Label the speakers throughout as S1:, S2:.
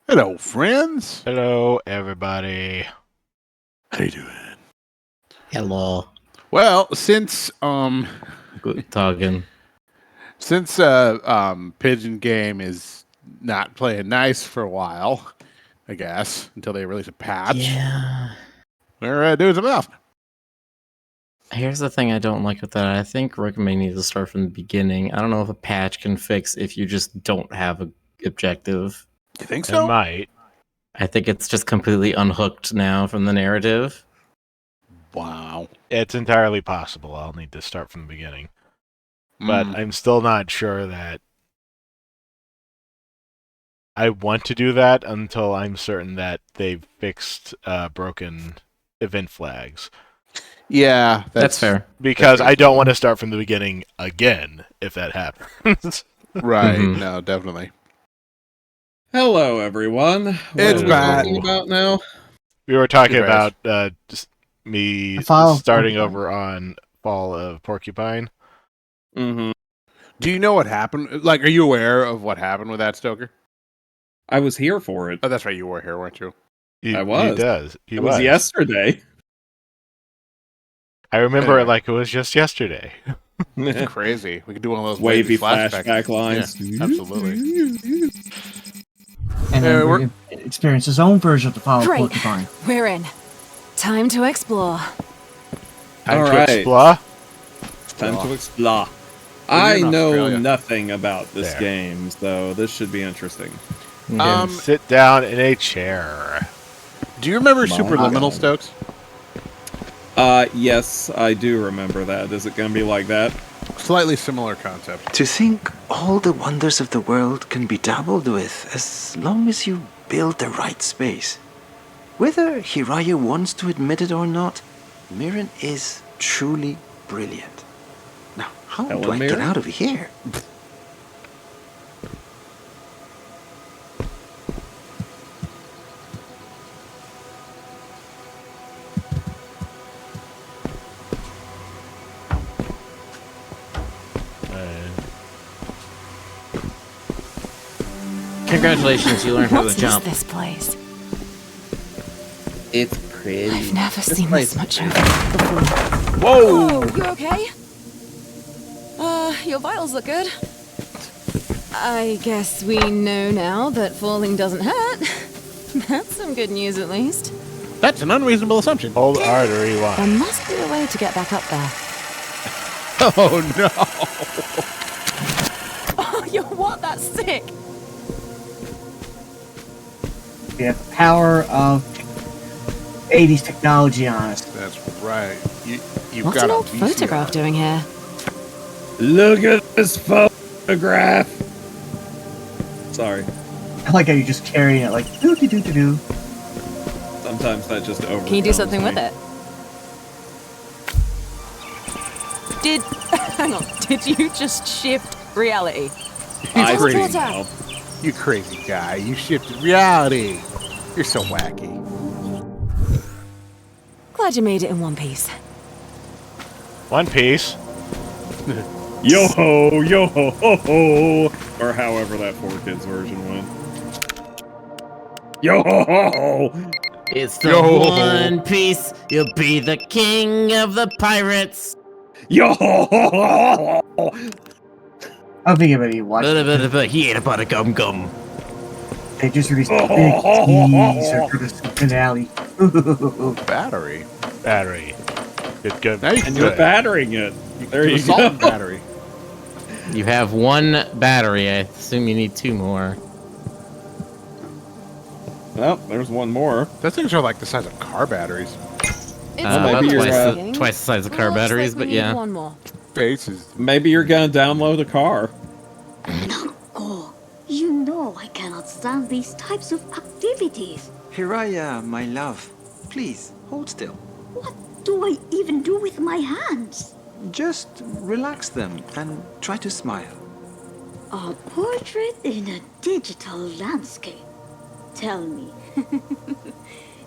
S1: Hello, friends.
S2: Hello, everybody.
S1: How you doing?
S3: Hello.
S1: Well, since
S3: Good talking.
S1: Pigeon Game is not playing nice for a while, I guess, until they release a patch.
S3: Yeah.
S1: We're doing something else.
S3: Here's the thing I don't like with that. I think Rick may need to start from the beginning. I don't know if a patch can fix if you just don't have a objective.
S1: You think
S2: It
S1: so?
S2: might.
S3: I think it's just completely unhooked now from the narrative.
S1: Wow.
S2: It's entirely possible. I'll need to start from the beginning. But I'm still not sure that I want to do that until I'm certain that they've fixed broken event flags.
S1: Yeah,
S3: That's fair.
S2: Because I don't want to start from the beginning again if that happens.
S1: Right.
S3: Mhm.
S1: No, definitely.
S4: Hello, everyone. What
S1: It's
S4: are we
S1: Matt.
S4: talking about now?
S2: We were talking
S1: Hey, Chris.
S2: about just me
S5: Fall of
S2: starting
S5: Porcupine.
S2: over on Fall of Porcupine.
S4: Mm-hmm.
S1: Do you know what happened? Like, are you aware of what happened with that, Stoker?
S4: I was here for it.
S1: Oh, that's right. You were here, weren't you?
S4: I was.
S2: He does. He
S4: It was yesterday.
S2: I remember it
S1: Anyway.
S2: like it was just yesterday.
S1: It's crazy. We could do one of those
S4: Wavy
S1: flashback
S4: flashback lines.
S1: Yeah, absolutely.
S5: And
S1: Yeah,
S5: then
S1: we're-
S5: we experience his own version of the Fall of
S6: Great.
S5: Porcupine.
S6: We're in. Time to explore.
S2: Time
S4: All
S2: to
S4: right.
S2: explore.
S4: Time to explore.
S1: We're
S4: I
S1: in
S4: know
S1: Australia.
S4: nothing about this
S2: There.
S4: game, so this should be interesting.
S3: Okay.
S1: Um,
S2: Sit down in a chair.
S1: Do you remember
S4: My
S1: Superliminal,
S4: God.
S1: Stokes?
S4: Yes, I do remember that. Is it gonna be like that?
S1: Slightly similar concept.
S7: To think all the wonders of the world can be dabbled with as long as you build the right space. Whether Hiraya wants to admit it or not, Mirren is truly brilliant. Now, how do
S4: Helen
S7: I get
S4: Mirren?
S7: out of here?
S3: Congratulations, you learned how
S6: What
S3: to
S6: is
S3: jump.
S6: this place?
S4: It's pretty.
S6: I've never seen
S4: place
S6: this much
S4: is
S6: over before.
S4: Whoa!
S6: Oh, you okay? Your vitals look good. I guess we know now that falling doesn't hurt. That's some good news, at least.
S1: That's an unreasonable assumption.
S2: Hold artery
S6: There
S2: one.
S6: must be a way to get back up there.
S1: Oh no!
S6: Oh, you're what? That's sick.
S5: We have the power of 80s technology on us.
S1: That's right. You've
S6: What's
S1: got
S6: an
S1: a
S6: old
S1: VCR.
S6: photograph doing here?
S4: Look at this photograph. Sorry.
S5: I like how you just carrying it like doo-doo-doo-doo-doo.
S4: Sometimes that just over.
S6: Can you do something with it? Hang on, did you just shift reality?
S4: I
S1: He's crazy.
S4: think so.
S1: You crazy guy. You shifted reality. You're so wacky.
S6: Glad you made it in one piece.
S2: One piece.
S4: Yo ho, yo ho, ho ho, or however that 4Kids version went. Yo ho, ho, ho.
S3: It's the
S1: Yo.
S3: One Piece. You'll be the king of the pirates.
S4: Yo ho, ho, ho, ho.
S5: I don't think anybody watched it.
S3: He ate a pot of gum gum.
S5: They just released a big teaser for the finale.
S1: Battery.
S2: Battery. Good.
S1: Now you can
S4: And
S1: do
S4: you're
S1: it.
S4: battering it. There you
S1: Assault
S4: go.
S1: battery.
S3: You have one battery. I assume you need two more.
S4: Well, there's one more.
S1: Those things are like the size of car batteries.
S6: It's
S3: About
S4: maybe you're,
S3: twice the size of car
S6: Looks
S3: batteries,
S6: like we
S3: but
S6: need
S3: yeah.
S6: one more.
S1: Faces.
S4: Maybe you're gonna download a car.
S8: Oh, you know I cannot stand these types of activities.
S7: Hiraya, my love, please hold still.
S8: What do I even do with my hands?
S7: Just relax them and try to smile.
S8: A portrait in a digital landscape. Tell me,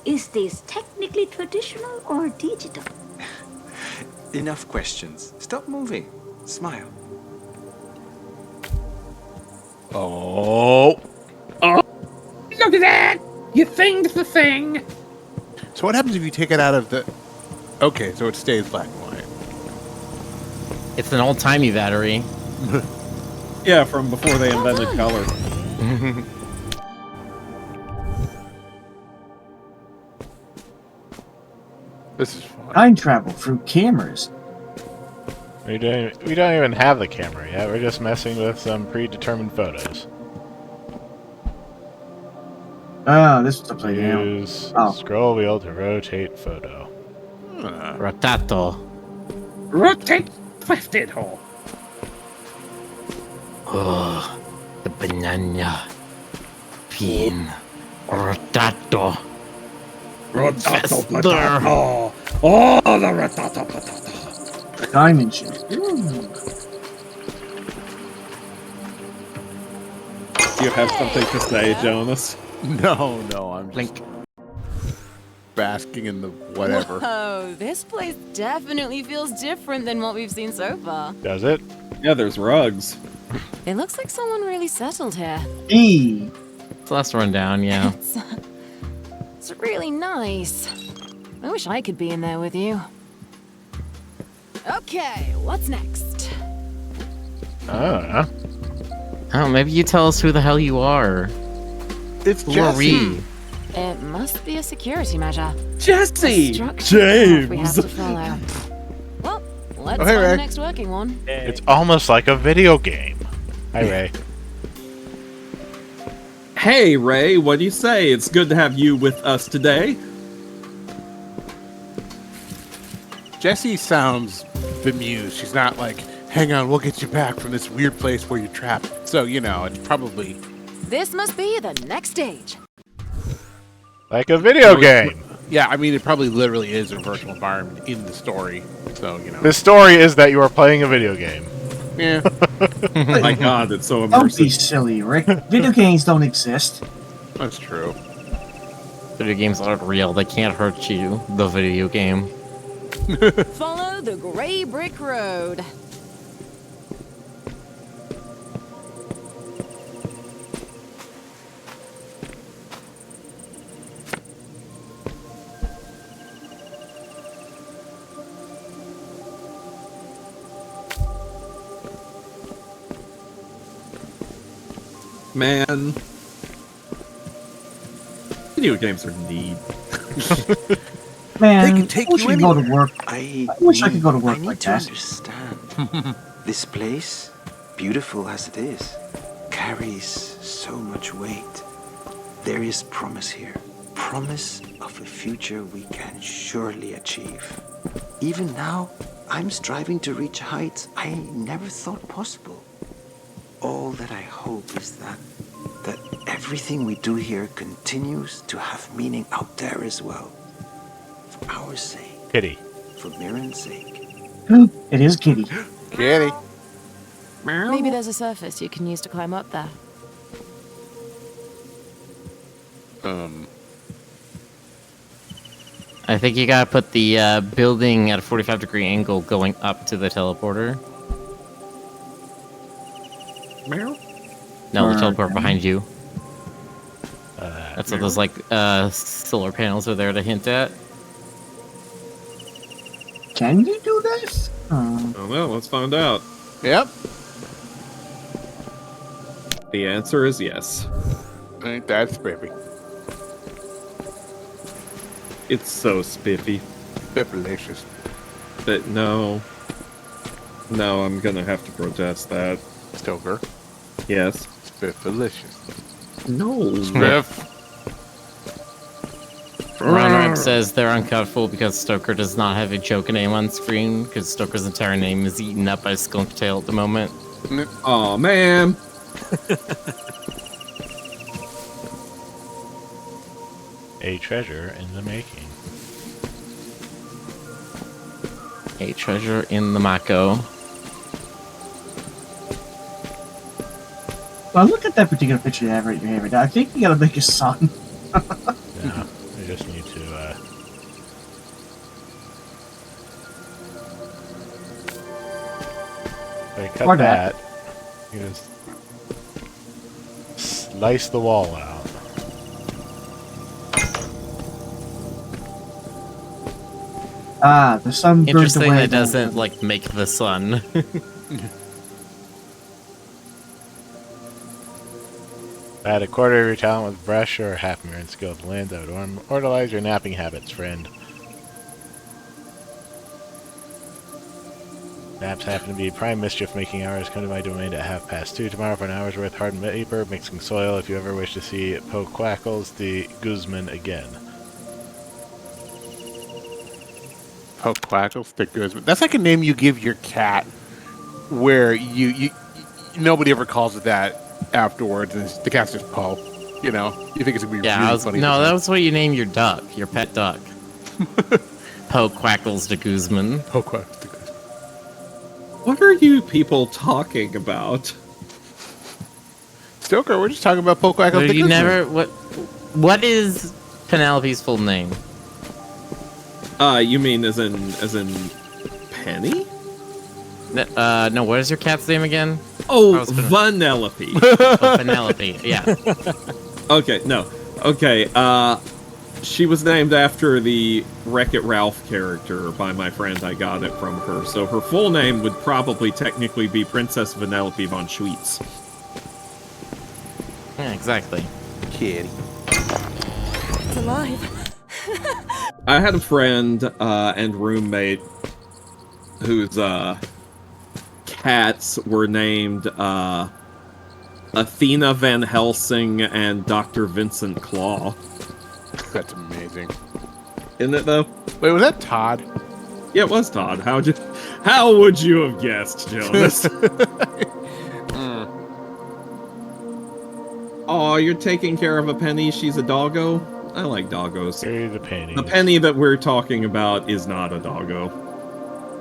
S8: is this technically traditional or digital?
S7: Enough questions. Stop moving. Smile.
S1: Oh.
S4: Look
S9: Look at that! You thinged the thing!
S1: So what happens if you take it out of the... Okay, so it stays black and white.
S3: It's an old-timey battery.
S4: Yeah, from before they invented color.
S1: This is fun.
S5: Time travel through cameras.
S2: We don't even have the camera yet. We're just messing with some predetermined photos.
S5: Oh, this was a play down.
S2: Use
S5: Oh.
S2: scroll wheel to rotate photo.
S3: Rotato.
S9: Rotate twisted hole.
S3: Oh, the banana. Pin. Rotato.
S9: Rotato
S3: Faster.
S9: potato. Oh, the rotato potato.
S5: Diamond ship. Ooh.
S4: Do you have something to say, Jonas?
S1: No, I'm just basking in the whatever.
S6: Whoa, this place definitely feels different than what we've seen so far.
S2: Does it?
S4: Yeah, there's rugs.
S6: It looks like someone really settled here.
S5: Hey,
S3: It's last rundown, yeah.
S6: It's really nice. I wish I could be in there with you. Okay, what's next?
S2: I don't know.
S3: Oh, maybe you tell us who the hell you are.
S1: It's
S3: Who are we?
S6: It must be a security measure.
S9: Jesse!
S6: A structured path we have
S4: James!
S6: to follow. Well, let's
S1: Oh, hey,
S6: find
S1: Ray.
S6: the next working one.
S2: It's almost like a video game. Hi, Ray.
S4: Hey, Ray, what do you say? It's good to have you with us today.
S1: Jessie sounds bemused. She's not like, hang on, we'll get you back from this weird place where you're trapped. So, it's probably...
S6: This must be the next stage.
S2: Like a video game.
S1: Yeah, I mean, it probably literally is a virtual environment in the story. So,
S2: The story is that you are playing a video game.
S1: Yeah.
S4: Oh my god, it's so
S5: don't be
S4: immersive.
S5: silly, Rick. Video games don't exist.
S1: That's true.
S3: Video games aren't real. They can't hurt you. The video game.
S6: Follow the gray brick road.
S4: Man. Video games are neat.
S5: Man,
S1: They can take
S5: I wish
S1: you
S5: I could go to
S1: anywhere.
S5: work. I wish I could go to work
S7: I need
S5: like
S7: to
S5: that.
S7: understand. This place, beautiful as it is, carries so much weight. There is promise here. Promise of a future we can surely achieve. Even now, I'm striving to reach heights I never thought possible. All that I hope is that everything we do here continues to have meaning out there as well. For our sake,
S2: Kitty.
S7: for Mirren's sake.
S5: It is Kitty.
S1: Kitty.
S6: Maybe there's a surface you can use to climb up there.
S3: I think you gotta put the building at a 45-degree angle going up to the teleporter. No, the teleport behind you. That's what those solar panels are there to hint at.
S5: Can you do this?
S4: Oh well, let's find out.
S1: Yep.
S4: The answer is yes.
S1: I think that's baby.
S4: It's so spiffy.
S1: Biffalicious.
S4: But no. No, I'm gonna have to protest that.
S1: Stoker.
S4: Yes.
S1: Biffalicious.
S4: No.
S1: Biff.
S3: Ronrad says they're uncountable because Stoker does not have a joke name on screen, because Stoker's entire name is eaten up by Skunk Tail at the moment.
S4: Aw, man.
S2: A treasure in the making.
S3: A treasure in the Mako.
S5: Well, look at that particular picture you have right here. I think you gotta make a son.
S2: Yeah, I just need to, if I cut
S5: Or
S2: that,
S5: that.
S2: you just slice the wall out.
S5: The sun burned
S3: Interesting
S5: away.
S3: that doesn't like make the sun.
S2: Add a quarter of your talent with brush or half mirror skill to land out. Immortalize your napping habits, friend. Naps happen to be prime mischief-making hours. Come to my domain at 2:30 tomorrow for an hour's worth hard vapor, mixing soil. If you ever wish to see Poquackles the Guzman again.
S1: Poquackles the Guzman. That's like a name you give your cat, where you nobody ever calls it that afterwards, and the cat's just Poe. You know, you think it's gonna be really funny.
S3: No, that was what you name your duck, your pet duck. Poquackles de Guzman.
S1: Poquackles de Guzman.
S4: What are you people talking about?
S1: Stoker, we're just talking about Poquackles de
S3: You
S1: Guzman.
S3: never what is Penelope's full name?
S4: You mean as in Penny?
S3: No, what is your cat's name again?
S4: Oh, Vanellope.
S3: Oh, Penelope, yeah.
S4: Okay, no. Okay, she was named after the Wreck-It Ralph character by my friend. I got it from her. So her full name would probably technically be Princess Vanellope von Schweetz.
S3: Yeah, exactly.
S1: Kitty.
S6: It's alive.
S4: I had a friend and roommate whose cats were named Athena Van Helsing and Dr. Vincent Claw.
S1: That's amazing.
S4: Isn't it though?
S1: Wait, was that Todd?
S4: Yeah, it was Todd. How would you have guessed, Jonas? Oh, you're taking care of a penny. She's a doggo. I like doggos.
S2: The penny.
S4: The penny that we're talking about is not a doggo.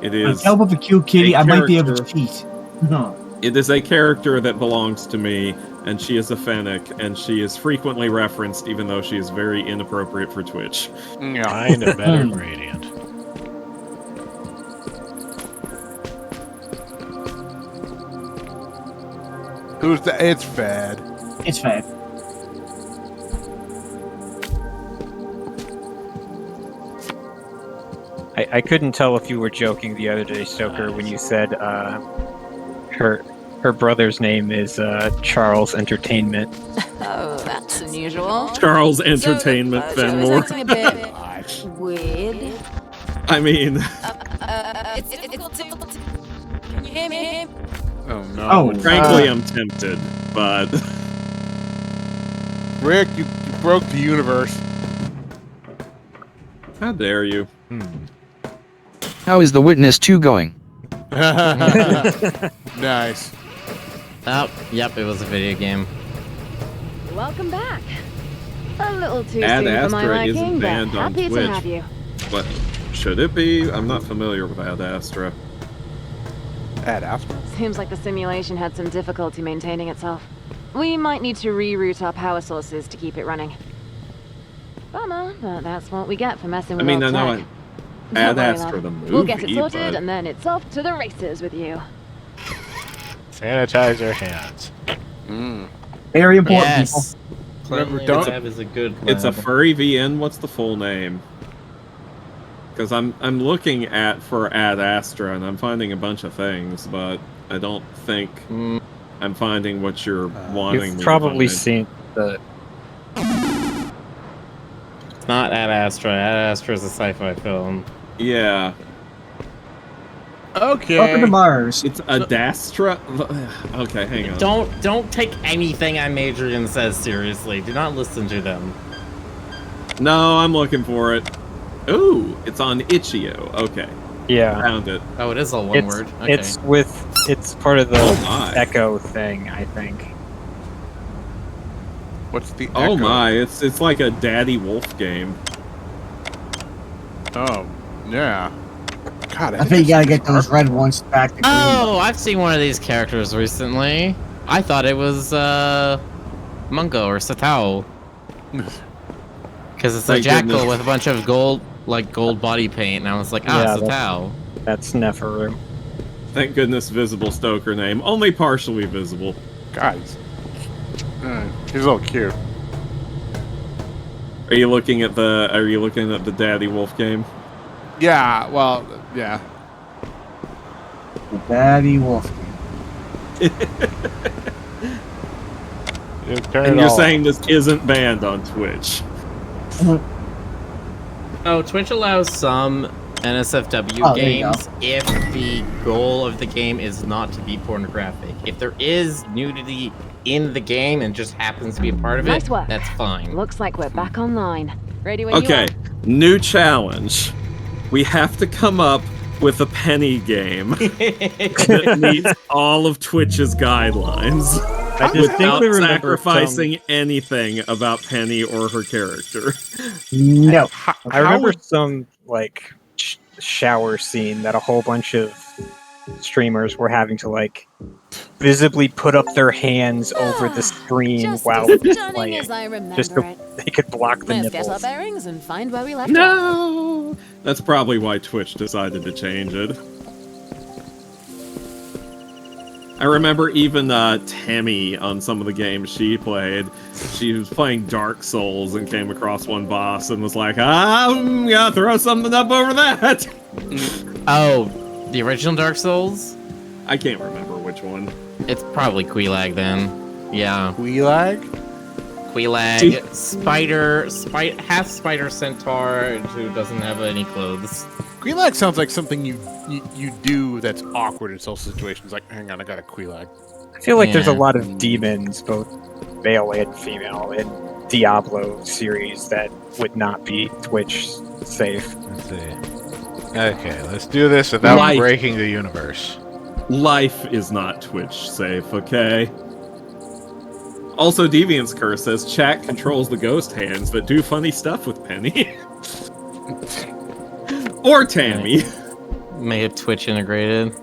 S4: It is.
S5: Help with a cute kitty. I might be able to cheat. No.
S4: It is a character that belongs to me, and she is a fennec, and she is frequently referenced, even though she is very inappropriate for Twitch.
S2: Kind of better gradient.
S1: Who's the? It's Fad.
S5: It's Fad.
S10: I couldn't tell if you were joking the other day, Stoker, when you said her brother's name is Charles Entertainment.
S6: Oh, that's unusual.
S4: Charles Entertainment, Fenmore.
S6: It's acting a bit weird.
S4: I mean...
S6: It's cool too. Can you hear me?
S1: Oh no.
S5: Oh,
S4: frankly, I'm tempted, but...
S1: Rick, you broke the universe.
S4: How dare you?
S11: How is The Witness 2 going?
S1: Nice.
S3: Oh, yep, it was a video game.
S6: Welcome back. A little too
S4: Ad
S6: soon for my
S4: Astra
S6: liking,
S4: isn't
S6: but
S4: banned on
S6: happy
S4: Twitch.
S6: to have you.
S4: But should it be? I'm not familiar with Ad Astra.
S1: Ad Astra?
S6: Seems like the simulation had some difficulty maintaining itself. We might need to reroute our power sources to keep it running. Bummer, but that's what we get for messing with
S4: I mean, I
S6: old
S4: know
S6: tech.
S4: Ad
S6: Don't worry,
S4: Astra
S6: love.
S4: the movie,
S6: We'll get it sorted,
S4: but...
S6: and then it's off to the races with you.
S2: Sanitize your hands.
S5: Very important,
S3: Yes.
S1: Remember,
S3: Cleanliness
S1: don't-
S3: lab is a good
S4: It's a
S3: lab.
S4: furry VN. What's the full name? Because I'm looking for Ad Astra and I'm finding a bunch of things, but I don't think I'm finding what you're wanting. me
S10: You've
S4: to
S10: probably
S4: find.
S10: seen the...
S3: It's not Ad Astra. Ad Astra is a sci-fi film.
S4: Yeah,
S1: Okay.
S5: Welcome to Mars.
S4: it's Ad Astra. Okay, hang on.
S3: Don't take anything Adrian says seriously. Do not listen to them.
S4: No, I'm looking for it. Ooh, it's on Itch.io. Okay,
S10: Yeah.
S4: found it.
S3: Oh, it is all one
S10: It's,
S3: word. Okay.
S10: it's part of the
S4: Oh my.
S10: Echo thing, I think.
S1: What's the
S4: Oh
S1: echo?
S4: my, it's like a Daddy Wolf game.
S1: Oh, yeah. God,
S5: I think you gotta get those red ones back to green.
S3: Oh, I've seen one of these characters recently. I thought it was Mungo or Satao. Because it's a
S4: Thank
S3: jackal
S4: goodness.
S3: with a bunch of gold body paint, and I was like,
S10: Yeah,
S3: Satao.
S10: That's Neferu.
S4: Thank goodness, visible Stoker name. Only partially visible.
S1: God, he's a little cute.
S4: Are you looking at the Daddy Wolf game?
S1: Yeah, well, yeah.
S5: The Daddy Wolf.
S4: And you're saying this isn't banned on Twitch?
S3: Oh, Twitch allows some NSFW games if the goal of the game is not to be pornographic. If there is nudity in the game and just happens to be a part of it,
S6: Nice work.
S3: that's fine.
S6: Looks like we're back online. Ready when you
S4: Okay,
S6: are.
S4: new challenge. We have to come up with a penny game that meets all of Twitch's guidelines.
S10: I distinctly
S4: without
S10: remember
S4: sacrificing anything about Penny or her character.
S5: No.
S10: I remember some like shower scene that a whole bunch of streamers were having to like visibly put up their hands over the screen
S6: Just
S10: while
S6: as
S10: it was
S6: stunning
S10: playing,
S6: as I remember
S10: just so
S6: it.
S10: they could block the
S6: Let's get our
S10: nipples.
S6: bearings and find where we left off.
S4: No! That's probably why Twitch decided to change it. I remember even Tammy on some of the games she played. She was playing Dark Souls and came across one boss and was like, I'm gonna throw something up over that!
S3: Oh, the original Dark Souls?
S4: I can't remember which one.
S3: It's probably Quelaag then. Yeah.
S1: Quelaag?
S3: Quelaag, half spider centaur who doesn't have any clothes.
S1: Quelaag sounds like something you do that's awkward in social situations. Like, hang on, I got a Quelaag.
S10: I feel like there's a lot of demons, both male and female, in Diablo series that would not be Twitch safe.
S2: Let's see. Okay, let's do this without breaking the universe.
S4: Life is not Twitch safe, okay? Also, Deviant's Curse says chat controls the ghost hands that do funny stuff with Penny. Or Tammy.
S3: May have Twitch integrated.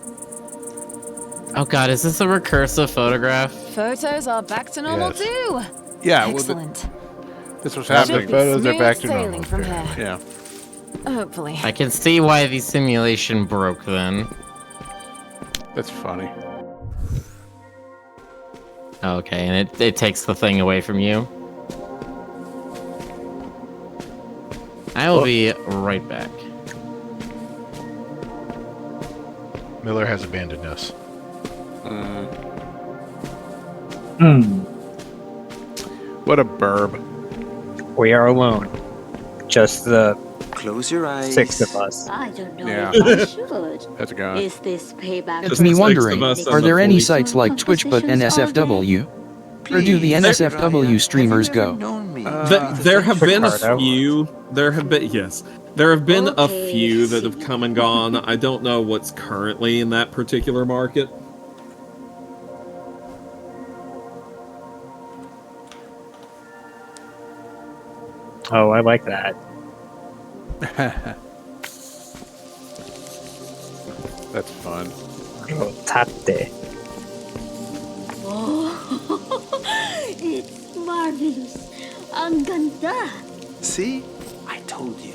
S3: Oh god, is this a recursive photograph?
S6: Photos are back to normal too.
S1: Yeah,
S6: Excellent.
S1: This was happening.
S6: Should be
S2: Photos are
S6: smooth
S2: back to
S6: sailing
S2: normal.
S6: from here.
S1: Yeah.
S6: Hopefully.
S3: I can see why the simulation broke then.
S1: That's funny.
S3: Okay, and it takes the thing away from you. I will be right back.
S2: Miller has abandoned us.
S1: What a burb.
S10: We are alone. Just the
S7: Close your eyes.
S10: 6 of us.
S8: I don't know
S1: Yeah.
S8: if I should.
S1: That's a guy.
S8: Is this payback?
S11: It's me
S4: Six
S11: wondering,
S4: of us
S11: are
S4: on the
S11: there any
S4: 40.
S11: sites like Twitch but NSFW? Or do the
S7: Please,
S11: NSFW
S7: Ryan,
S11: streamers
S7: have you ever
S11: go?
S7: known me?
S4: There have been a
S10: Ricardo.
S4: few. There have been a
S8: Okay,
S4: few that have come and gone. I don't know what's currently in that particular market.
S10: Oh, I like that.
S1: That's fun.
S10: Oh, tate.
S8: Oh, it's marvelous. Ang ganda.
S7: See? I told you.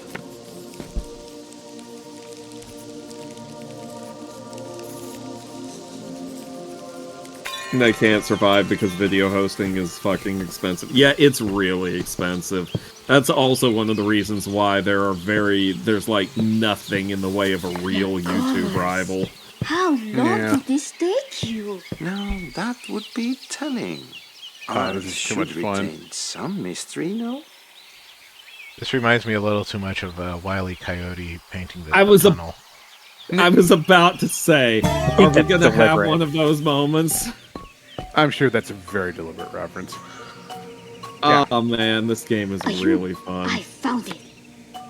S4: They can't survive because video hosting is fucking expensive. Yeah, it's really expensive. That's also one of the reasons why there's like nothing in the way of a real YouTube rival.
S8: How long did this take you?
S7: Now, that would be telling.
S1: Ah, this
S7: Ours
S1: is too much
S7: should
S1: fun.
S7: retain some mystery, no?
S2: This reminds me a little too much of Wile E. Coyote painting the
S4: I was
S2: tunnel.
S4: I was about to say, are we
S10: That's
S4: gonna have
S10: deliberate.
S4: one of those moments?
S1: I'm sure that's a very deliberate reference. Yeah.
S4: Oh man, this game is
S8: Are you-
S4: really fun.
S8: I found it.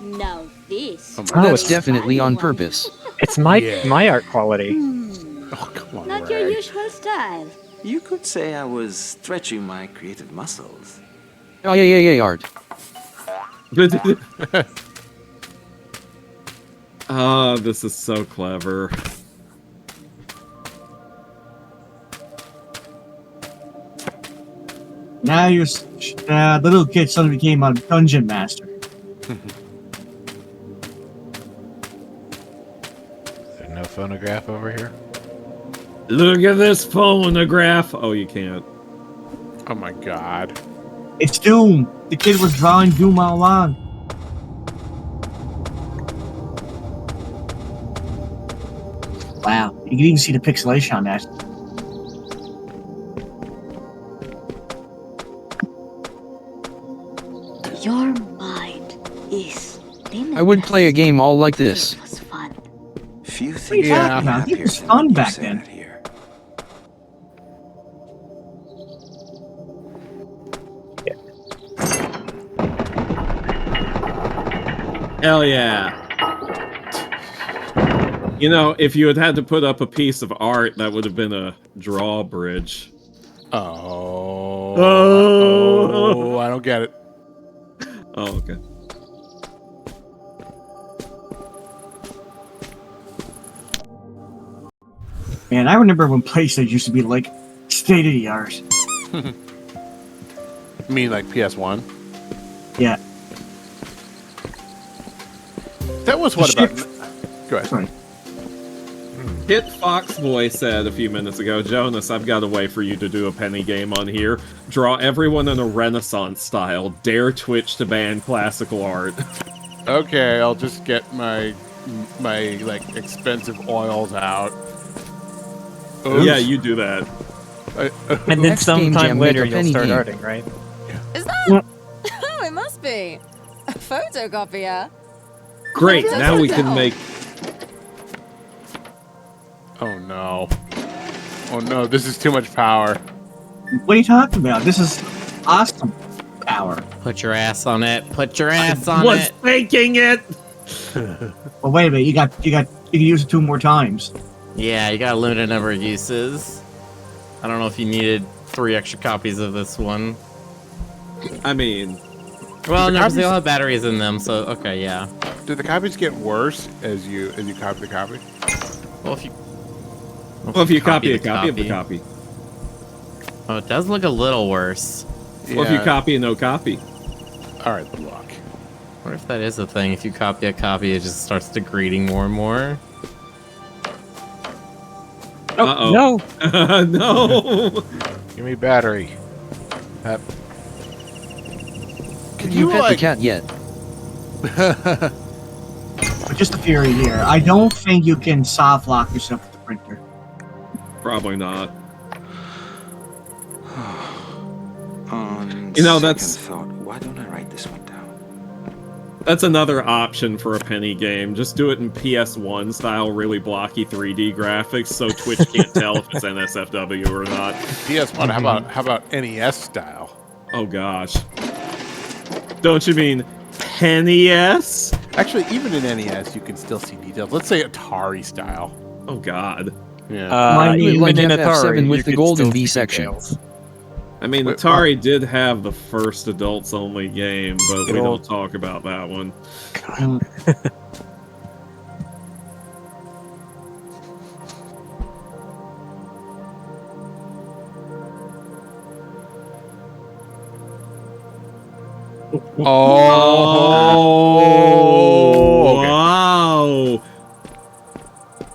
S8: Now this.
S1: Oh my
S10: Oh,
S11: That's
S10: it's
S11: definitely on purpose.
S10: It's my
S1: Yeah.
S10: my art quality.
S1: Oh, come on,
S8: Not your
S1: Rag.
S8: usual style.
S7: You could say I was stretching my creative muscles.
S11: Oh yeah, art.
S4: Oh, this is so clever.
S5: Now the little kid suddenly became a dungeon master.
S2: There's no phonograph over here.
S4: Look at this phonograph. Oh, you can't.
S1: Oh my god.
S5: It's Doom. The kid was drawing Doom all along. Wow, you can even see the pixelation on that.
S8: Your mind is limitless.
S11: I would play a game all like this.
S8: It was fun.
S7: Few
S5: What are you
S7: things
S1: Yeah.
S5: talking about?
S7: happier
S5: It was
S7: than
S5: fun
S7: when
S5: back
S7: you
S5: then.
S7: sat here.
S4: Hell yeah. You know, if you had had to put up a piece of art, that would have been a drawbridge.
S1: Oh, I don't get it.
S4: Oh, okay.
S5: Man, I remember when PlayStation used to be like state of the art.
S1: You mean like PS1?
S5: Yeah.
S1: That was what
S5: The
S1: about? Go ahead.
S5: Sorry.
S4: Hit Foxboy said a few minutes ago, Jonas, I've got a way for you to do a penny game on here. Draw everyone in a Renaissance style. Dare Twitch to ban classical art.
S1: Okay, I'll just get my like expensive oils out. Oops.
S4: Yeah, you do that.
S10: And then
S11: Next game
S10: sometime
S11: jam, make
S10: later
S11: a
S10: you'll
S11: penny
S10: start
S11: game.
S10: arting, right?
S6: Is that? Oh, it must be. A photocopier.
S4: Great,
S6: That's
S4: now we
S6: so
S4: can
S6: dope.
S4: make...
S1: Oh no. Oh no, this is too much power.
S5: What are you talking about? This is awesome power.
S3: Put your ass on it. Put your ass on
S4: was
S3: it.
S4: thinking it!
S5: Well, wait a minute. You can use it 2 more times.
S3: Yeah, you got a limited number of uses. I don't know if you needed 3 extra copies of this one.
S4: I mean...
S3: Well,
S1: The
S3: no, 'cause they
S1: copies-
S3: all have batteries in them, so okay, yeah.
S1: Do the copies get worse as you copy the copy?
S3: Well, if you...
S4: Well, if you copy a copy of the copy.
S3: Oh, it does look a little worse.
S4: Well, if you copy a no copy.
S1: All right, luck.
S3: What if that is a thing? If you copy a copy, it just starts degrading more and more.
S4: Uh-oh.
S10: No!
S4: No!
S2: Give me battery.
S1: Can
S11: You
S1: you
S11: pet the
S1: like?
S11: cat yet?
S5: But just a theory here. I don't think you can soft lock yourself with the printer.
S4: Probably not.
S7: On
S4: You know,
S7: second
S4: that's-
S7: thought, why don't I write this one down?
S4: That's another option for a penny game. Just do it in PS1 style, really blocky 3D graphics, so Twitch can't tell if it's NSFW or not.
S1: PS1. How about NES style?
S4: Oh gosh. Don't you mean NES?
S1: Actually, even in NES, you can still see details. Let's say Atari style.
S4: Oh god.
S1: Yeah.
S11: You would
S10: Even
S11: like
S10: in
S11: FF7
S10: Atari,
S11: with
S10: you
S11: the
S10: could
S11: golden
S10: still
S11: B
S10: see
S11: section.
S10: details.
S4: I mean,
S1: Wait,
S4: Atari did have the first adults-only game, but we
S1: Good
S4: don't
S1: old-
S4: talk about that one.
S1: Oh. Okay.
S4: Wow!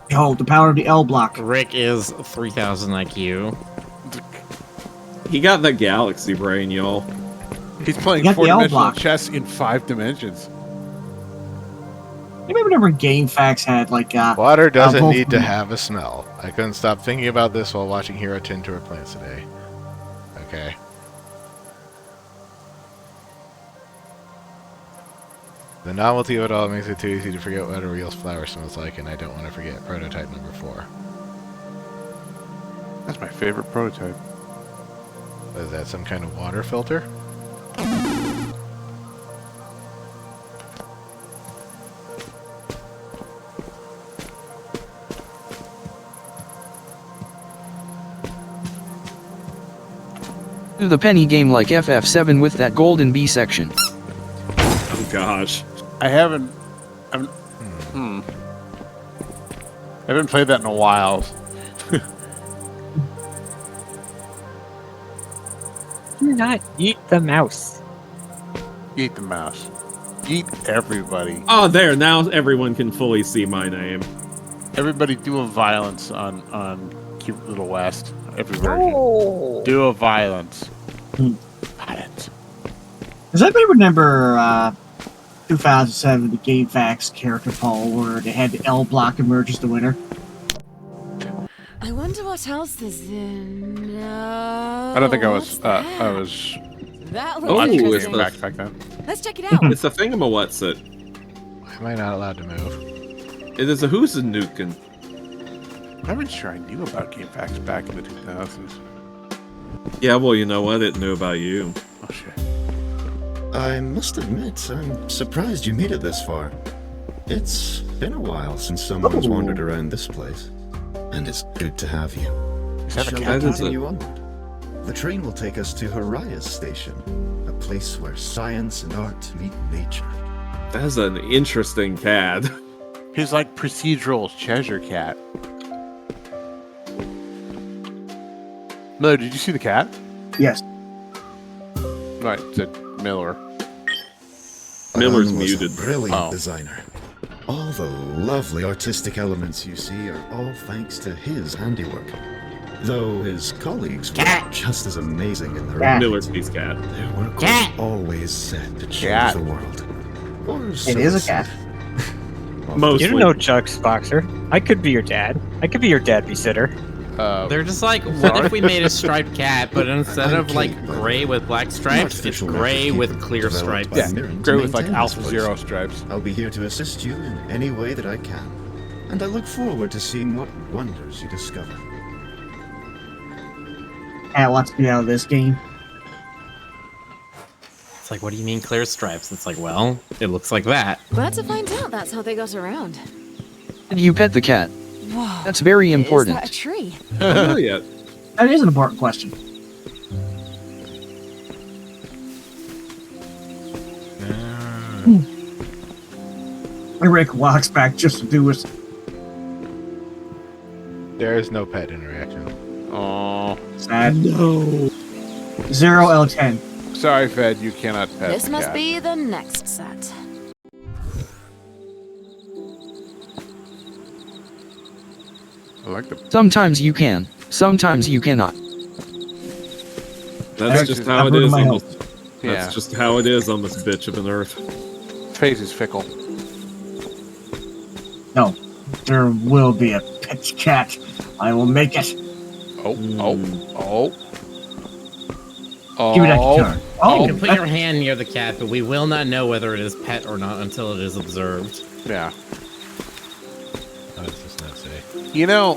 S5: Behold, the power of the L block.
S3: Rick is 3000 IQ.
S4: He got the galaxy brain, y'all.
S1: He's playing
S5: You got the L
S1: 4-dimensional
S5: block.
S1: chess in 5 dimensions.
S5: You remember whenever GameFAQs had like
S2: Water doesn't
S5: both-
S2: need to have a smell. I couldn't stop thinking about this while watching Hero tend to her plants today. Okay. The novelty of it all makes it too easy to forget what a real flower smells like, and I don't want to forget prototype number 4.
S1: That's my favorite prototype.
S2: Is that some kind of water filter?
S11: Do the penny game like FF7 with that golden B section.
S4: Oh gosh.
S1: I haven't played that in a while.
S10: Do not eat the mouse.
S1: Eat the mouse. Eat everybody.
S4: Oh, there, now everyone can fully see my name.
S1: Everybody do a violence on Cute Little West. Every version. Do a violence. Violence.
S5: Does anybody remember 2007, the GameFAQs character poll where they had the L block emerge as the winner?
S6: wonder what else is in. No.
S1: I don't think I
S6: what's
S1: was.
S6: that?
S1: I was.
S6: That
S4: Oh,
S6: looks
S4: it's
S6: interesting.
S4: the-
S1: Back then.
S6: Let's check it out.
S4: It's a thingamawhatsit.
S2: Am I not allowed to move?
S4: It is a Hoosanukin.
S1: I'm not even sure I knew about GameFAQs back in the 2000s.
S4: Yeah, well, you know what? It knew about you.
S1: Oh shit.
S12: I must admit, I'm surprised you made it this far. It's been a while since someone's wandered around this place. And it's good to have you.
S1: that a
S12: Shall
S1: cat?
S12: we continue onward? The train will take us to Haraya's station, a place where science and art meet nature.
S4: That's an interesting cat.
S1: He's like procedural Cheshire Cat. Miller, did you see the cat?
S5: Yes.
S1: Right, it said Miller.
S4: Miller's
S12: Alan was
S4: muted.
S12: a brilliant
S1: Oh.
S12: designer. All the lovely artistic elements you see are all thanks to his handiwork. Though his colleagues were just as amazing in their own
S4: Miller's his cat.
S12: Their work was always set to change
S1: Cat.
S12: the world. Or
S5: It
S12: so
S5: is a
S12: it
S5: cat.
S12: seemed.
S4: Mostly.
S10: You don't know Chuck's Boxer. I could be your dad. I could be your dad babysitter.
S3: They're just like, what if we made a striped cat, but instead of like gray with black stripes, it's gray with clear stripes?
S1: Yeah,
S12: Mirren to
S1: gray with like
S12: maintain this
S1: Alpha
S12: place.
S1: Zero stripes.
S12: I'll be here to assist you in any way that I can. And I look forward to seeing what wonders you discover.
S5: Cat wants to get out of this game.
S3: It's like, what do you mean clear stripes? It's like, well, it looks like that.
S6: Glad to find out that's how they got around.
S11: Did you pet the cat?
S6: Whoa.
S11: That's very important.
S6: Is that a tree?
S4: I don't know yet.
S5: That is an important question. Rick walks back just to do his.
S2: There is no pet interaction.
S1: Oh,
S5: Sad.
S9: No.
S5: 0 L10.
S1: sorry, Fed, you cannot pet
S6: This
S1: the
S6: must
S1: cat.
S6: be the next set.
S1: I like the.
S11: Sometimes you can, sometimes you cannot.
S4: That's just how it
S5: I've
S4: is
S5: my
S4: on
S5: health.
S4: this.
S1: Yeah,
S4: That's just how it is on this bitch of an earth.
S1: face is fickle.
S5: No. There will be a pet cat. I will make it.
S1: Oh.
S5: Give me that guitar. Oh,
S3: You can put your hand near the cat, but we will not know whether it is pet or not until it is observed.
S1: Yeah.
S2: Oh, it's just not say.
S1: You know,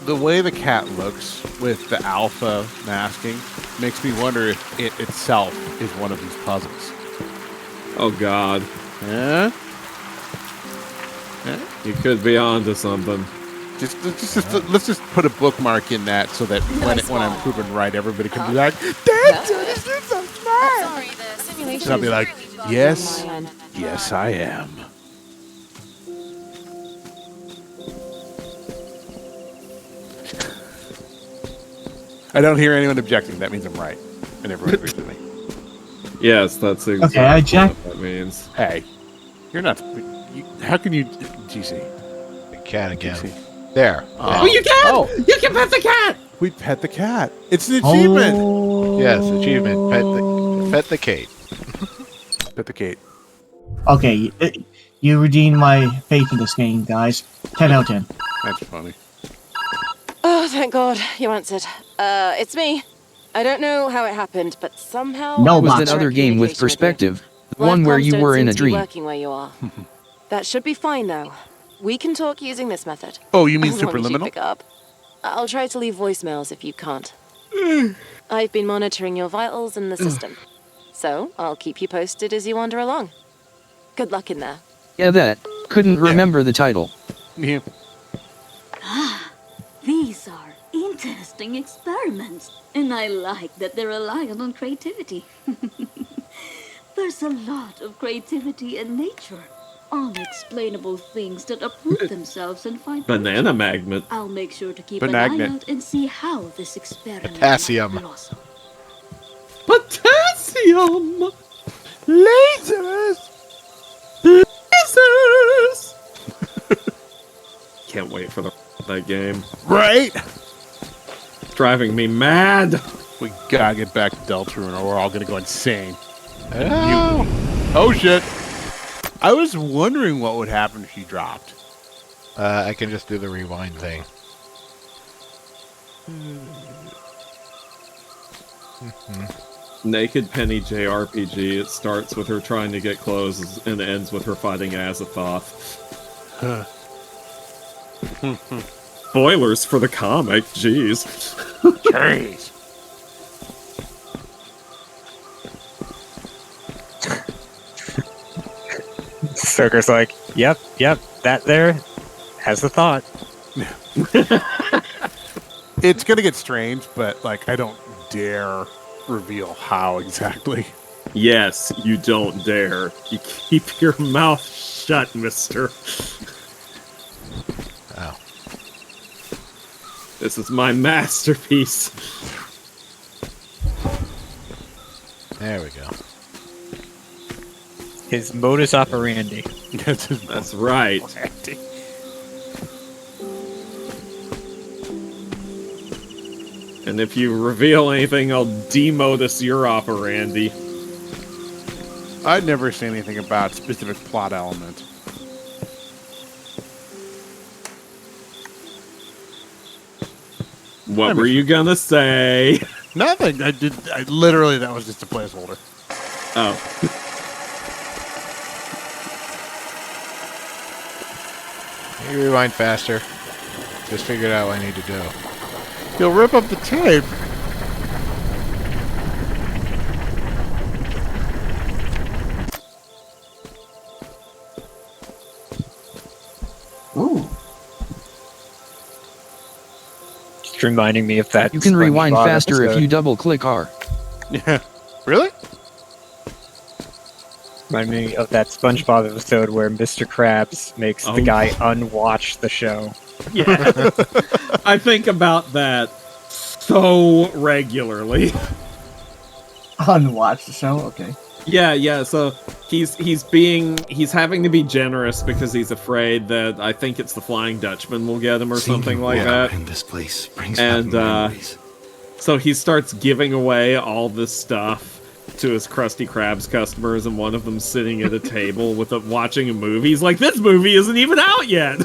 S1: the way the cat looks with the alpha masking makes me wonder if it itself is one of these puzzles.
S4: Oh God.
S1: Yeah?
S4: You could be onto something.
S1: Let's just put a bookmark in that so that when I'm proven right, everybody can be like, "That's you're so smart."
S6: Sorry, the simulation.
S1: And I'll be like,
S6: is really
S1: "Yes,
S6: on my end.
S1: yes, I am." I don't hear anyone objecting. That means I'm right, and everyone agrees with me.
S4: Yes, that's exactly
S5: I checked.
S4: what that means.
S1: Hey, you're not. How can you, GC?
S2: The cat again.
S1: GC.
S2: There.
S1: Oh,
S9: You can!
S1: Oh,
S9: You can pet the cat!
S1: we pet the cat. It's an achievement.
S5: Oh.
S2: Yes, achievement. Pet the Kate.
S1: Pet the cat.
S5: Okay, you redeemed my faith in this game, guys. 10 out of 10.
S1: That's funny.
S6: Oh, thank God you answered. It's me. I don't know how it happened, but somehow.
S5: No,
S11: It was
S5: Boxer.
S11: that other game with perspective, the
S6: Life
S11: one where
S6: comms
S11: you
S6: don't
S11: were in
S6: seem
S11: a
S6: to be
S11: dream.
S6: working where you are. That should be fine, though. We can talk using this method.
S1: Oh, you mean
S6: As long as you
S1: superliminal?
S6: pick up. I'll try to leave voicemails if you can't. I've been monitoring your vitals in the system, so I'll keep you posted as you wander along. Good luck in there.
S11: Yeah, that. Couldn't remember the title.
S1: Yeah.
S8: These are interesting experiments, and I like that they're reliant on creativity. There's a lot of creativity in nature. Unexplainable things that uproot themselves and find
S4: Banana
S8: fortune.
S4: magnet.
S8: I'll make sure to keep an
S1: Banagnet.
S8: eye out and see how this experiment
S2: Potassium.
S8: might blossom.
S4: Potassium!
S1: Lasers.
S4: Lasers! Can't wait for that game.
S1: Right.
S4: It's driving me mad.
S1: We gotta get back to Deltarune, or we're all gonna go insane.
S2: Oh.
S1: Oh shit! I was wondering what would happen if she dropped.
S2: I can just do the rewind thing.
S4: Naked Penny JRPG. It starts with her trying to get clothes and ends with her fighting Azathoth. Spoilers for the comic, jeez.
S1: Jeez.
S10: Stoker's like, yep, that there has the thought.
S1: It's gonna get strange, but like I don't dare reveal how exactly.
S4: Yes, you don't dare. You keep your mouth shut, mister.
S2: Oh.
S4: This is my masterpiece.
S2: There we go.
S10: His modus operandi.
S4: That's right. And if you reveal anything, I'll demodus your operandi.
S1: I'd never say anything about specific plot element.
S4: What were you gonna say?
S1: Nothing. I literally, that was just a placeholder.
S4: Oh.
S2: Maybe rewind faster. Just figured out what I need to do.
S1: You'll rip up the tape.
S5: Ooh.
S10: Just reminding me of that.
S11: You can rewind
S10: SpongeBob
S11: faster if
S10: episode.
S11: you double-click R.
S1: Yeah. Really?
S10: Remind me of that SpongeBob episode where Mr. Krabs makes the guy unwatch the show.
S4: Yeah. I think about that so regularly.
S5: Unwatch the show? Okay.
S4: Yeah, so he's having to be generous because he's afraid that I think it's the Flying Dutchman will get him or something like that.
S12: And this place brings
S4: And
S12: back memories.
S4: so he starts giving away all this stuff to his Krusty Krabs customers, and one of them sitting at a table watching a movie. He's like, "This movie isn't even out yet."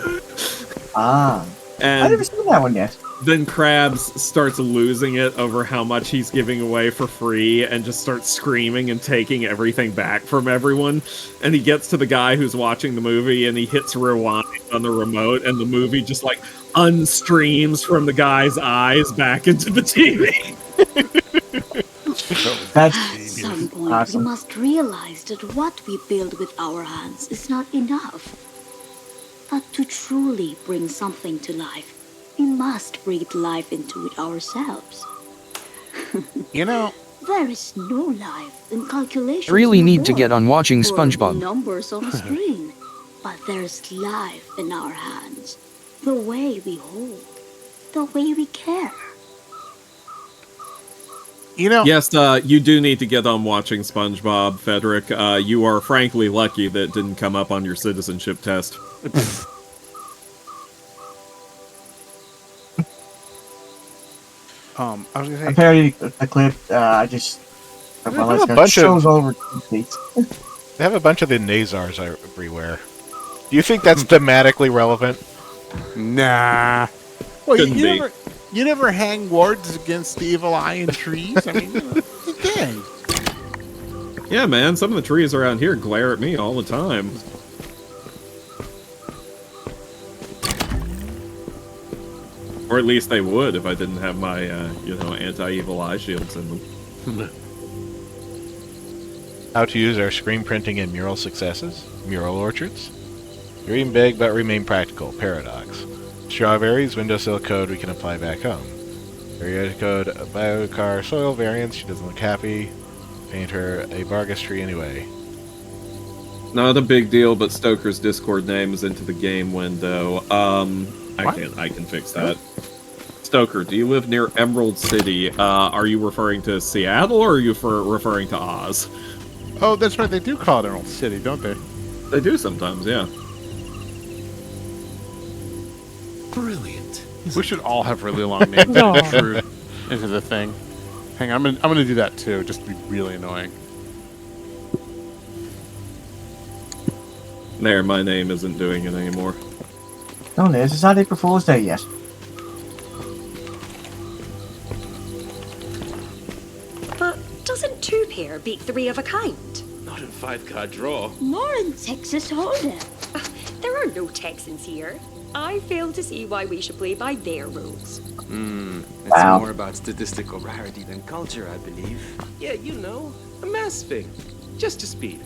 S5: Ah.
S4: And
S5: I've never seen that one yet.
S4: then Krabs starts losing it over how much he's giving away for free and just starts screaming and taking everything back from everyone. And he gets to the guy who's watching the movie and he hits rewind on the remote and the movie just like unstreams from the guy's eyes back into the TV.
S5: That's
S8: At some point,
S5: awesome.
S8: we must realize that what we build with our hands is not enough. But to truly bring something to life, we must breathe life into it ourselves.
S1: You know,
S8: There is no life in calculation.
S11: I really need to get on watching SpongeBob.
S8: Numbers on a screen, but there's life in our hands. The way we hold, the way we care.
S1: you know.
S4: Yes, you do need to get on watching SpongeBob, Frederick. You are frankly lucky that it didn't come up on your citizenship test.
S1: I was gonna say.
S5: I parodied the clip. I just.
S2: There's
S5: Well,
S2: a
S5: let's go.
S2: bunch of-
S5: Show's over. Please.
S2: They have a bunch of the Nazars everywhere. Do you think that's thematically relevant?
S1: Nah. Well,
S4: Couldn't be.
S1: you never hang wards against the evil eye in trees. I mean, it's a thing.
S4: Yeah, man, some of the trees around here glare at me all the time. Or at least they would if I didn't have my, anti-evil eye shields in them.
S2: How to use our screen printing and mural successes? Mural orchards? Dream big but remain practical. Paradox. Strawberries, windowsill code we can apply back home. Area code, biocar soil variants, she doesn't look happy. Paint her a Vargas tree anyway.
S4: Not a big deal, but Stoker's Discord name is into the game window. I can fix that. Stoker, do you live near Emerald City? Are you referring to Seattle or are you referring to Oz?
S1: Oh, that's right. They do call it Emerald City, don't they?
S4: They do sometimes, yeah.
S12: Brilliant.
S1: We should all have really long names.
S10: No.
S1: True into the thing. Hang on, I'm gonna do that too, just to be really annoying.
S4: There, my name isn't doing it anymore.
S5: No, it's not April Fool's Day yet.
S13: here beat 3 of a kind.
S14: Not in 5-card draw.
S8: Nor in Texas Hold'em.
S13: There are no Texans here. I fail to see why we should play by their rules.
S14: It's more about statistical rarity than culture, I believe. Yeah, you know, a mass thing. Just to speed.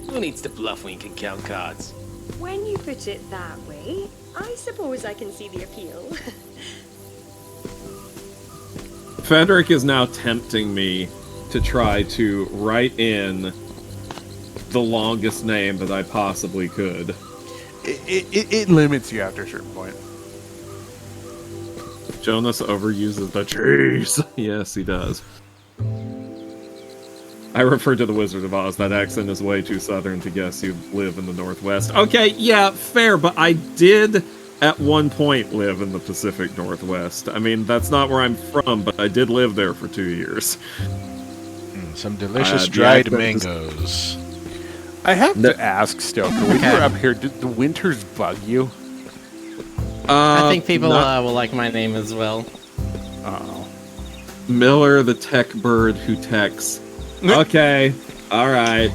S14: Who needs to bluff when you can count cards?
S13: When you put it that way, I suppose I can see the appeal.
S4: Frederick is now tempting me to try to write in the longest name that I possibly could.
S1: It limits you after a certain point.
S4: Jonas overuses the cheese. Yes, he does. I refer to the Wizard of Oz. That accent is way too southern to guess you live in the Northwest. Okay, yeah, fair, but I did at one point live in the Pacific Northwest. I mean, that's not where I'm from, but I did live there for 2 years.
S2: Some delicious dried mangoes.
S1: I have to ask, Stoker, when you're up here, did the winters bug you?
S3: I think people will like my name as well.
S1: Uh-oh.
S4: Miller, the tech bird who techs. Okay, alright.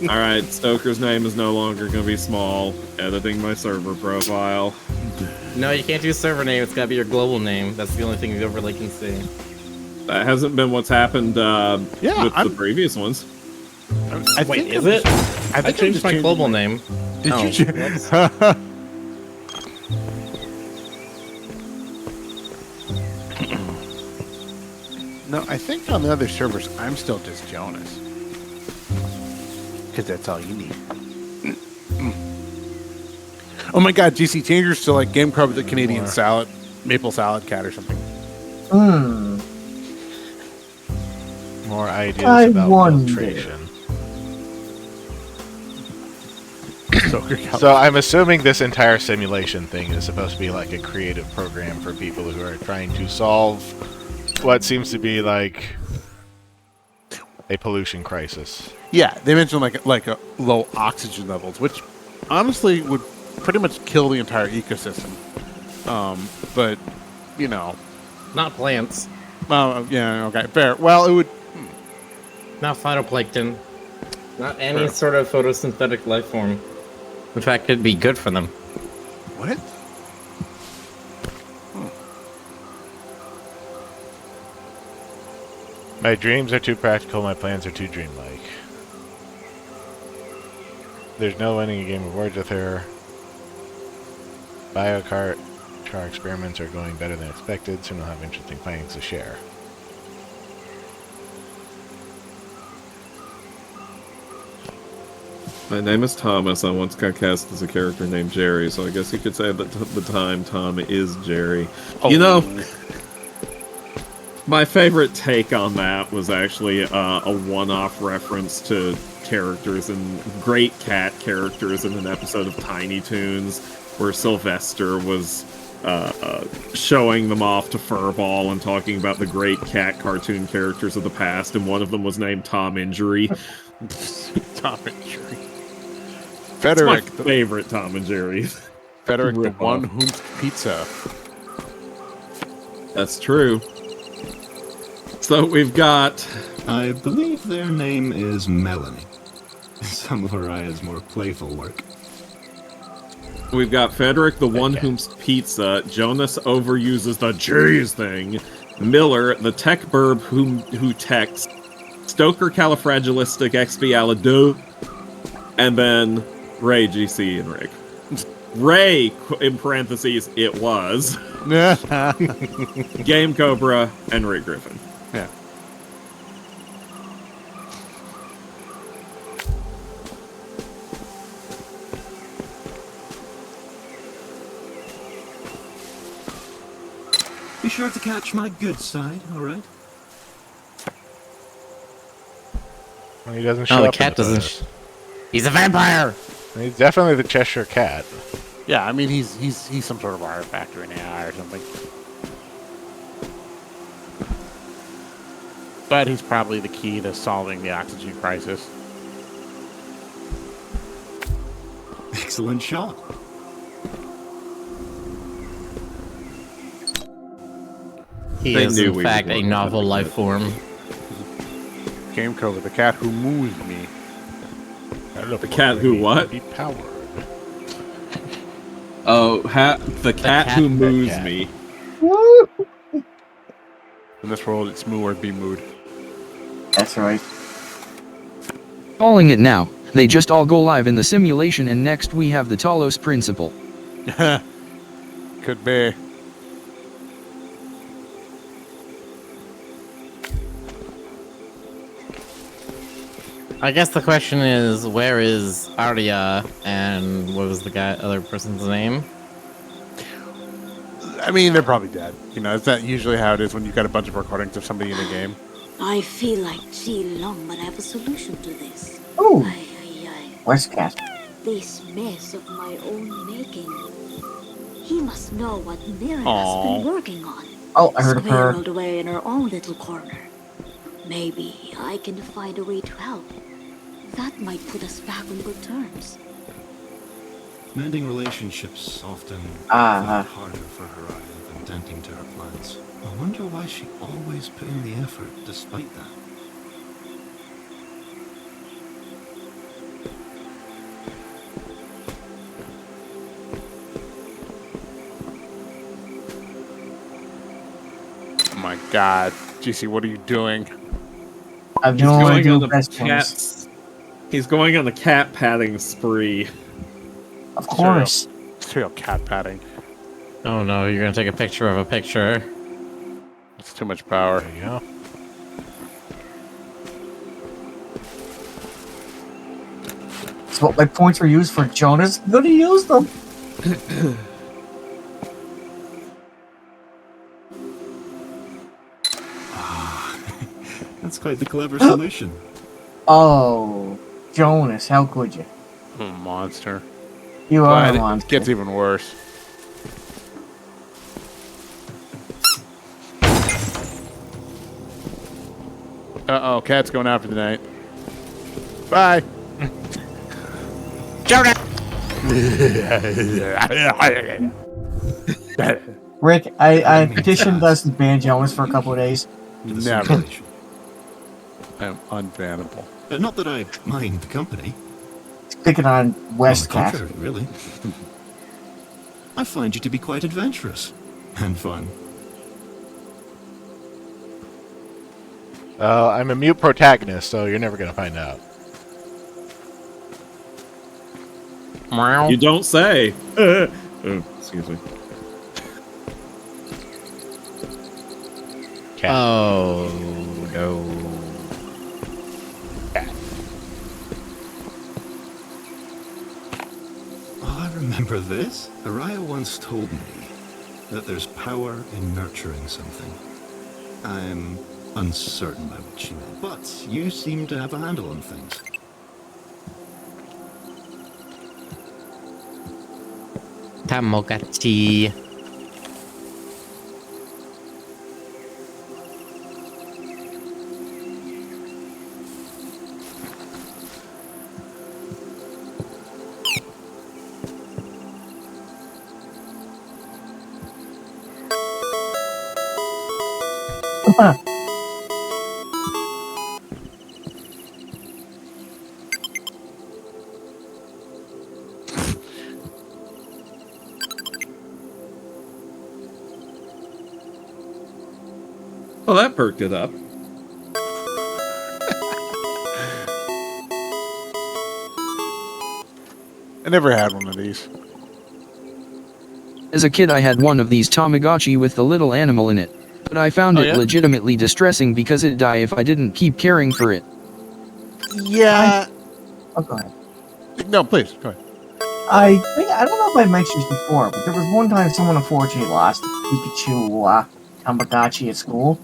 S4: Alright, Stoker's name is no longer going to be small. Editing my server profile.
S3: No, you can't do server name, it's gotta be your global name. That's the only thing you overlay can see.
S4: That hasn't been what's happened with the previous ones.
S3: Wait, is it? I changed my global name.
S1: Did you? No, I think on the other servers, I'm still just Jonas. Because that's all you need. Oh my god, GC Changers to like Game Club with the Canadian salad, maple salad cat or something.
S2: More ideas about filtration. So I'm assuming this entire simulation thing is supposed to be like a creative program for people who are trying to solve what seems to be like a pollution crisis.
S1: Yeah, they mentioned like a low oxygen levels, which honestly would pretty much kill the entire ecosystem. But you know,
S3: not plants.
S1: Yeah, okay, fair. Well, it would
S3: not phytoplankton, not any sort of photosynthetic life form. In fact, it'd be good for them.
S1: What?
S2: My dreams are too practical, my plans are too dreamlike. There's no winning a game of words with her. Biocart char experiments are going better than expected, so we'll have interesting findings to share.
S4: My name is Thomas. I once got cast as a character named Jerry, so I guess you could say that the time Tom is Jerry.
S1: Oh.
S4: You know, my favorite take on that was actually a one-off reference to characters and great cat characters in an episode of Tiny Toons, where Sylvester was showing them off to Furball and talking about the great cat cartoon characters of the past, and one of them was named Tom Injury.
S1: Tom Injury.
S4: Frederick, my favorite Tom and Jerry.
S1: Frederick, the one whom's pizza.
S4: That's true. So we've got...
S12: I believe their name is Melanie. Some of Mariah's more playful work.
S4: We've got Frederick, the one whom's pizza. Jonas overuses the cheese thing. Miller, the tech burb who texts. Stoker, califragilisticexpialidocious. And then Ray, GC, and Rick. Ray, in parentheses, it was. Game Cobra, and Rick Griffin.
S1: Yeah.
S12: Be sure to catch my good side, alright?
S2: Well, he doesn't show up.
S3: The cat doesn't. He's a vampire!
S2: He's definitely the Cheshire Cat.
S1: Yeah, I mean, he's some sort of artifact or an AI or something. But he's probably the key to solving the oxygen crisis.
S12: Excellent shot.
S3: He is, in fact, a novel life form.
S1: Game Cover, the cat who moves me.
S4: The cat who what?
S2: Be powered.
S4: Oh, the cat who moves me.
S1: In this world, it's moo or be mooed.
S5: That's right.
S11: Calling it now. They just all go live in the simulation, and next we have the Talos Principle.
S1: Could be.
S3: I guess the question is, where is Arya, and what was the other person's name?
S1: I mean, they're probably dead. You know, is that usually how it is when you've got a bunch of recordings of somebody in a game?
S8: I feel like Long, but I have a solution to this.
S5: Ooh. Where's Cat?
S8: This mess of my own making. He must know what Mirren
S1: Aww.
S8: has been working on.
S5: Oh, I heard of her.
S8: Squirreled away in her own little corner. Maybe I can find a way to help. That might put us back on good terms.
S12: Mending relationships often
S5: Ah.
S12: harder for Haraya than tending to her plans. I wonder why she always put in the effort despite that.
S1: Oh my god. GC, what are you doing?
S5: I've
S4: He's
S5: no
S4: going
S5: idea
S4: on the
S5: best
S4: cat. He's going on the cat patting spree.
S5: Of course.
S1: Serial cat patting.
S3: Oh no, you're gonna take a picture of a picture.
S1: That's too much power.
S2: There you go.
S5: That's what my points were used for, Jonas. I'm gonna use them.
S12: That's quite the clever solution.
S5: Oh, Jonas, how could you?
S1: I'm a monster.
S5: You are a
S1: It
S5: monster.
S1: gets even worse. Uh-oh, cat's going out for the night. Bye.
S3: Jonah!
S5: Rick, I petitioned us to ban Jonas for a couple of days.
S1: Never. I am unbannable.
S12: Not that I mind the company.
S5: Picking on West
S12: On the
S5: Cat.
S12: contrary, really. I find you to be quite adventurous and fun.
S2: I'm a mute protagonist, so you're never gonna find out.
S4: You don't say. Oh, excuse me.
S2: Cat.
S3: Oh no.
S12: Oh, I remember this. Araya once told me that there's power in nurturing something. I'm uncertain by what she meant, but you seem to have a handle on things.
S3: Tamagotchi.
S4: Well, that perked it up.
S1: I never had one of these.
S11: As a kid I had one of these Tamagotchi with the little animal in it, but I found it legitimately distressing because it'd die if I didn't keep caring for it.
S1: Yeah.
S5: Oh, go ahead.
S1: No, please, go ahead.
S5: I don't know if I mentioned this before, but there was one time someone unfortunately lost a Pikachu Tamagotchi at school.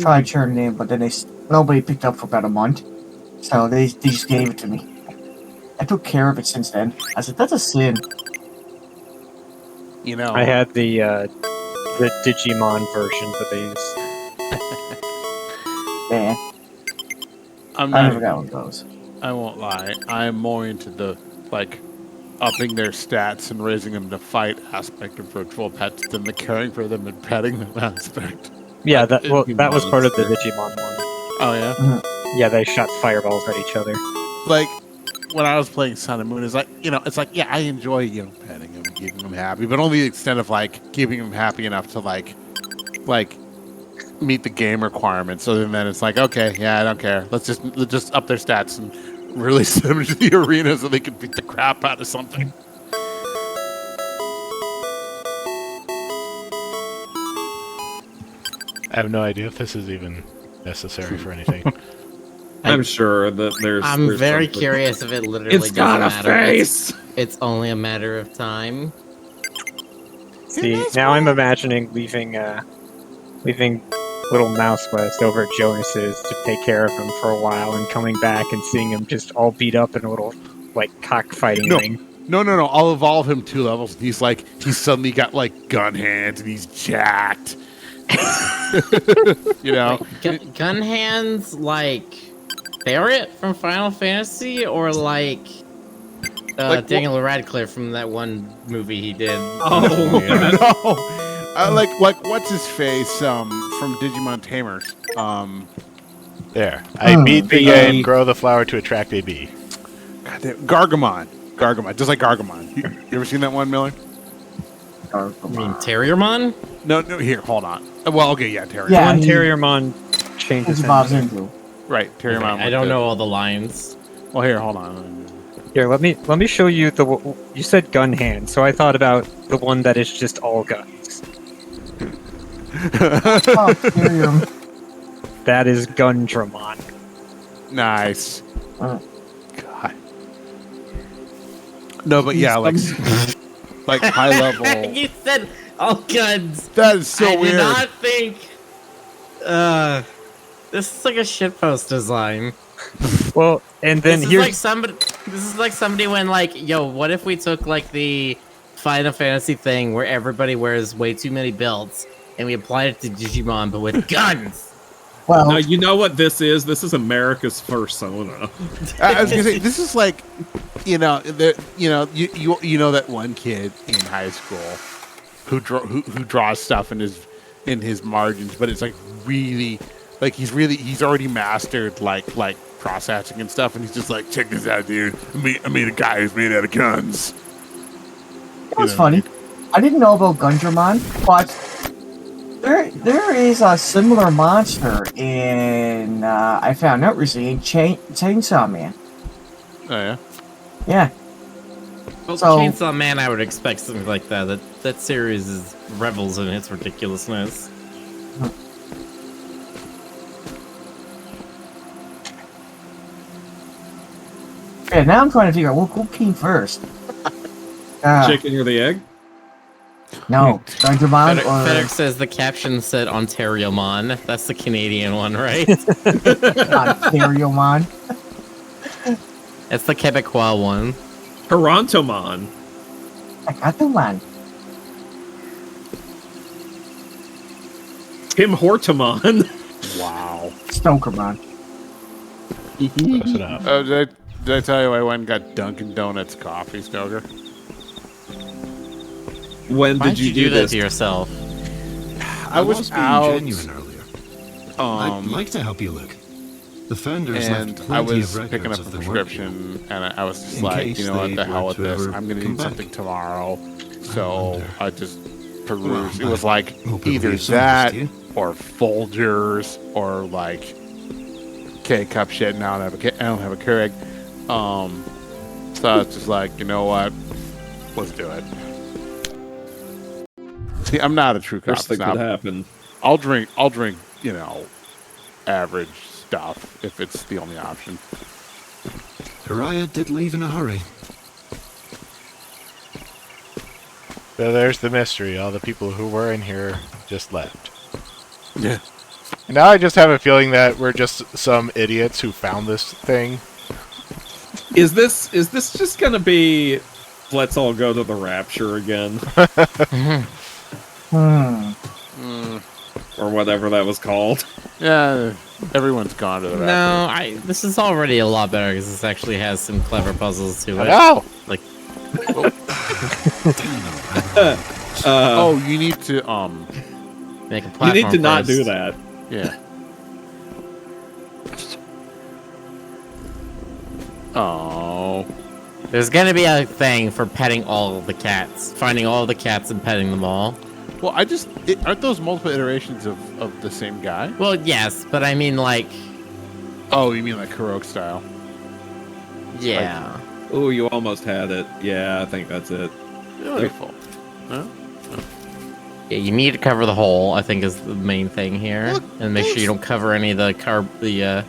S5: Tried turning it in, but then nobody picked up for about a month. So they just gave it to me. I took care of it since then. I said, that's a sin.
S1: You know,
S10: I had the Digimon versions of these.
S5: Yeah.
S1: I'm
S5: I
S1: not
S5: never got one of those.
S1: I won't lie. I'm more into the, like, upping their stats and raising them to fight aspect of virtual pets than the caring for them and petting them aspect.
S10: Yeah, that was part of the Digimon one.
S1: Oh, yeah?
S10: Yeah, they shot fireballs at each other.
S1: Like when I was playing Sun and Moon, it's like it's like I enjoy petting him, keeping him happy, but only the extent of like keeping him happy enough to like meet the game requirements. So then it's like, okay, yeah, I don't care. Let's just up their stats and release them into the arena so they can beat the crap out of something.
S2: I have no idea if this is even necessary for anything.
S4: I'm sure that there's.
S3: I'm very curious if it literally
S4: It's got a
S3: doesn't matter.
S4: face.
S3: It's only a matter of time.
S10: See, now I'm imagining leaving little Mouse West over at Jonas's to take care of him for a while and coming back and seeing him just all beat up in a little, like, cockfighting ring.
S1: No. I'll evolve him 2 levels. He's suddenly got like gun hands and he's jacked.
S3: Gun hands like Barrett from Final Fantasy, or like Daniel Radcliffe from that one movie he did.
S1: Oh no! Like what's his face from Digimon Tamers?
S2: There, I beat the game. Grow the flower to attract a bee.
S1: Gargamon, just like Gargamon. You ever seen that one, Miller?
S3: You mean Terriermon?
S1: No. Here, hold on. Well, okay, yeah, Terriermon.
S10: Yeah, one Terriermon changes
S5: into.
S1: Right, Terriermon.
S3: Okay, I don't know all the lines.
S1: Well, here, hold on.
S10: Here, let me show you the. You said gun hand, so I thought about the one that is just all guns. That is Gundramon.
S1: Nice. God. No, but yeah, like high level.
S3: You said all guns.
S1: That is so
S3: I
S1: weird.
S3: did not think. This is like a shitpost design.
S10: Well, and then
S3: this is like somebody when like, yo, what if we took like the Final Fantasy thing where everybody wears way too many belts and we applied it to Digimon but with guns?
S4: Well, no, you know what this is? This is America's Persona.
S1: I was gonna say this is like, you know that one kid in high school who draws stuff in his margins, but it's like really like he's already mastered like cross hatching and stuff, and he's just like, check this out, dude. I mean a guy who's made out of guns.
S5: It was funny. I didn't know about Gundramon, but there is a similar monster in I found out recently in Chainsaw Man.
S1: Oh yeah.
S5: Yeah.
S3: Well,
S5: So-
S3: Chainsaw Man, I would expect something like that. That series revels in its ridiculousness.
S5: Yeah, now I'm trying to figure out who came first.
S4: Chicken or the egg?
S5: No, Gundramon or
S3: FedEx says the caption said Ontariomon. That's the Canadian one, right?
S5: Ontariomon.
S3: That's the Quebecois one.
S4: Torontomon.
S5: I got the one.
S4: Tim Hortomon.
S1: Wow.
S5: Stokermon.
S2: Close enough.
S1: Oh, did I tell you I went and got Dunkin' Donuts coffee, Stoker?
S4: When
S3: Why
S4: did you do
S3: that
S4: this?
S3: to yourself?
S1: I was
S12: being
S1: out.
S12: genuine earlier. I'd like to help you look. The founders
S1: And
S12: left
S1: I
S12: plenty
S1: was
S12: of
S1: picking
S12: records
S1: up a
S12: of their work here.
S1: prescription, and I was just
S12: In
S1: like,
S12: case
S1: you know what,
S12: they
S1: the hell
S12: were
S1: with
S12: to
S1: this.
S12: ever
S1: I'm gonna
S12: come
S1: need
S12: back.
S1: something tomorrow. So I just perused.
S12: Well,
S1: It was
S12: I
S1: like
S12: hope it'll be
S1: either
S12: of service
S1: that
S12: to you.
S1: or Folgers or like K-cup shit. Now I don't have a Keurig. So I was just like, you know what, let's do it. See, I'm not a true coffee
S4: Worst thing
S1: snob.
S4: could happen.
S1: I'll drink, you know, average stuff if it's the only option.
S12: Hiraya did leave in a hurry.
S2: So there's the mystery. All the people who were in here just left.
S1: Yeah.
S2: And now I just have a feeling that we're just some idiots who found this thing.
S4: Is this just gonna be let's all go to the rapture again? Or whatever that was called.
S1: Yeah, everyone's gone to the
S3: No, this is already a lot better because this actually has some clever puzzles to it.
S2: know.
S3: Like,
S1: oh, you need to
S3: make a
S4: You
S3: platform
S4: need to not
S3: first.
S4: do that.
S1: Yeah. Oh.
S3: There's gonna be a thing for petting all of the cats. Finding all the cats and petting them all.
S1: Well, aren't those multiple iterations of the same guy?
S3: Well, yes, but I mean, like...
S1: Oh, you mean like heroic style?
S3: Yeah.
S4: Oh, you almost had it. Yeah, I think that's it.
S1: Beautiful. Huh?
S3: Yeah, you need to cover the hole, I think is the main thing here. And make sure you don't cover any of the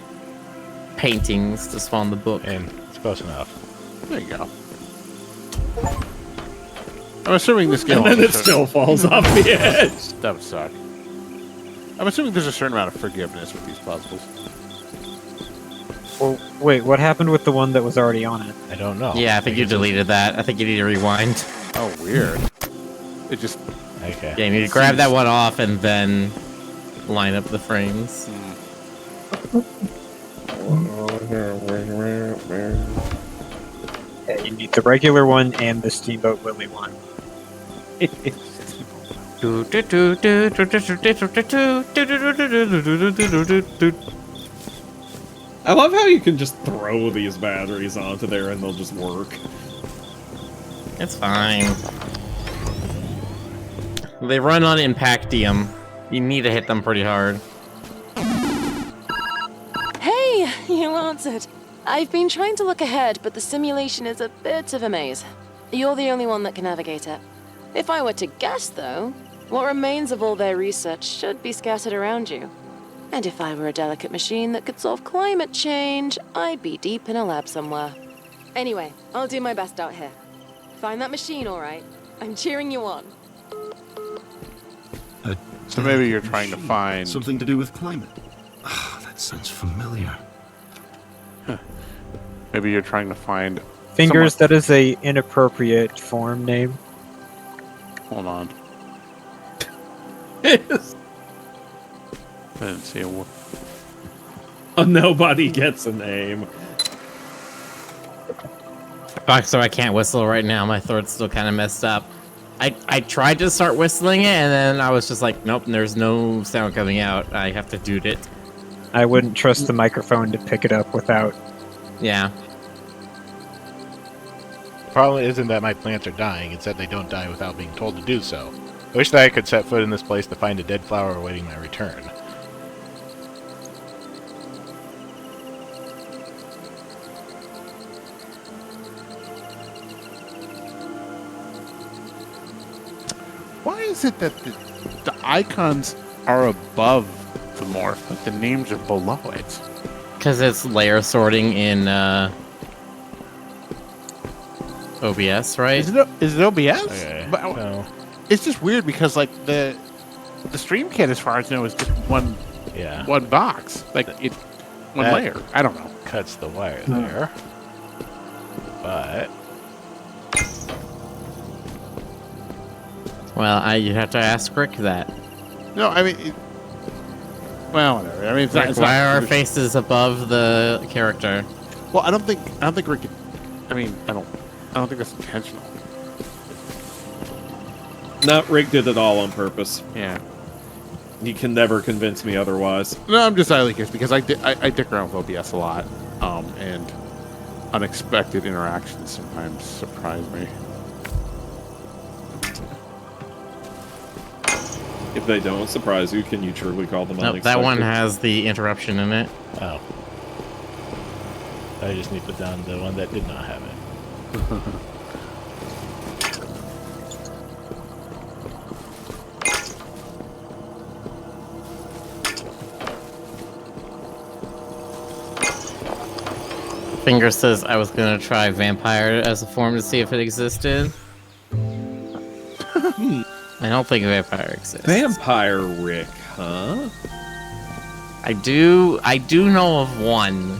S3: paintings to spawn the book.
S2: And it's close enough.
S1: There you go. I'm assuming this game...
S4: And then it still falls off the edge.
S1: That would suck. I'm assuming there's a certain amount of forgiveness with these puzzles.
S10: Well, wait, what happened with the one that was already on it?
S2: I don't know.
S3: Yeah, I think you deleted that. I think you need to rewind.
S1: Oh, weird. It just...
S2: Okay.
S3: Yeah, you need to grab that one off and then line up the frames.
S10: Yeah, you need the regular one and the Steamboat Willie one.
S4: I love how you can just throw these batteries onto there and they'll just work.
S3: It's fine. They run on Impactium. You need to hit them pretty hard.
S6: Hey, you answered. I've been trying to look ahead, but the simulation is a bit of a maze. You're the only one that can navigate it. If I were to guess, though, what remains of all their research should be scattered around you. And if I were a delicate machine that could solve climate change, I'd be deep in a lab somewhere. Anyway, I'll do my best out here. Find that machine, all right? I'm cheering you on.
S1: So maybe you're trying to find...
S12: Something to do with climate. Ah, that sounds familiar.
S1: Huh. Maybe you're trying to find...
S10: Fingers, that is a inappropriate form name.
S1: Hold on. I didn't see a word.
S4: Oh, nobody gets a name.
S3: Fuck, so I can't whistle right now. My throat's still kind of messed up. I tried to start whistling it, and then I was just like, nope, there's no sound coming out. I have to do it.
S10: I wouldn't trust the microphone to pick it up without...
S3: Yeah.
S2: The problem isn't that my plants are dying, it's that they don't die without being told to do so. I wish that I could set foot in this place to find a dead flower awaiting my return.
S1: Why is it that the icons are above the morph, but the names are below it?
S3: Because it's layer sorting in OBS, right?
S1: Is it OBS?
S2: Okay.
S1: But,
S2: No.
S1: It's just weird because like the stream kit, as far as I know, is just one box, like one layer. I don't know.
S2: Cuts the wire there, but
S3: Well, you have to ask Rick that.
S1: No, I mean, well, whatever. I mean, it's
S3: Rick,
S1: not, it's
S3: why
S1: not,
S3: are our faces above the character?
S1: Well, I don't think Rick. I mean, I don't think that's intentional.
S4: No, Rick did it all on purpose.
S1: Yeah.
S4: You can never convince me otherwise.
S1: No, I'm just highly curious because I dick around with OBS a lot, and unexpected interactions sometimes surprise me.
S4: If they don't surprise you, can you truly call them
S3: Nope,
S4: unexpected?
S3: that one has the interruption in it.
S2: oh, I just need to put down the one that did not have it.
S3: Finger says I was gonna try vampire as a form to see if it existed. I don't think vampire exists.
S4: Vampire Rick, huh?
S3: I do know of one.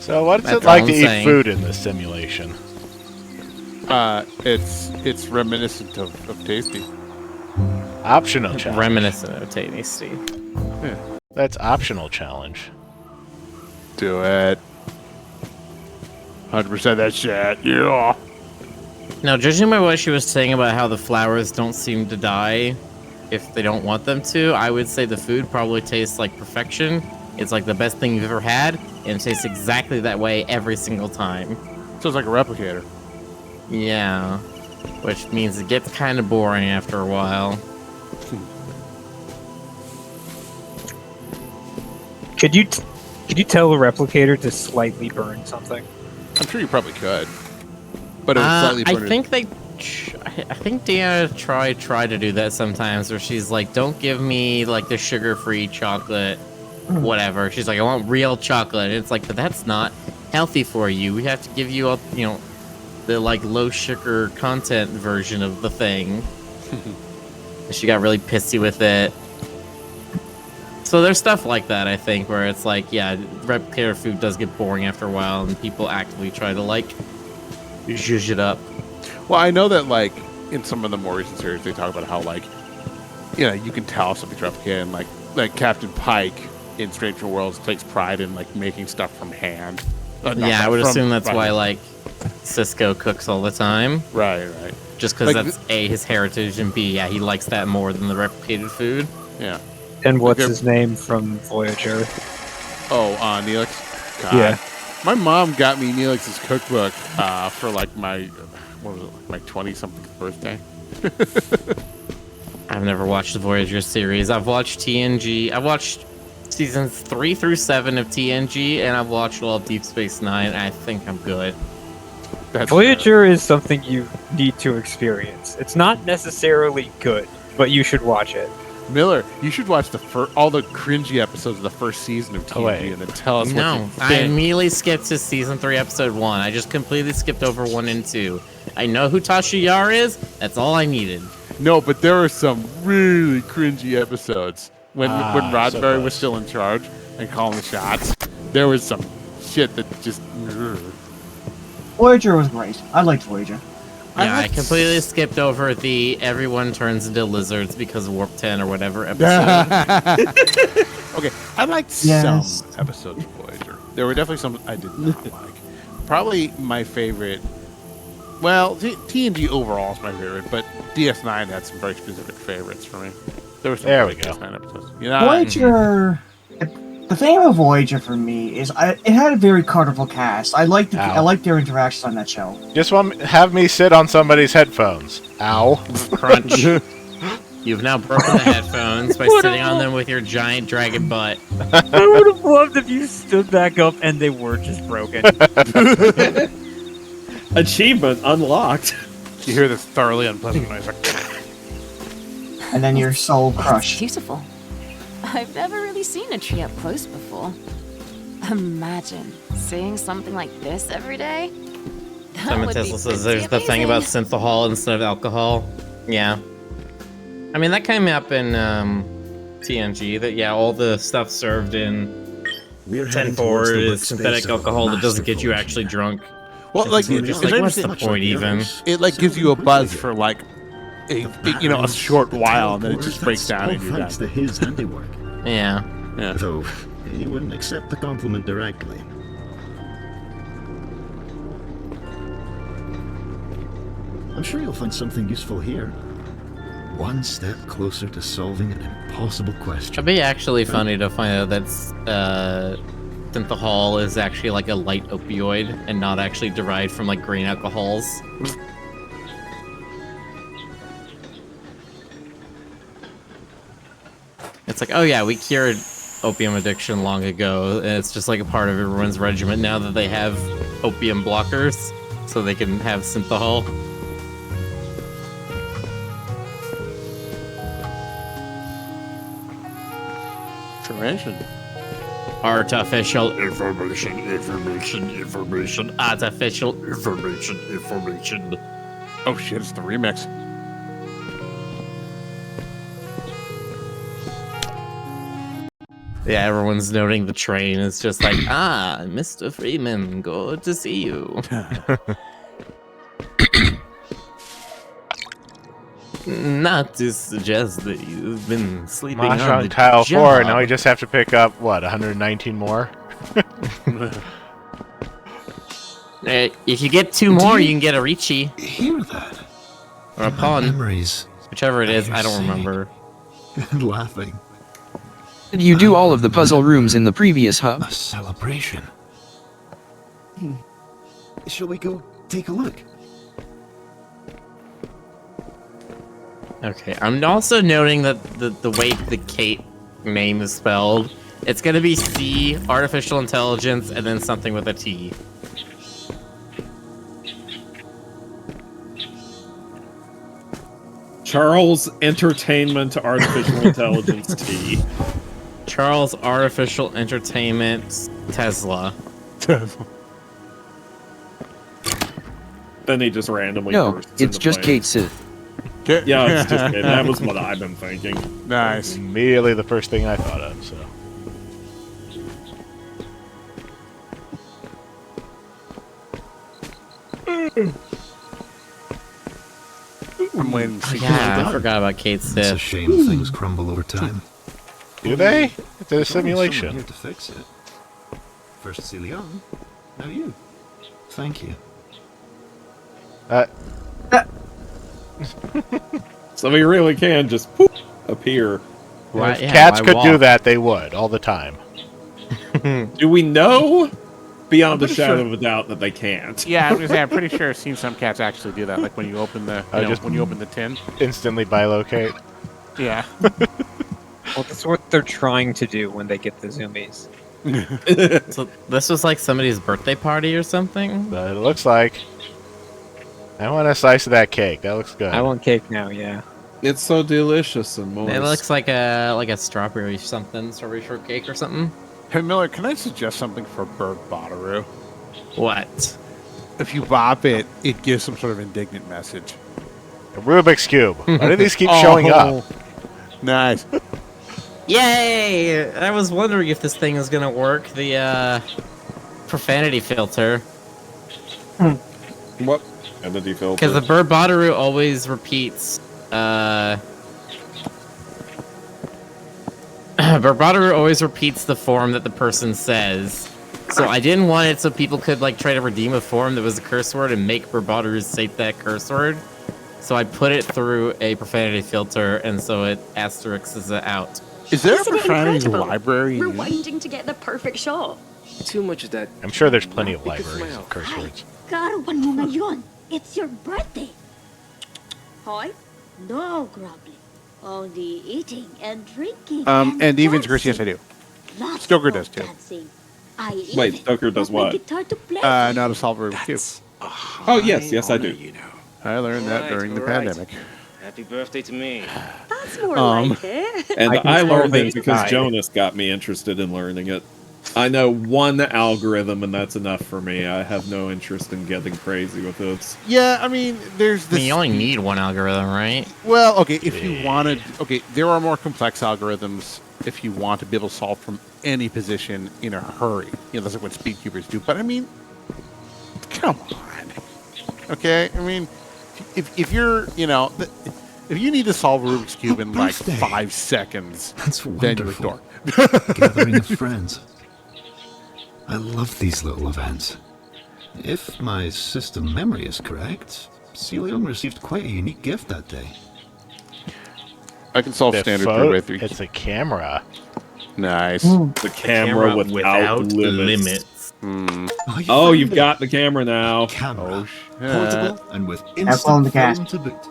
S2: So what's
S3: That's
S2: it like
S3: all
S2: to
S3: I'm
S2: eat
S3: saying.
S2: food in this simulation?
S1: It's reminiscent of Tasty.
S2: Optional challenge.
S3: Reminiscent of Tasty.
S1: Yeah.
S2: That's optional challenge.
S1: Do it. 100% that shit. Yeah.
S3: Now, judging by what she was saying about how the flowers don't seem to die if they don't want them to, I would say the food probably tastes like perfection. It's like the best thing you've ever had, and it tastes exactly that way every single time.
S1: So it's like a replicator.
S3: Yeah, which means it gets kind of boring after a while.
S10: Could you tell the replicator to slightly burn something?
S1: I'm sure you probably could. But it was slightly burn.
S3: I think Deanna tried to do that sometimes, where she's like, "Don't give me like the sugar-free chocolate, whatever." She's like, "I want real chocolate." And it's like, but that's not healthy for you. We have to give you all, the like low sugar content version of the thing. She got really pissy with it. So there's stuff like that, I think, where it's like, yeah, replicator food does get boring after a while, and people actively try to like zhuzh it up.
S1: Well, I know that, like, in some of the more recent series, they talk about how, like, you can tell something's replicated, and, like Captain Pike in Stranger Worlds takes pride in, like, making stuff from hand.
S3: Yeah, I would assume that's why, like, Cisco cooks all the time.
S1: Right.
S3: Just because that's A, his heritage, and B, yeah, he likes that more than the replicated food.
S1: Yeah.
S10: And what's his name from Voyager?
S1: Oh, Neelix? God.
S10: Yeah.
S1: My mom got me Neelix's cookbook for, like, my 20-something birthday.
S3: I've never watched the Voyager series. I've watched TNG. I've watched seasons 3 through 7 of TNG, and I've watched all of Deep Space Nine, and I think I'm good.
S10: Voyager is something you need to experience. It's not necessarily good, but you should watch it.
S1: Miller, you should watch all the cringy episodes of the first season of TNG and then tell us what you think.
S3: I immediately skipped to season 3, episode 1. I just completely skipped over 1 and 2. I know who Tasha Yar is. That's all I needed.
S1: No, but there are some really cringy episodes. When Roddenberry was still in charge and calling the shots, there was some shit that just...
S5: Voyager was great. I liked Voyager.
S3: Yeah, I completely skipped over the everyone turns into lizards because of Warp 10 or whatever episode.
S1: Okay, I liked some episodes of Voyager. There were definitely some I did not like. Probably my favorite... Well, TNG overall is my favorite, but DS9 had some very specific favorites for me. There were some DS9 episodes.
S5: Voyager... The thing about Voyager for me is it had a very colorful cast. I liked their interactions on that show.
S2: Just have me sit on somebody's headphones. Ow.
S3: Crunch. You've now broken the headphones by sitting on them with your giant dragon butt.
S10: I would have loved if you stood back up and they were just broken.
S4: Achievement unlocked.
S1: You hear this thoroughly unpleasant noise.
S5: And then your soul crushed.
S6: Beautiful. I've never really seen a tree up close before. Imagine seeing something like this every day.
S3: Simon Tesla says there's the thing about synthahol instead of alcohol. Yeah. I mean, that came up in TNG, that, all the stuff served in 10-4 is synthetic alcohol that doesn't get you actually drunk.
S1: Well, like,
S3: just like what's the point even?
S1: It, like, gives you a buzz for, like, a short while, and then it just breaks down and you're done.
S12: Thanks to his handiwork.
S3: Yeah.
S12: Though he wouldn't accept the compliment directly. I'm sure you'll find something useful here. One step closer to solving an impossible question.
S3: It'd be actually funny to find out that synthahol is actually like a light opioid and not actually derived from like grain alcohols. It's like, oh yeah, we cured opium addiction long ago, and it's just like a part of everyone's regimen now that they have opium blockers, so they can have synthahol.
S1: Information.
S3: Artificial information. Artificial information.
S1: Oh shit, it's the remix.
S3: Yeah, everyone's noting the train. It's just like, Mr. Freeman, good to see you. Not to suggest that you've been sleeping on the
S2: tile
S3: job.
S2: 4, now we just have to pick up, 119 more?
S3: If you get 2 more, you can get a Ricci.
S12: Hear that?
S3: Or a Pawn.
S12: Memories.
S3: Whichever it is, I don't remember.
S12: And laughing.
S11: Did you do all of the puzzle rooms in the previous hub?
S12: A celebration. Shall we go take a look?
S3: Okay, I'm also noting that the way the Kate name is spelled, it's gonna be C, artificial intelligence, and then something with a T.
S4: Charles Entertainment Artificial Intelligence T.
S3: Charles Artificial Entertainment Tesla.
S4: Then he just randomly.
S11: No,
S4: bursts
S11: it's
S4: into
S11: just
S4: flames.
S11: Kate Sith.
S4: Yeah, it's just that was what I've been thinking.
S1: Nice.
S2: Immediately the first thing I thought of, so.
S1: I'm waiting.
S3: Yeah, I forgot about Kate
S12: It's a
S3: Sith.
S12: shame things crumble over time.
S2: Do they? It's a
S12: There's someone
S2: simulation.
S12: here to fix it. First Celion, now you. Thank you.
S4: So we really can just poof, appear.
S2: If cats could do that, they would all the time.
S4: Do we know beyond a
S1: pretty
S4: shadow
S1: sure-
S4: of a doubt that they can't?
S1: Yeah, I was gonna say, I'm pretty sure I've seen some cats actually do that. Like when you open the, when you open the tin.
S2: Instantly bilocate.
S1: Yeah.
S10: Well, that's what they're trying to do when they get the zoomies.
S3: So this was like somebody's birthday party or something?
S2: But it looks like. I want a slice of that cake. That looks good.
S10: I want cake now, yeah.
S4: It's so delicious and moist.
S3: It looks like a strawberry something, strawberry shortcake or something.
S1: Hey Miller, can I suggest something for Bird Bottaroo?
S3: What?
S1: If you bop it, it gives some sort of indignant message.
S2: A Rubik's Cube. Why do these keep showing up?
S1: Nice.
S3: Yay! I was wondering if this thing is gonna work. The profanity filter.
S4: What? Entity filter.
S3: Because the Bird Bottaroo always repeats. Bird Bottaroo always repeats the form that the person says. So I didn't want it so people could like try to redeem a form that was a curse word and make Bird Bottaroo say that curse word. So I put it through a profanity filter, and so it asterisks it out.
S1: Is there a
S13: Isn't it
S1: profanity
S13: incredible?
S1: library?
S13: Rewinding to get the perfect shot.
S14: Too much of that.
S2: I'm sure there's plenty of libraries of curse words.
S8: Karuan mo ngayon. It's your birthday. Hoy? No grumbling. Only eating and drinking.
S1: And even Chris, yes, I do.
S8: Lots
S1: Stoker
S8: of
S1: does too.
S8: dancing. I
S4: Wait,
S8: even
S4: Stoker does
S8: got my
S4: what?
S8: guitar to play.
S1: Not to solve Rubik's Cube.
S4: Oh yes, I do.
S1: I learned that during the
S14: Alright.
S1: pandemic.
S14: Happy birthday to me.
S13: That's more like it.
S4: And
S10: I can
S4: I
S10: solve
S4: learned it
S10: it
S4: because
S10: tonight.
S4: Jonas got me interested in learning it. I know one algorithm, and that's enough for me. I have no interest in getting crazy with it.
S1: Yeah, I mean, there's
S3: I
S1: this.
S3: mean, you only need one algorithm, right?
S1: Well, okay, if you wanted, okay, there are more complex algorithms if you want to be able to solve from any position in a hurry. You know, that's like what speedcubers do. But I mean, come on. Okay, I mean, if you're, you know, if you need to solve a Rubik's Cube in like
S12: Birthday.
S1: 5 seconds,
S12: That's
S1: then you're a
S12: wonderful.
S1: dork.
S12: Gathering of friends. I love these little events. If my system memory is correct, Celion received quite a unique gift that day.
S1: I can solve
S2: The
S1: standard
S2: photo-
S1: 3x3.
S2: It's a camera.
S1: Nice.
S4: The camera without limits. Oh, you've got the camera now.
S12: Camera.
S1: shit.
S12: Portable and with
S5: phone
S12: instant
S5: the gas.
S12: film to boot.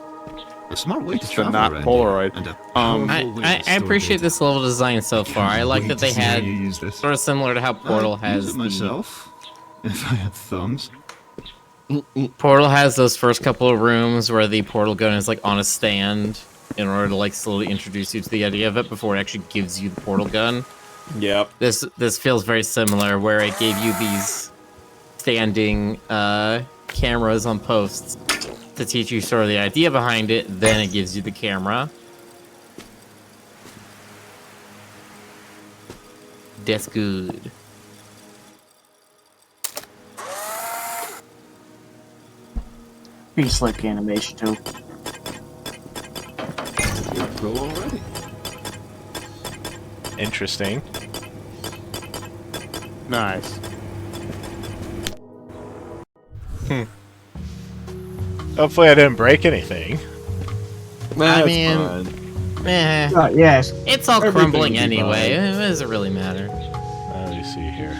S12: A smart way to
S1: It's the
S12: travel
S1: not
S12: around
S1: Polaroid.
S12: here, and a
S1: Um,
S12: powerful way
S3: I
S12: to store
S3: appreciate
S12: data.
S3: this level design so far. I like
S12: Wait
S3: that they
S12: to see how
S3: had
S12: you use this.
S3: sort of similar to how Portal
S12: I'd use
S3: has
S12: it myself if I had thumbs.
S3: Portal has those first couple of rooms where the portal gun is like on a stand in order to like slowly introduce you to the idea of it before it actually gives you the portal gun.
S4: Yep.
S3: This feels very similar, where it gave you these standing cameras on posts to teach you sort of the idea behind it. Then it gives you the camera. That's good.
S5: Pretty slick animation too.
S12: Go already.
S2: Interesting.
S1: Nice.
S2: Hopefully I didn't break anything.
S4: That's
S3: mean,
S4: fine.
S5: Yes.
S3: It's all
S4: Everything
S3: crumbling
S4: will be
S3: anyway.
S4: fine.
S3: What does it really matter?
S2: Let me see here.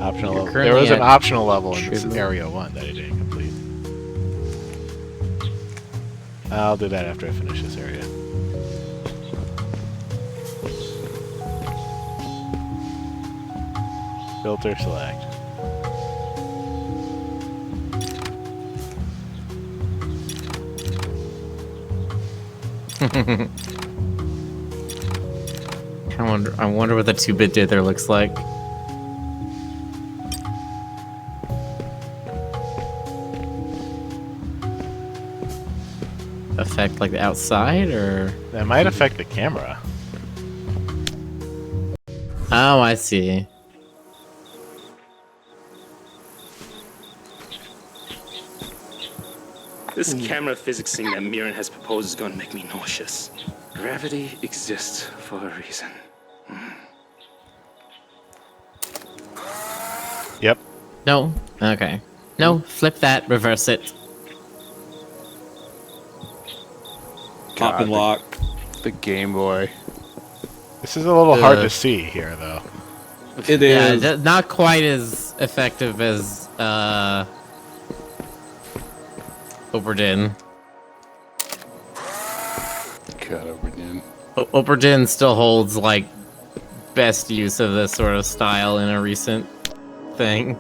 S2: Optional
S3: You're
S2: level.
S3: currently
S2: There was an
S3: at
S2: optional level in
S3: Tribute.
S2: Area 1 that I didn't complete. I'll do that after I finish this area. Filter select.
S3: I wonder what the 2-bit dither looks like. Affect like the outside, or
S2: That might affect the camera.
S3: oh, I see.
S14: This camera physics thing that Mirren has proposed is going to make me nauseous. Gravity exists for a reason.
S2: Yep.
S3: No. Okay. No. Flip that. Reverse it.
S4: Pop and lock.
S1: The Game Boy.
S2: This is a little hard to see here, though.
S4: It is.
S3: Yeah, not quite as effective as Oberdin.
S1: God, Oberdin.
S3: Oberdin still holds like best use of this sort of style in a recent thing.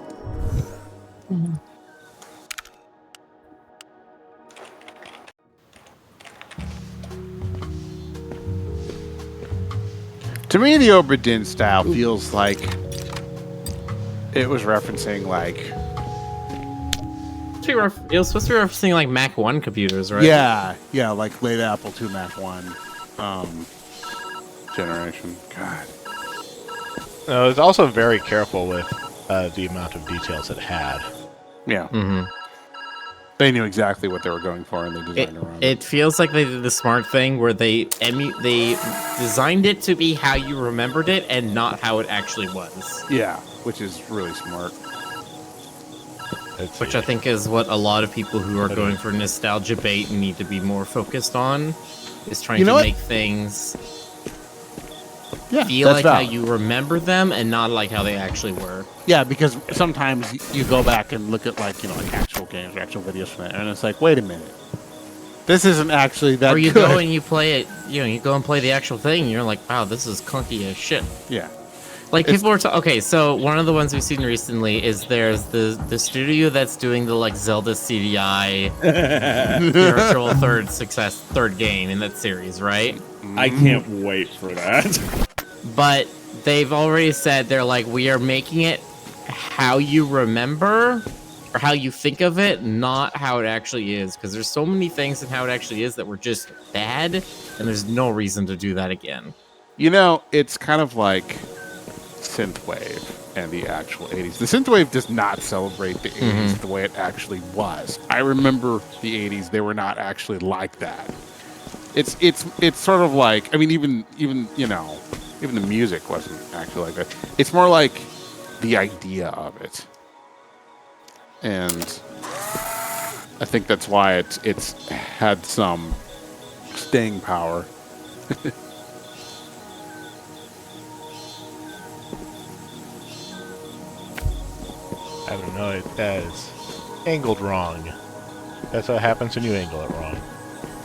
S1: To me, the Oberdin style feels like it was referencing like
S3: It was supposed to be referencing like Mac 1 computers, right?
S1: yeah, like late Apple II Mac 1 generation. God.
S2: No, it was also very careful with the amount of details it had.
S1: Yeah.
S3: Mm-hmm.
S1: They knew exactly what they were going for, and they designed around it.
S3: It feels like they did the smart thing where they designed it to be how you remembered it and not how it actually was.
S1: Yeah, which is really smart.
S3: Which I think is what a lot of people who are going for nostalgia bait need to be more focused on, is trying to make things feel like how you remember them and not like how they actually were.
S1: Yeah, because sometimes you go back and look at like actual games or actual videos from it, and it's like, wait a minute, this isn't actually that. Or
S3: you
S1: good.
S3: go and you play it, you go and play the actual thing, and you're like, wow, this is clunky as shit.
S1: Yeah.
S3: Like people are okay, so one of the ones we've seen recently is there's the studio that's doing the like Zelda CDI spiritual third game in that series, right?
S4: I can't wait for that.
S3: But they've already said they're like, we are making it how you remember or how you think of it, not how it actually is. Because there's so many things in how it actually is that were just bad, and there's no reason to do that again.
S1: It's kind of like synthwave and the actual 80s. The synthwave does not celebrate the 80s the way it actually was. I remember the 80s; they were not actually like that. It's sort of like, I mean, even the music wasn't actually like that. It's more like the idea of it, and I think that's why it's had some staying power.
S2: I don't know, it is angled wrong. That's what happens when you angle it wrong.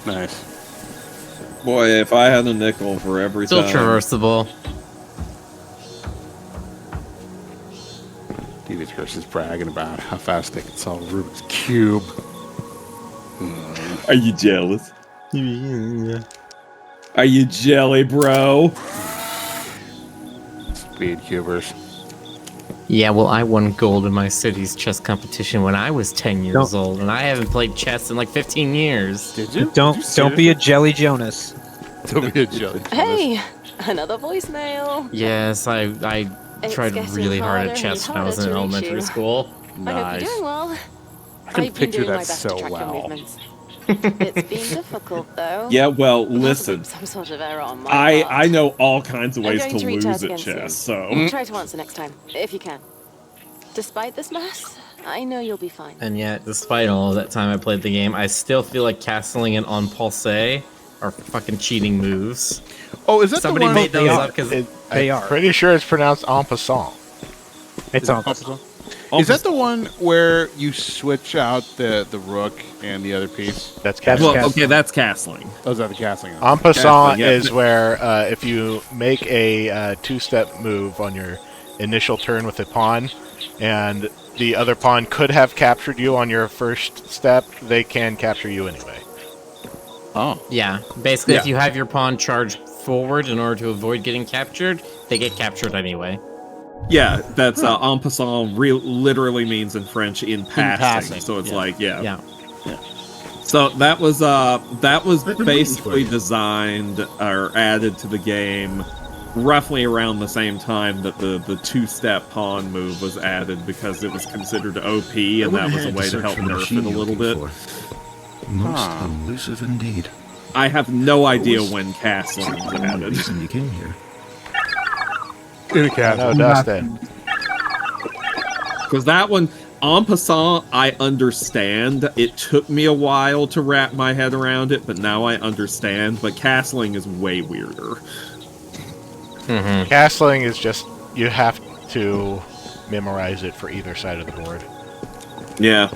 S1: Nice.
S4: Boy, if I had a nickel for every
S3: Still
S4: time.
S3: traversable.
S1: David Curse is bragging about how fast they can solve Rubik's Cube.
S4: Are you jealous? Are you jelly, bro?
S1: Speed cubers.
S3: Yeah, well, I won gold in my city's chess competition when I was 10 years old, and I haven't played chess in like 15 years.
S1: Did you?
S10: Don't be a Jelly Jonas.
S1: Don't be a Jelly Jonas.
S6: Hey, another voicemail.
S3: Yes, I tried
S6: getting
S3: really hard
S6: harder
S3: at chess
S6: and
S3: when I was in
S6: harder to reach
S3: elementary
S6: you.
S3: school.
S6: I hope you're doing well.
S1: I can
S6: I've been
S1: picture
S6: doing my
S1: that
S6: best
S1: so
S6: to track your
S1: well.
S6: movements. It's been difficult, though.
S4: Yeah, well, listen.
S6: Some sort of error on my part.
S4: I know all kinds of
S6: I'm
S4: ways
S6: going
S4: to
S6: reach
S4: lose
S6: out
S4: at
S6: again soon.
S4: chess, so.
S6: Try to answer next time, if you can. Despite this mess, I know you'll be fine.
S3: And yet, despite all of that time I played the game, I still feel like castling and en pulse are fucking cheating moves.
S1: Oh, is that
S3: Somebody
S1: the one?
S3: made those up because
S10: They
S2: I'm
S10: are.
S2: pretty sure it's pronounced en passant.
S10: It's on.
S1: Is that the one where you switch out the rook and the other piece?
S2: That's
S10: That's
S2: castling.
S4: Well, okay, that's castling.
S1: Oh, is that the castling?
S2: En passant
S4: Castling, yeah.
S2: is where if you make a two-step move on your initial turn with a pawn, and the other pawn could have captured you on your first step, they can capture you anyway.
S1: Oh.
S3: yeah, basically, if
S4: Yeah.
S3: you have your pawn charge forward in order to avoid getting captured, they get captured anyway.
S4: Yeah, that's en passant literally means in French in passing. So it's like,
S3: Yeah.
S4: So that was basically designed or added to the game roughly around the same time that the two-step pawn move was added because it was considered OP and that was a way to help nerf it a little bit.
S12: Most elusive indeed.
S4: I have no idea when castling was
S12: The
S4: added.
S12: reason you came here.
S1: In a castle.
S2: No, Dustin.
S4: Because that one, en passant, I understand. It took me a while to wrap my head around it, but now I understand. But castling is way weirder.
S2: Castling is just, you have to memorize it for either side of the board.
S4: Yeah.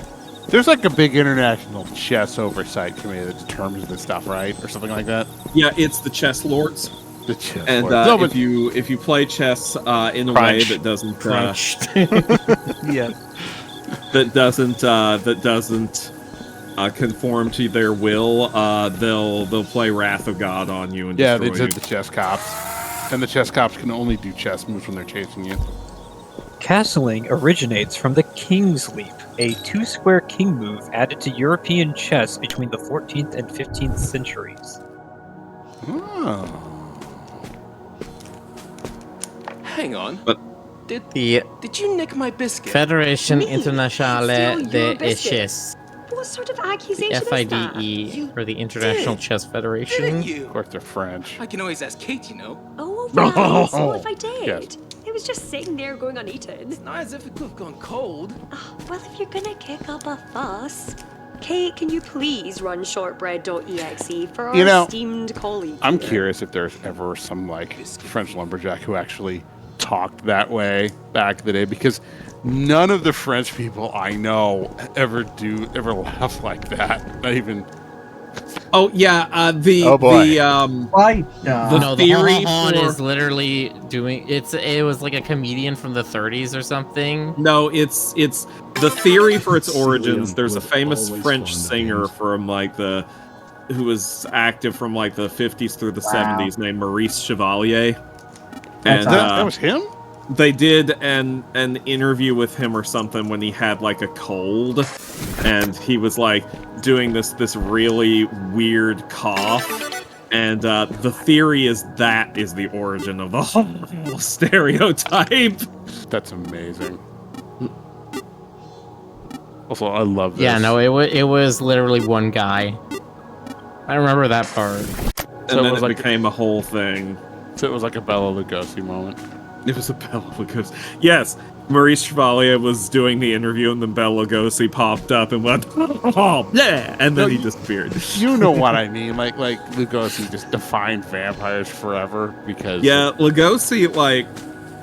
S1: There's like a big international chess oversight committee that determines this stuff, right, or something like that.
S4: Yeah, it's the chess lords.
S1: The chess
S4: And
S1: lords. No, but
S4: if you play chess in a way that doesn't
S10: Yeah.
S4: that doesn't conform to their will, they'll play Wrath of God on you and
S1: yeah, they
S4: destroy
S1: did
S4: you.
S1: the chess cops, and the chess cops can only do chess moves when they're chasing you.
S10: Castling originates from the King's Leap, a two-square king move added to European chess between the 14th and 15th centuries.
S1: Oh.
S14: Hang on.
S4: But
S14: did
S3: The
S14: you nick my biscuit?
S3: Federation
S13: Me?
S3: Internationale
S13: Steal your
S3: de
S13: biscuit.
S3: Chess,
S13: What sort of accusation is that?
S3: FIDE, or the International Chess Federation.
S14: Didn't you?
S1: Of course, they're French.
S14: I can always ask Kate, you know.
S13: Oh, right. So if I did.
S1: Yes.
S13: It was just sitting there going uneaten.
S14: Not as if it could have gone cold.
S13: Oh, well, if you're gonna kick up a fuss, Kate, can you please run shortbread.exe for our
S1: You know,
S13: esteemed colleague?
S1: I'm
S13: here?
S1: curious if there's ever some like French lumberjack who actually talked that way back in the day, because none of the French people I know ever laugh like that. Not even.
S4: oh yeah,
S2: Oh, boy.
S5: Why?
S3: No, the
S4: theory
S3: Han
S4: for-
S3: is literally doing it was like a comedian from the 30s or something.
S4: No, it's the theory for its origins.
S12: Cillian
S4: There's a
S12: was
S4: famous
S12: always
S4: French
S12: fond of
S4: singer
S12: hymns.
S4: from who was active from like the 50s through the 70s named Maurice Chevalier. And
S1: That was him?
S4: they did an interview with him or something when he had like a cold, and he was like doing this really weird cough. And the theory is that is the origin of the whole stereotype.
S1: That's amazing. Also, I love this.
S3: Yeah, no, it was literally one guy. I remember that part.
S4: And
S1: So
S4: then
S1: it was
S4: it
S1: like-
S4: became a whole thing.
S1: So it was like a Bela Lugosi moment.
S4: It was a Bela Lugosi. Yes, Maurice Chevalier was doing the interview, and then Bela Lugosi popped up and went, "Oh, yeah," and then he disappeared.
S1: You know what I mean? Like Lugosi just defined vampires forever because.
S4: Yeah, Lugosi, like,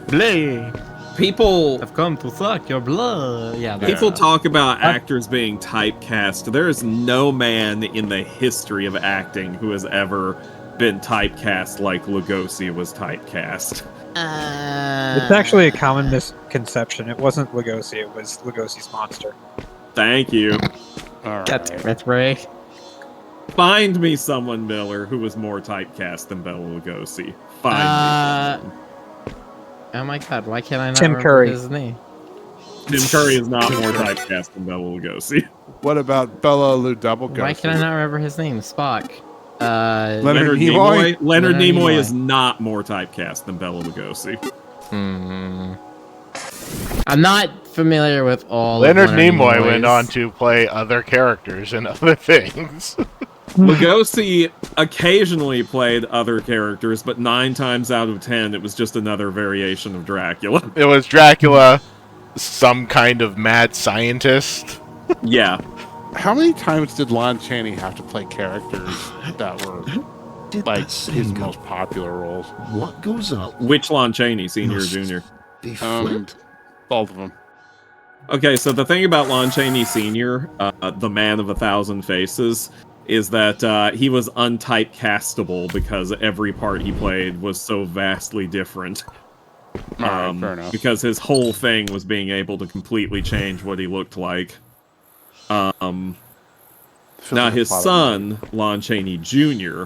S3: Blade,
S4: people
S3: I've come to suck your blood. Yeah,
S4: people talk about actors being typecast. There is no man in the history of acting who has ever been typecast like Lugosi was typecast.
S10: It's actually a common misconception. It wasn't Lugosi, it was Lugosi's monster.
S4: Thank you.
S1: All
S3: God
S1: right.
S3: damn it, Ray.
S4: Find me someone, Miller, who was more typecast than Bela Lugosi. Find me someone.
S3: Oh my god, why can't I not
S10: Tim
S3: remember
S10: Curry.
S3: his name?
S4: Tim Curry is not more typecast than Bela Lugosi.
S1: What about Bela Lugosi?
S3: Why can I not remember his name? Spock.
S1: Leonard Nimoy?
S4: Leonard
S3: Leonard
S4: Nimoy
S3: Nimoy.
S4: is not more typecast than Bela Lugosi.
S3: I'm not familiar with all.
S2: Leonard
S3: of
S2: Nimoy
S3: Nimoy's.
S2: went on to play other characters and other things.
S4: Lugosi occasionally played other characters, but 9 times out of 10, it was just another variation of Dracula.
S2: It was Dracula, some kind of mad scientist.
S4: Yeah.
S1: How many times did Lon Chaney have to play characters that were like his most popular roles?
S12: What goes up?
S4: Which Lon Chaney, senior or junior?
S1: Both of them.
S4: Okay, so the thing about Lon Chaney Sr., the man of 1,000 faces, is that he was untypecastable because every part he played was so vastly different.
S1: Fair enough.
S4: Because his whole thing was being able to completely change what he looked like. Now his son, Lon Chaney Jr.,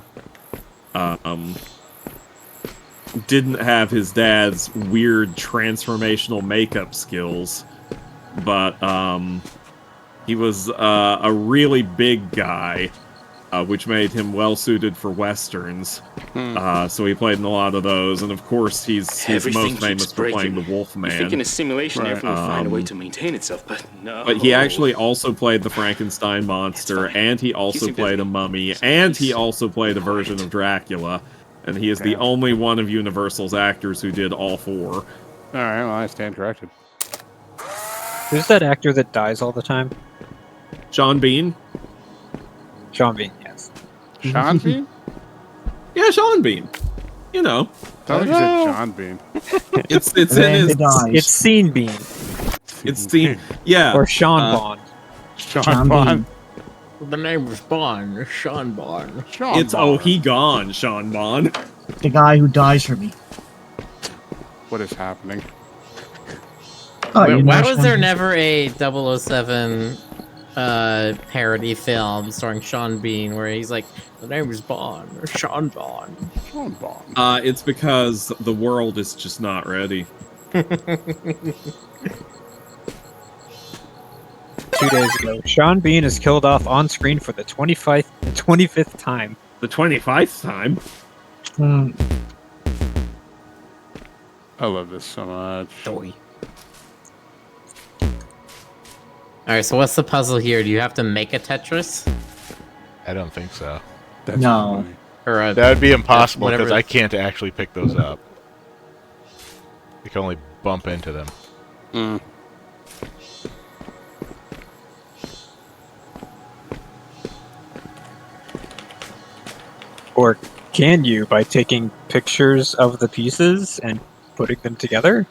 S4: didn't have his dad's weird transformational makeup skills, but he was a really big guy, which made him well suited for westerns. So he played in a lot of those, and of course he's most famous for playing the Wolfman.
S14: You think in a simulation everything will find a way to maintain itself, but no.
S4: But he actually also played the Frankenstein monster, and he also played a mummy, and he also played a version of Dracula. And he is the only one of Universal's actors who did all four.
S1: All right, well, I stand corrected.
S10: Who's that actor that dies all the time?
S4: Sean Bean.
S10: Sean Bean, yes.
S1: Sean Bean?
S4: Yeah, Sean Bean. You know.
S1: I thought you said John Bean.
S4: It's in his...
S10: It's Scene Bean.
S4: It's Scene... Yeah.
S10: Or Sean Bond.
S1: Sean Bond.
S3: The name was Bond. Sean Bond.
S4: It's he gone, Sean Bond.
S5: The guy who dies for me.
S1: What is happening?
S3: Wait, why was there never a 007 parody film starring Sean Bean where he's like, the name is Bond, or Sean Bond?
S1: Sean Bond.
S4: It's because the world is just not ready.
S10: 2 days ago, Sean Bean is killed off on screen for the 25th time.
S4: The 25th time?
S1: I love this so much.
S3: Alright, so what's the puzzle here? Do you have to make a Tetris?
S2: I don't think so.
S5: No.
S3: Or
S2: that would be impossible
S3: whatever
S2: because I can't actually pick those up. You can only bump into them.
S10: Or can you by taking pictures of the pieces and putting them together?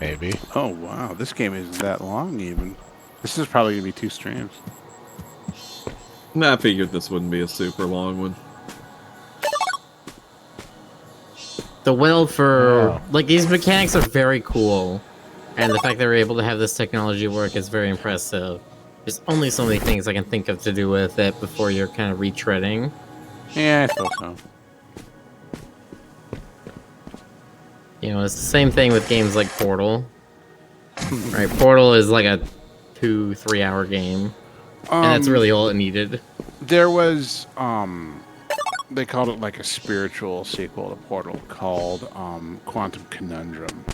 S2: Maybe.
S1: Oh, wow. This game isn't that long, even. This is probably going to be 2 streams.
S4: I figured this wouldn't be a super long one.
S3: The will for... Like, these mechanics are very cool. And the fact that we're able to have this technology work is very impressive. There's only so many things I can think of to do with it before you're kind of retreading.
S1: Yeah, I suppose so.
S3: You know, it's the same thing with games like Portal. Right, Portal is like a 2-3 hour game. And that's really all it needed.
S1: There was, they called it like a spiritual sequel to Portal called Quantum Conundrum.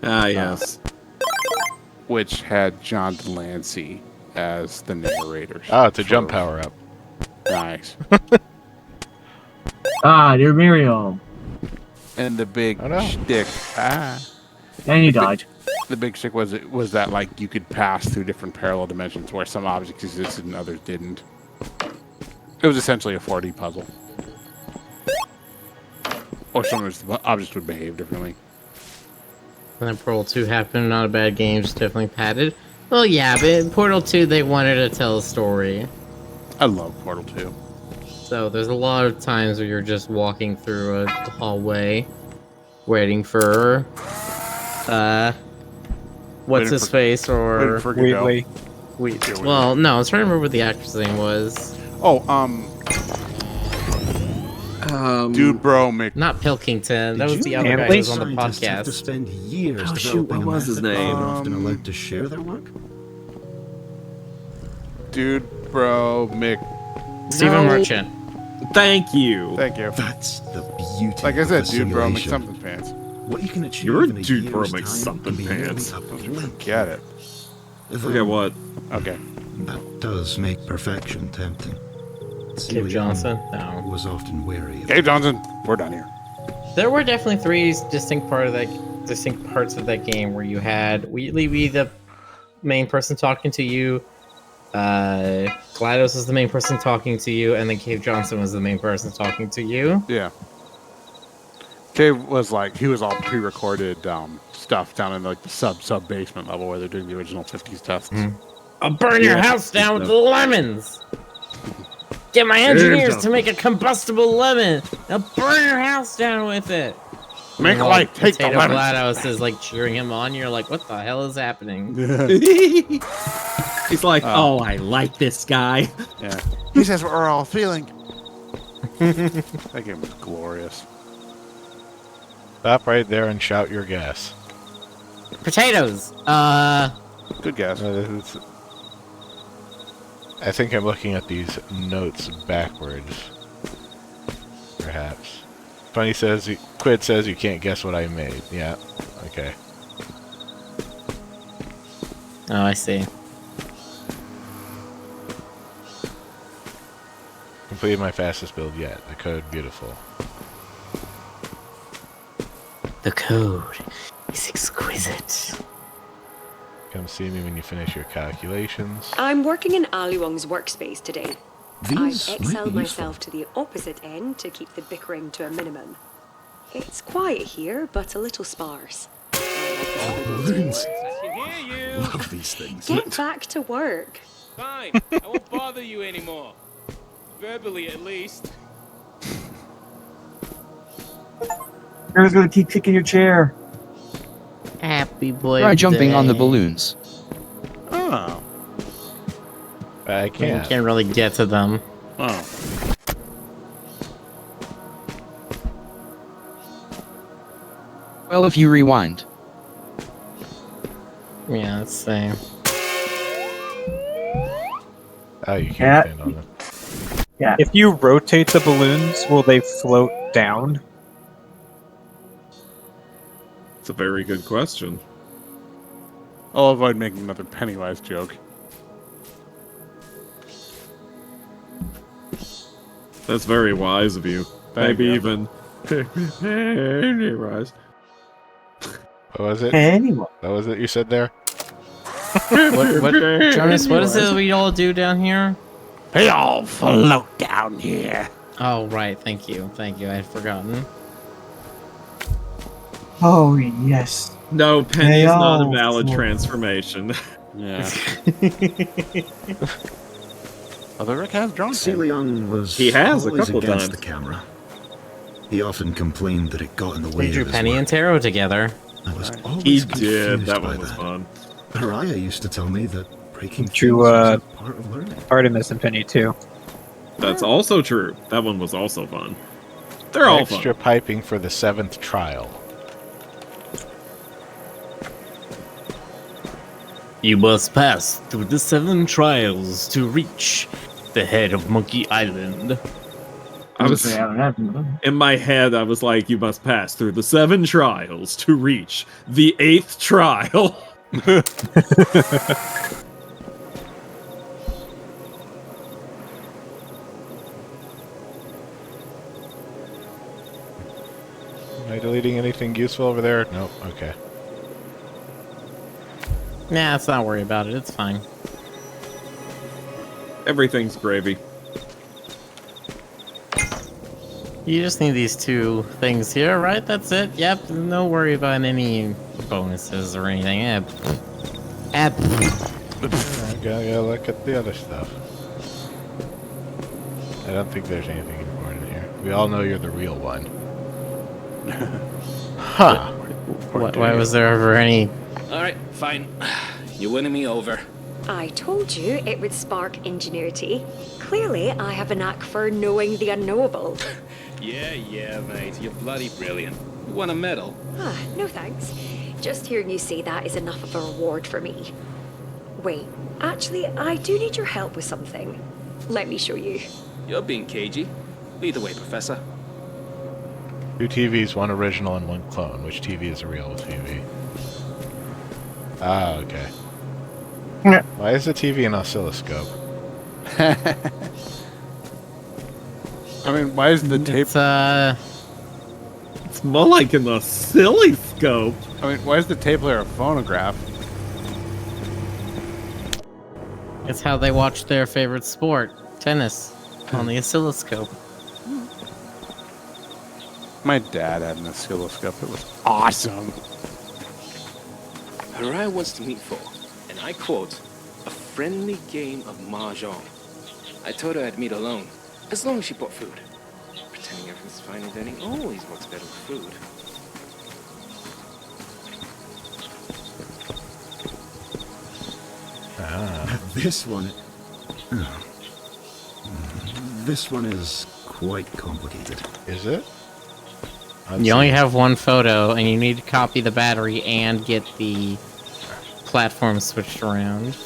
S4: Yes.
S1: Which had John Delancey as the narrator.
S2: It's a jump power up.
S1: Nice.
S5: Dear Miriam.
S1: And the big shtick.
S5: And he died.
S1: The big shtick was that like you could pass through different parallel dimensions where some objects existed and others didn't. It was essentially a 4D puzzle. Or some of the objects would behave differently.
S3: And then Portal 2 happened, not a bad game, just definitely padded. Well, yeah, but in Portal 2 they wanted to tell a story.
S1: I love Portal 2.
S3: So there's a lot of times where you're just walking through a hallway, waiting for, what's his face, or...
S10: Wheatley.
S3: Well, no, I was trying to remember what the actor's name was.
S1: Oh, Dude Bro Mc...
S3: Not Pilkington, that was the other guy who was on the podcast.
S12: To spend years
S4: what was his name?
S12: Often allowed to share their work.
S1: Dude Bro Mc...
S3: Stephen Merchant.
S4: Thank you.
S1: Thank you.
S12: That's the beauty.
S1: Like I said,
S12: of
S1: Dude Bro Mc
S12: simulation.
S1: something pants.
S12: What you can achieve
S4: You're
S12: in a
S4: Dude Bro
S12: year's
S4: Mc
S12: time
S4: something
S12: can be
S4: pants.
S12: nearly a blink.
S1: Get it.
S4: Forget what?
S1: Okay.
S12: That does make perfection tempting.
S3: Cave Johnson? No.
S12: Was often wary of
S1: Cave Johnson, we're done here.
S3: There were definitely 3 distinct parts of that distinct parts of that game where you had Wheatley be the main person talking to you, GLaDOS was the main person talking to you, and then Cave Johnson was the main person talking to you.
S1: Yeah. Cave was like, he was all pre-recorded stuff down in like the sub basement level where they're doing the original 50s tests.
S3: I'll burn your house down with the lemons! Get my engineers to make a combustible lemon! I'll burn your house down with it!
S1: Make a light, take the
S3: Potato
S1: lemons!
S3: GLaDOS is like cheering him on, you're like, what the hell is happening?
S4: He's like, oh, I like this guy.
S1: Yeah. He says what we're all feeling. That game was glorious.
S2: Stop right there and shout your guess.
S3: Potatoes!
S1: Good guess.
S2: I think I'm looking at these notes backwards. Perhaps. Funny says, Quid says you can't guess what I made. Yeah, okay.
S3: Oh, I see.
S2: Completed my fastest build yet. The code, beautiful.
S3: The code is exquisite.
S2: Come see me when you finish your calculations.
S13: I'm working in Ali Wong's workspace today.
S12: These
S13: I've
S12: might
S13: excelled
S12: be
S13: myself to the opposite end to keep the bickering to a minimum. It's quiet here, but a little sparse.
S12: Balloons. Love these things.
S13: Get back to work.
S14: Fine, I won't bother you anymore. Verbally, at least.
S5: You're gonna keep kicking your chair.
S3: Happy boy.
S11: Try jumping on the balloons.
S1: Oh.
S2: I
S3: You
S2: can't.
S3: can't really get to them.
S1: Oh.
S11: Well, if you rewind.
S3: Yeah, let's see.
S2: Oh, you can't
S5: Yeah.
S2: stand on them.
S5: Yeah.
S10: If you rotate the balloons, will they float down?
S4: It's a very good question.
S1: I'll avoid making another Pennywise joke.
S4: That's very wise of you.
S1: Thank
S4: Maybe
S1: you.
S4: even Pennywise.
S2: What was it?
S5: Anyway.
S2: What was it you said there?
S3: What, Jonas, what is it we all do down here?
S1: They all float down here.
S3: Oh, right. Thank you. Thank you. I had forgotten.
S5: Oh, yes.
S4: No, Penny is not a
S5: all
S4: valid
S5: float.
S4: transformation.
S1: Yeah. Although Rick has drawn
S12: Celion was
S4: He has a
S12: always
S4: couple
S12: against
S4: times.
S12: the camera. He often complained that it got in the way
S3: We
S12: of
S3: drew
S12: his
S3: Penny
S12: work.
S3: and Taro together.
S12: I was always
S4: He
S12: confused
S4: did. That
S12: by
S4: one was fun.
S12: Araya used to tell me that breaking
S10: Drew,
S12: things was a part of learning.
S10: Artemis and Penny too.
S4: That's also true. That one was also fun. They're all
S2: Extra
S4: fun.
S2: piping for the 7th trial.
S3: You must pass through the 7 trials to reach the head of Monkey Island.
S4: I was in my head. I was like, "You must pass through the 7 trials to reach the 8th trial."
S2: Am I deleting anything useful over there? Nope. Okay.
S3: Nah, let's not worry about it. It's fine.
S4: Everything's gravy.
S3: You just need these 2 things here, right? That's it. Yep. No worry about any bonuses or anything. I
S2: gotta look at the other stuff. I don't think there's anything important here. We all know you're the real one. Huh.
S3: Why was there ever any...
S14: Alright, fine. You're winning me over.
S13: I told you it would spark ingenuity. Clearly, I have a knack for knowing the unknowable.
S14: Yeah, mate. You're bloody brilliant. You won a medal.
S13: Ah, no thanks. Just hearing you say that is enough of a reward for me. Wait, actually, I do need your help with something. Let me show you.
S14: You're being cagey. Lead the way, Professor.
S2: 2 TVs, 1 original and 1 clone. Which TV is a real TV? Ah, okay. Why is the TV an oscilloscope?
S1: I mean, why isn't the tape?
S4: It's more like an oscilloscope. oscilloscope.
S1: I mean, why is the tape player a phonograph?
S3: It's how they watch their favorite sport, tennis, on the oscilloscope.
S1: My dad had an oscilloscope. It was awesome.
S14: Harai wants to meet for, and I quote, a friendly game of mahjong. I told her I'd meet alone, as long as she bought food. Pretending everything's fine and Danny always works better with food.
S12: This one... This one is quite complicated.
S2: Is it?
S3: You only have one photo, and you need to copy the battery and get the platform switched around.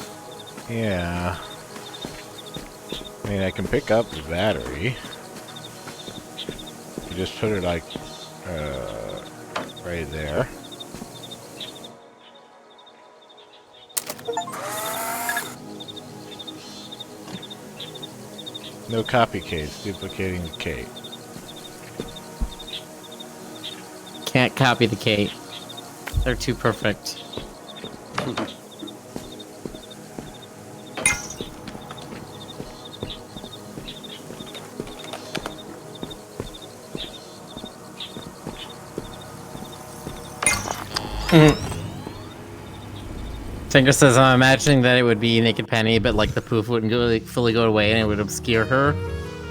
S2: Yeah. I mean, I can pick up the battery. You just put it like, right there. No copycats, duplicating the Kate.
S3: Can't copy the Kate. They're too perfect. Tinker says, I'm imagining that it would be Naked Penny, but like the poof wouldn't go, like, fully go away and it would obscure her.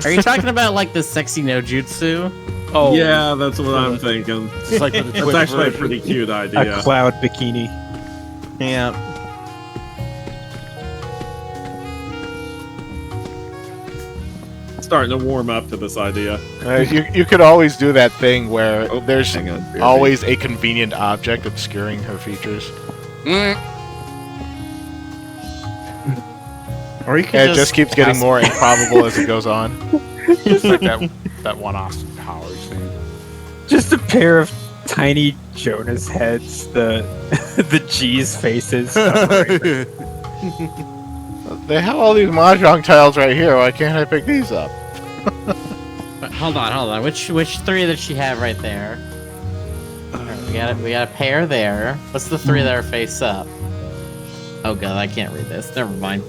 S3: Are you talking about like the sexy no jutsu?
S4: Oh, yeah, that's what I'm thinking.
S1: It's like the
S4: That's actually a pretty cute idea.
S10: A cloud bikini.
S3: Yeah.
S4: Starting to warm up to this idea.
S2: You could always do that thing where there's
S4: hang on.
S2: always a convenient object obscuring her features.
S3: Or you could
S2: And it just keeps getting
S3: ask-
S2: more improbable as it goes on.
S1: It's like that one Austin Powers thing.
S10: Just a pair of tiny Jonas heads, the the G's faces.
S2: They have all these mahjong tiles right here. Why can't I pick these up?
S3: But hold on. Which three does she have right there? Alright, we got a pair there. What's the three that are face up? Oh god, I can't read this. Never mind.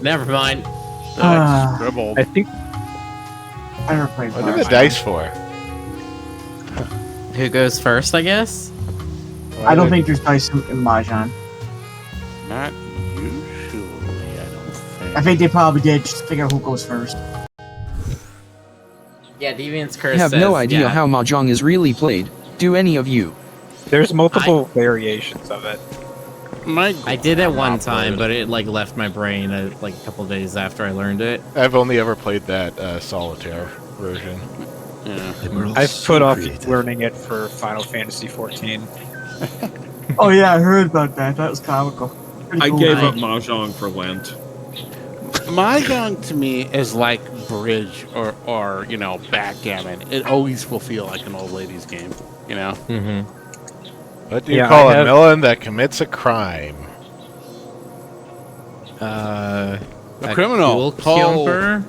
S1: Scribbled.
S10: I think
S5: I never played
S2: What are the dice for?
S3: Who goes first, I guess?
S5: I don't think there's dice in Mahjong.
S1: Not usually, I don't think.
S5: I think they probably did just to figure out who goes first.
S3: Yeah, Deviant's Curse
S11: I have
S3: says,
S11: no idea
S3: yeah.
S11: how Mahjong is really played. Do any of you?
S10: there's multiple variations of it.
S3: I did it one time, but it like left my brain like a couple days after I learned it.
S2: I've only ever played that solitaire version.
S1: Yeah.
S10: I've put off learning it for Final Fantasy 14.
S5: Oh yeah, I heard about that. That was comical. Pretty
S4: I
S5: cool.
S4: gave up Mahjong for Lent.
S1: Mahjong to me is like bridge or you know, backgammon. It always will feel like an old lady's game, you know?
S3: Mm-hmm.
S2: What do you
S10: Yeah,
S2: call
S10: I
S2: a
S10: have-
S2: villain that commits a crime?
S1: A criminal.
S3: Jumper?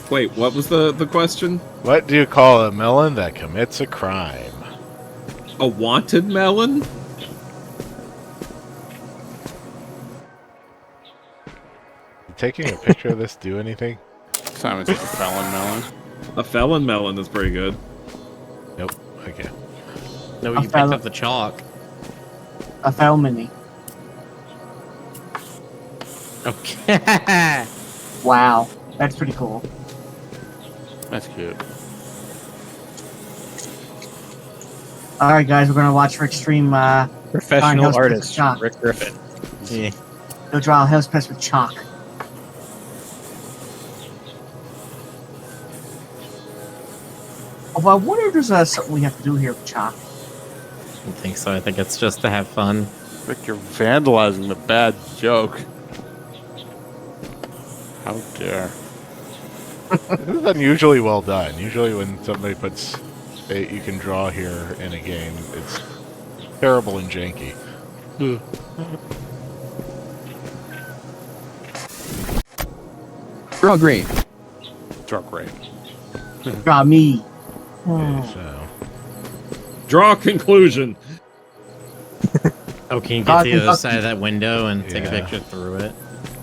S4: Wait, what was the question?
S2: What do you call a melon that commits a crime?
S4: A wanted melon?
S2: Taking a picture of this do anything?
S1: Simon's just a felon melon.
S4: A felon melon is pretty good.
S2: Nope. Okay.
S3: No,
S5: A
S3: you picked
S5: felon-
S3: up the chalk.
S5: A foul mini.
S3: Okay.
S5: Wow, that's pretty cool.
S1: That's cute.
S5: All right, guys, we're gonna watch Rick stream.
S10: Professional
S5: Hell's
S10: artist,
S5: Chalk.
S10: Rick Griffin.
S3: Yeah.
S5: He'll draw Hell's Pest with chalk. Oh, I wonder if there's something we have to do here with chalk.
S3: I don't think so. I think it's just to have fun.
S1: Rick, you're vandalizing the bad joke. How dare.
S2: This is unusually well done. Usually when somebody puts you can draw here in a game, it's terrible and janky.
S11: Draw great.
S1: Draw great.
S5: Draw me.
S2: Okay, so
S4: Draw a conclusion.
S3: Oh, can you get to the other side of that window and take a
S2: Yeah.
S3: picture through it?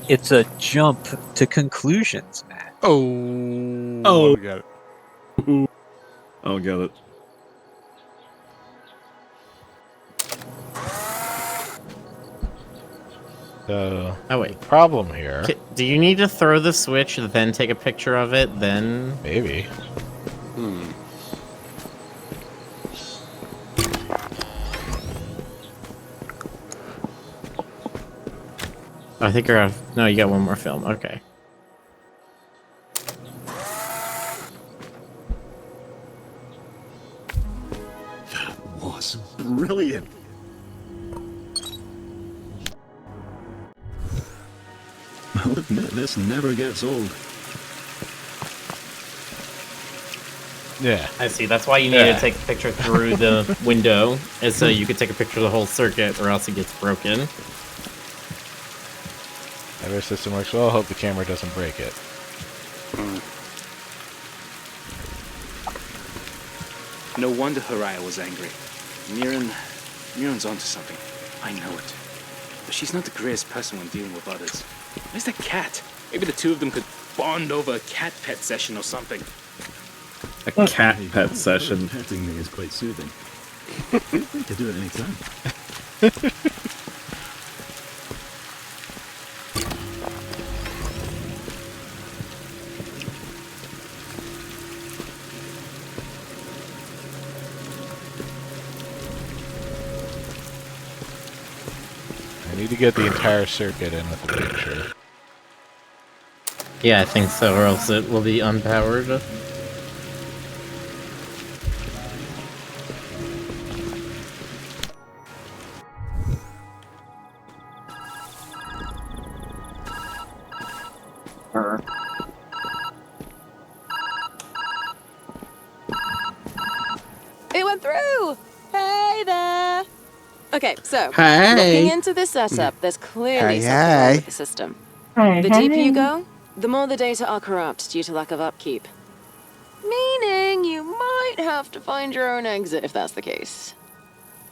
S10: It's a jump to conclusions, Matt.
S1: Oh, got it.
S4: I'll get it.
S2: The
S3: Oh wait,
S2: problem here.
S3: Do you need to throw the switch, then take a picture of it, then?
S2: Maybe.
S3: I think you're out. No, you got one more film. Okay.
S12: That was brilliant. I'll admit, this never gets old.
S2: Yeah.
S3: I see. That's why you need to take a picture through the window, is so you can take a picture of the whole circuit, or else it gets broken.
S2: Every system works well. Hope the camera doesn't break it.
S14: No wonder Haraya was angry. Miran's onto something. I know it. But she's not the greatest person when dealing with others. Where's that cat? Maybe the two of them could bond over a cat pet session or something.
S4: A cat pet session.
S12: Petting me is quite soothing. We could do it anytime.
S2: I need to get the entire circuit in with the picture.
S3: Yeah, I think so, or else it will be unpowered.
S6: It went through! Hey there! Okay, so,
S1: Hey.
S6: looking into this setup, there's clearly
S1: Hey,
S6: something wrong
S1: hey.
S6: with the system.
S5: Hey,
S6: The
S5: hey.
S6: deeper you go, the more the data are corrupt due to lack of upkeep. Meaning you might have to find your own exit if that's the case.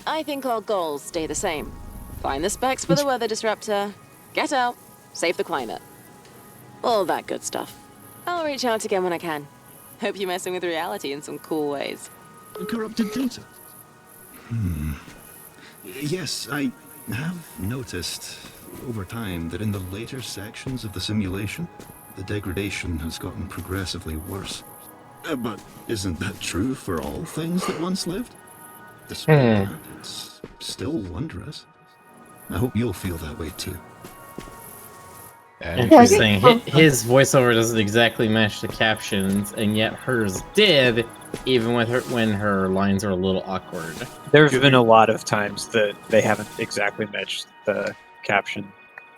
S6: I think our goals stay the same. Find the specs for the weather disruptor, get out, save the climate. All that good stuff. I'll reach out again when I can. Hope you're messing with reality in some cool ways.
S12: Corrupted data. Yes, I have noticed over time that in the later sections of the simulation, the degradation has gotten progressively worse. But isn't that true for all things that once lived? Despite that, it's still wondrous. I hope you'll feel that way too.
S3: Interesting. His voiceover doesn't exactly match the captions, and yet hers did, even with her when her lines are a little awkward.
S10: There's been a lot of times that they haven't exactly matched the caption.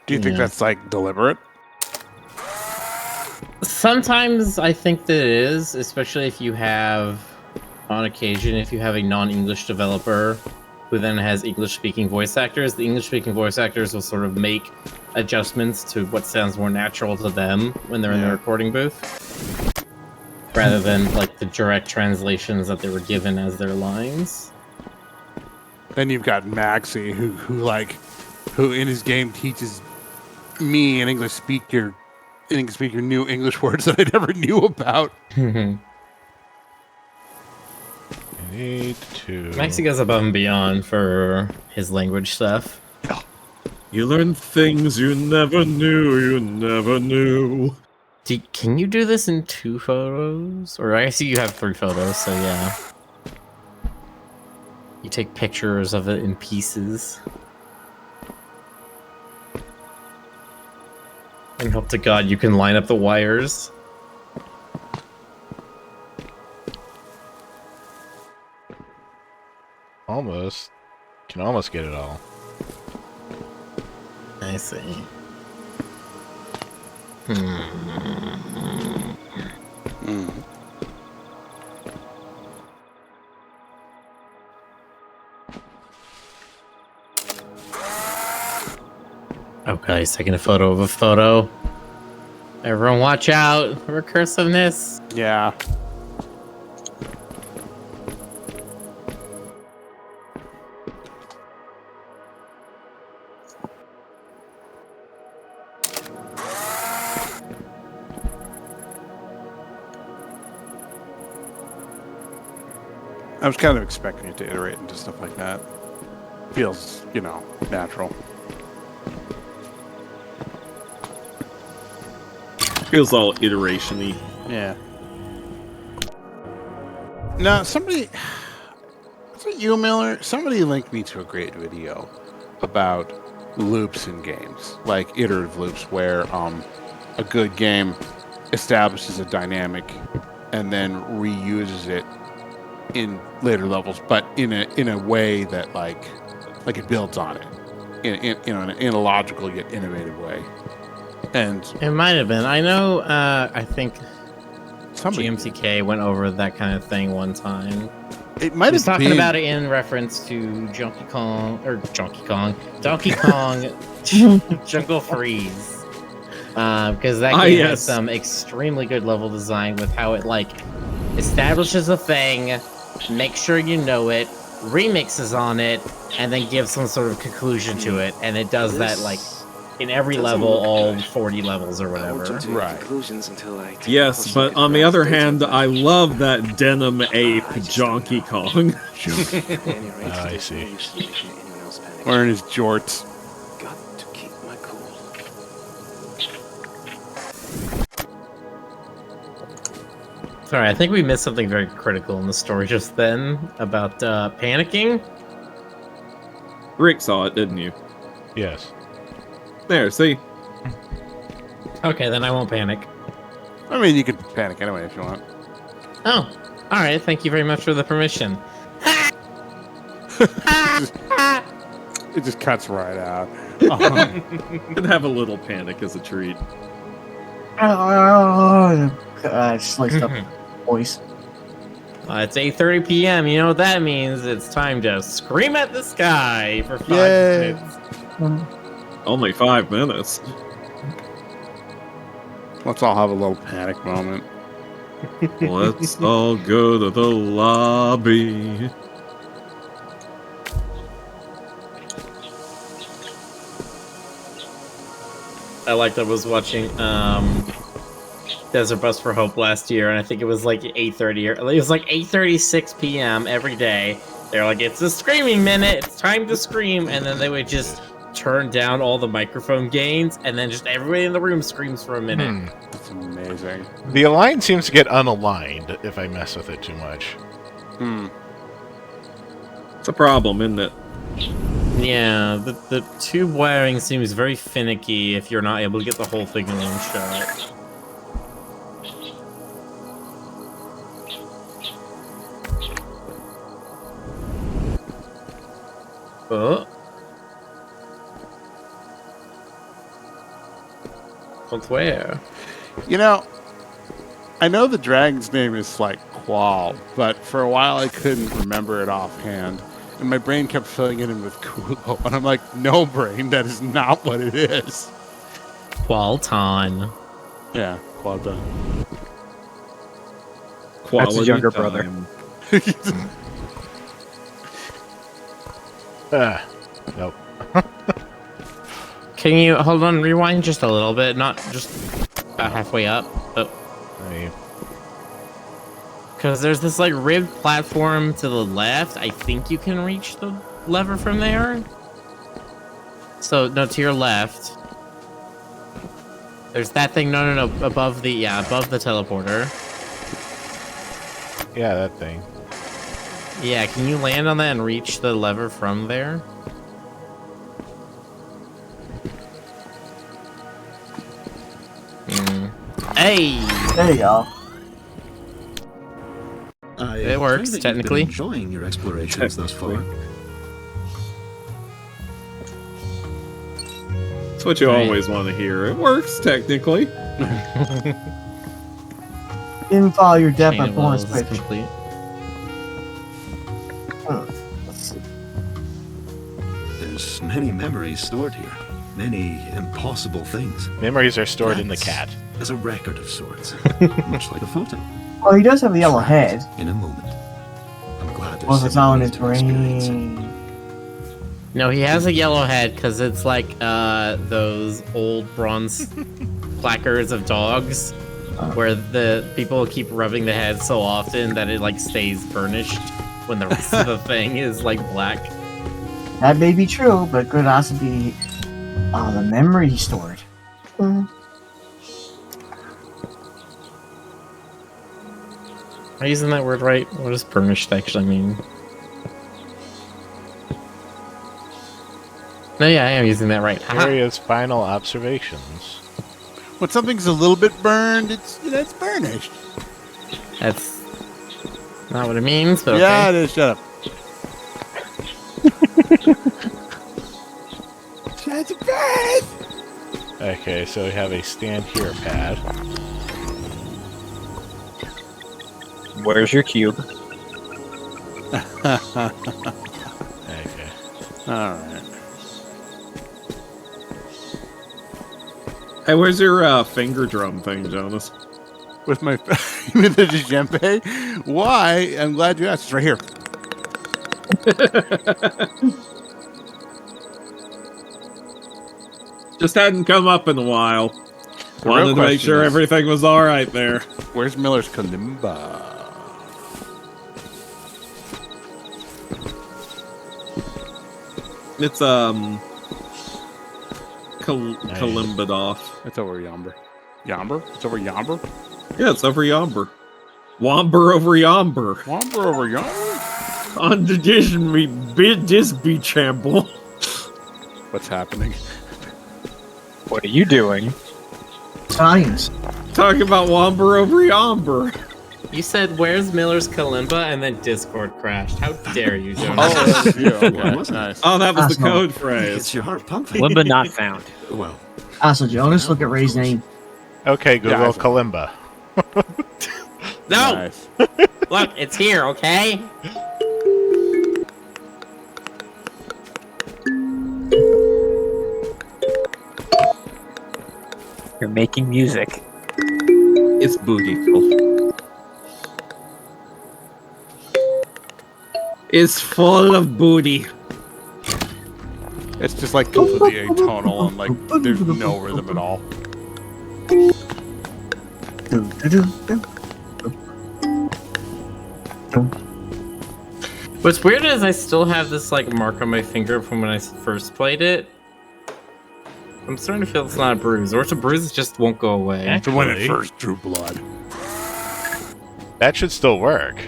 S1: Do you think that's like deliberate?
S3: Sometimes I think that it is, especially if you have, on occasion, if you have a non-English developer who then has English-speaking voice actors, the English-speaking voice actors will sort of make adjustments to what sounds more natural to them when they're in the recording booth, rather than like the direct translations that they were given as their lines.
S1: Then you've got Maxie, who in his game teaches me an English speaker new English words that I never knew about.
S2: Need to.
S3: Maxie goes above and beyond for his language stuff.
S4: You learn things you never knew.
S3: Can you do this in 2 photos? Or I see you have 3 photos, so yeah. You take pictures of it in pieces. And hope to God you can line up the wires.
S2: Almost. Can almost get it all.
S3: I see. Okay, he's taking a photo of a photo. Everyone watch out! Recursiveness!
S1: Yeah. I was kind of expecting it to iterate into stuff like that. Feels, natural.
S4: Feels all iteration-y.
S1: Yeah. Now, somebody... Was it you, Miller? Somebody linked me to a great video about loops in games. Like iterative loops where a good game establishes a dynamic and then reuses it in later levels, but in a way that like it builds on it in a logical yet innovative way. And
S3: it might have been. I know. I think
S1: somebody
S3: GMCK went over that kind of thing one time.
S1: It might have
S3: talking
S1: been
S3: about it in reference to Donkey Kong Jungle Freeze, because that game has some extremely good level design with how it like establishes a thing, makes sure you know it, remixes on it, and then gives some sort of conclusion to it, and it does that like in every level, all 40 levels or whatever.
S14: Right.
S4: Yes, but on the other hand, I love that denim ape Donkey Kong.
S2: I see.
S1: Wearing his jorts.
S14: Got to keep my cool.
S3: Sorry, I think we missed something very critical in the story just then about panicking.
S4: Rick saw it, didn't you?
S2: Yes.
S4: There, see?
S3: Okay, then I won't panic.
S1: I mean, you could panic anyway if you want.
S3: Oh, alright, thank you very much for the permission.
S1: It just cuts right out.
S4: Could have a little panic as a treat.
S5: Sliced up voice.
S3: It's 8:30 p.m. You know what that means? It's time to scream at the sky for 5 minutes.
S4: Only 5 minutes.
S1: Let's all have a little panic moment.
S4: Let's all go to the lobby.
S3: I was watching Desert Bus for Hope last year, and I think it was like 8:30 or it was like 8:36 p.m. every day. They're like, it's the screaming minute, it's time to scream, and then they would just turn down all the microphone gains, and then just everybody in the room screams for a minute.
S1: That's amazing.
S2: The align seems to get unaligned if I mess with it too much.
S4: It's a problem, isn't it?
S3: Yeah, the tube wiring seems very finicky if you're not able to get the whole thing in one shot. Oh. But where?
S1: I know the dragon's name is like Qual, but for a while I couldn't remember it offhand. And my brain kept filling it in with Kulo. And I'm like, no, brain, that is not what it is.
S3: Qualton.
S1: Yeah, Qualton.
S10: That's his younger brother.
S2: Nope.
S3: Can you hold on, rewind just a little bit, not just about halfway up, but because there's this like ribbed platform to the left. I think you can reach the lever from there. So no, to your left. There's that thing. No, above the teleporter.
S2: Yeah, that thing.
S3: Yeah, can you land on that and reach the lever from there? Hey!
S5: There you go.
S3: It works, technically.
S12: Enjoying your explorations thus far.
S4: That's what you always want to hear. It works, technically.
S5: Didn't follow your depth
S3: Chain
S5: on
S3: of
S5: bonus
S3: Wells is
S5: switch.
S3: complete.
S5: Let's see.
S12: There's many memories stored here. Many impossible things.
S2: Memories are stored in the cat.
S12: As a record of sorts. Much like a photo.
S5: Well, he does have a yellow head.
S12: In a moment. I'm glad there's
S5: Well, if it's all in his
S12: something to experience.
S5: brain.
S3: No, he has a yellow head because it's like those old bronze placards of dogs where the people keep rubbing the head so often that it like stays burnished. when the rest of the thing is like black.
S5: That may be true, but could also be the memory stored.
S3: Am I using that word right? What does burnished actually mean? No, yeah, I am using that right. Haha.
S2: Aria's final observations.
S1: When something's a little bit burned, it's burnished.
S3: That's not what it means, but
S1: Yeah,
S3: okay.
S1: it is. Shut up. Shut the bed.
S2: Okay, so we have a stand here pad.
S10: Where's your cube?
S2: Okay.
S1: Alright.
S4: Hey, where's your finger drum thing, Jonas?
S1: With my with the djembe? Why? I'm glad you asked. It's right here.
S4: Just hadn't come up in a while.
S1: The
S4: Wanted
S1: real
S4: to make
S1: question
S4: sure
S1: is,
S4: everything was all right there.
S1: Where's Miller's kalimba?
S4: It's Kalimbadov.
S1: It's over yonder. Yomber? It's over yomber?
S4: Yeah, it's over yomber. Womber over yomber.
S1: Womber over yonder?
S4: On the edition we bid this be chamble.
S1: What's happening?
S10: What are you doing?
S5: Science.
S4: Talking about womber over yomber.
S3: You said, "Where's Miller's kalimba?" and then Discord crashed. How dare you, Jonas?
S1: Oh, that's you. Okay,
S12: Nice.
S4: Oh, that was the
S5: Awesome.
S4: code phrase.
S12: It's your heart pumping.
S10: Limba not found.
S12: Well,
S5: Also, Jonas, look at Ray's name.
S2: Okay, Google
S1: Yeah,
S2: kalimba.
S3: No!
S1: Nice.
S3: Look, it's here, okay?
S10: You're making music.
S4: It's beautiful. It's full of booty.
S1: It's just like completely atonal and like there's no rhythm at all.
S3: What's weird is I still have this like mark on my finger from when I first played it. I'm starting to feel it's not a bruise, or it's a bruise that just won't go away.
S1: From when it
S2: Actually,
S1: first drew blood.
S2: that should still work.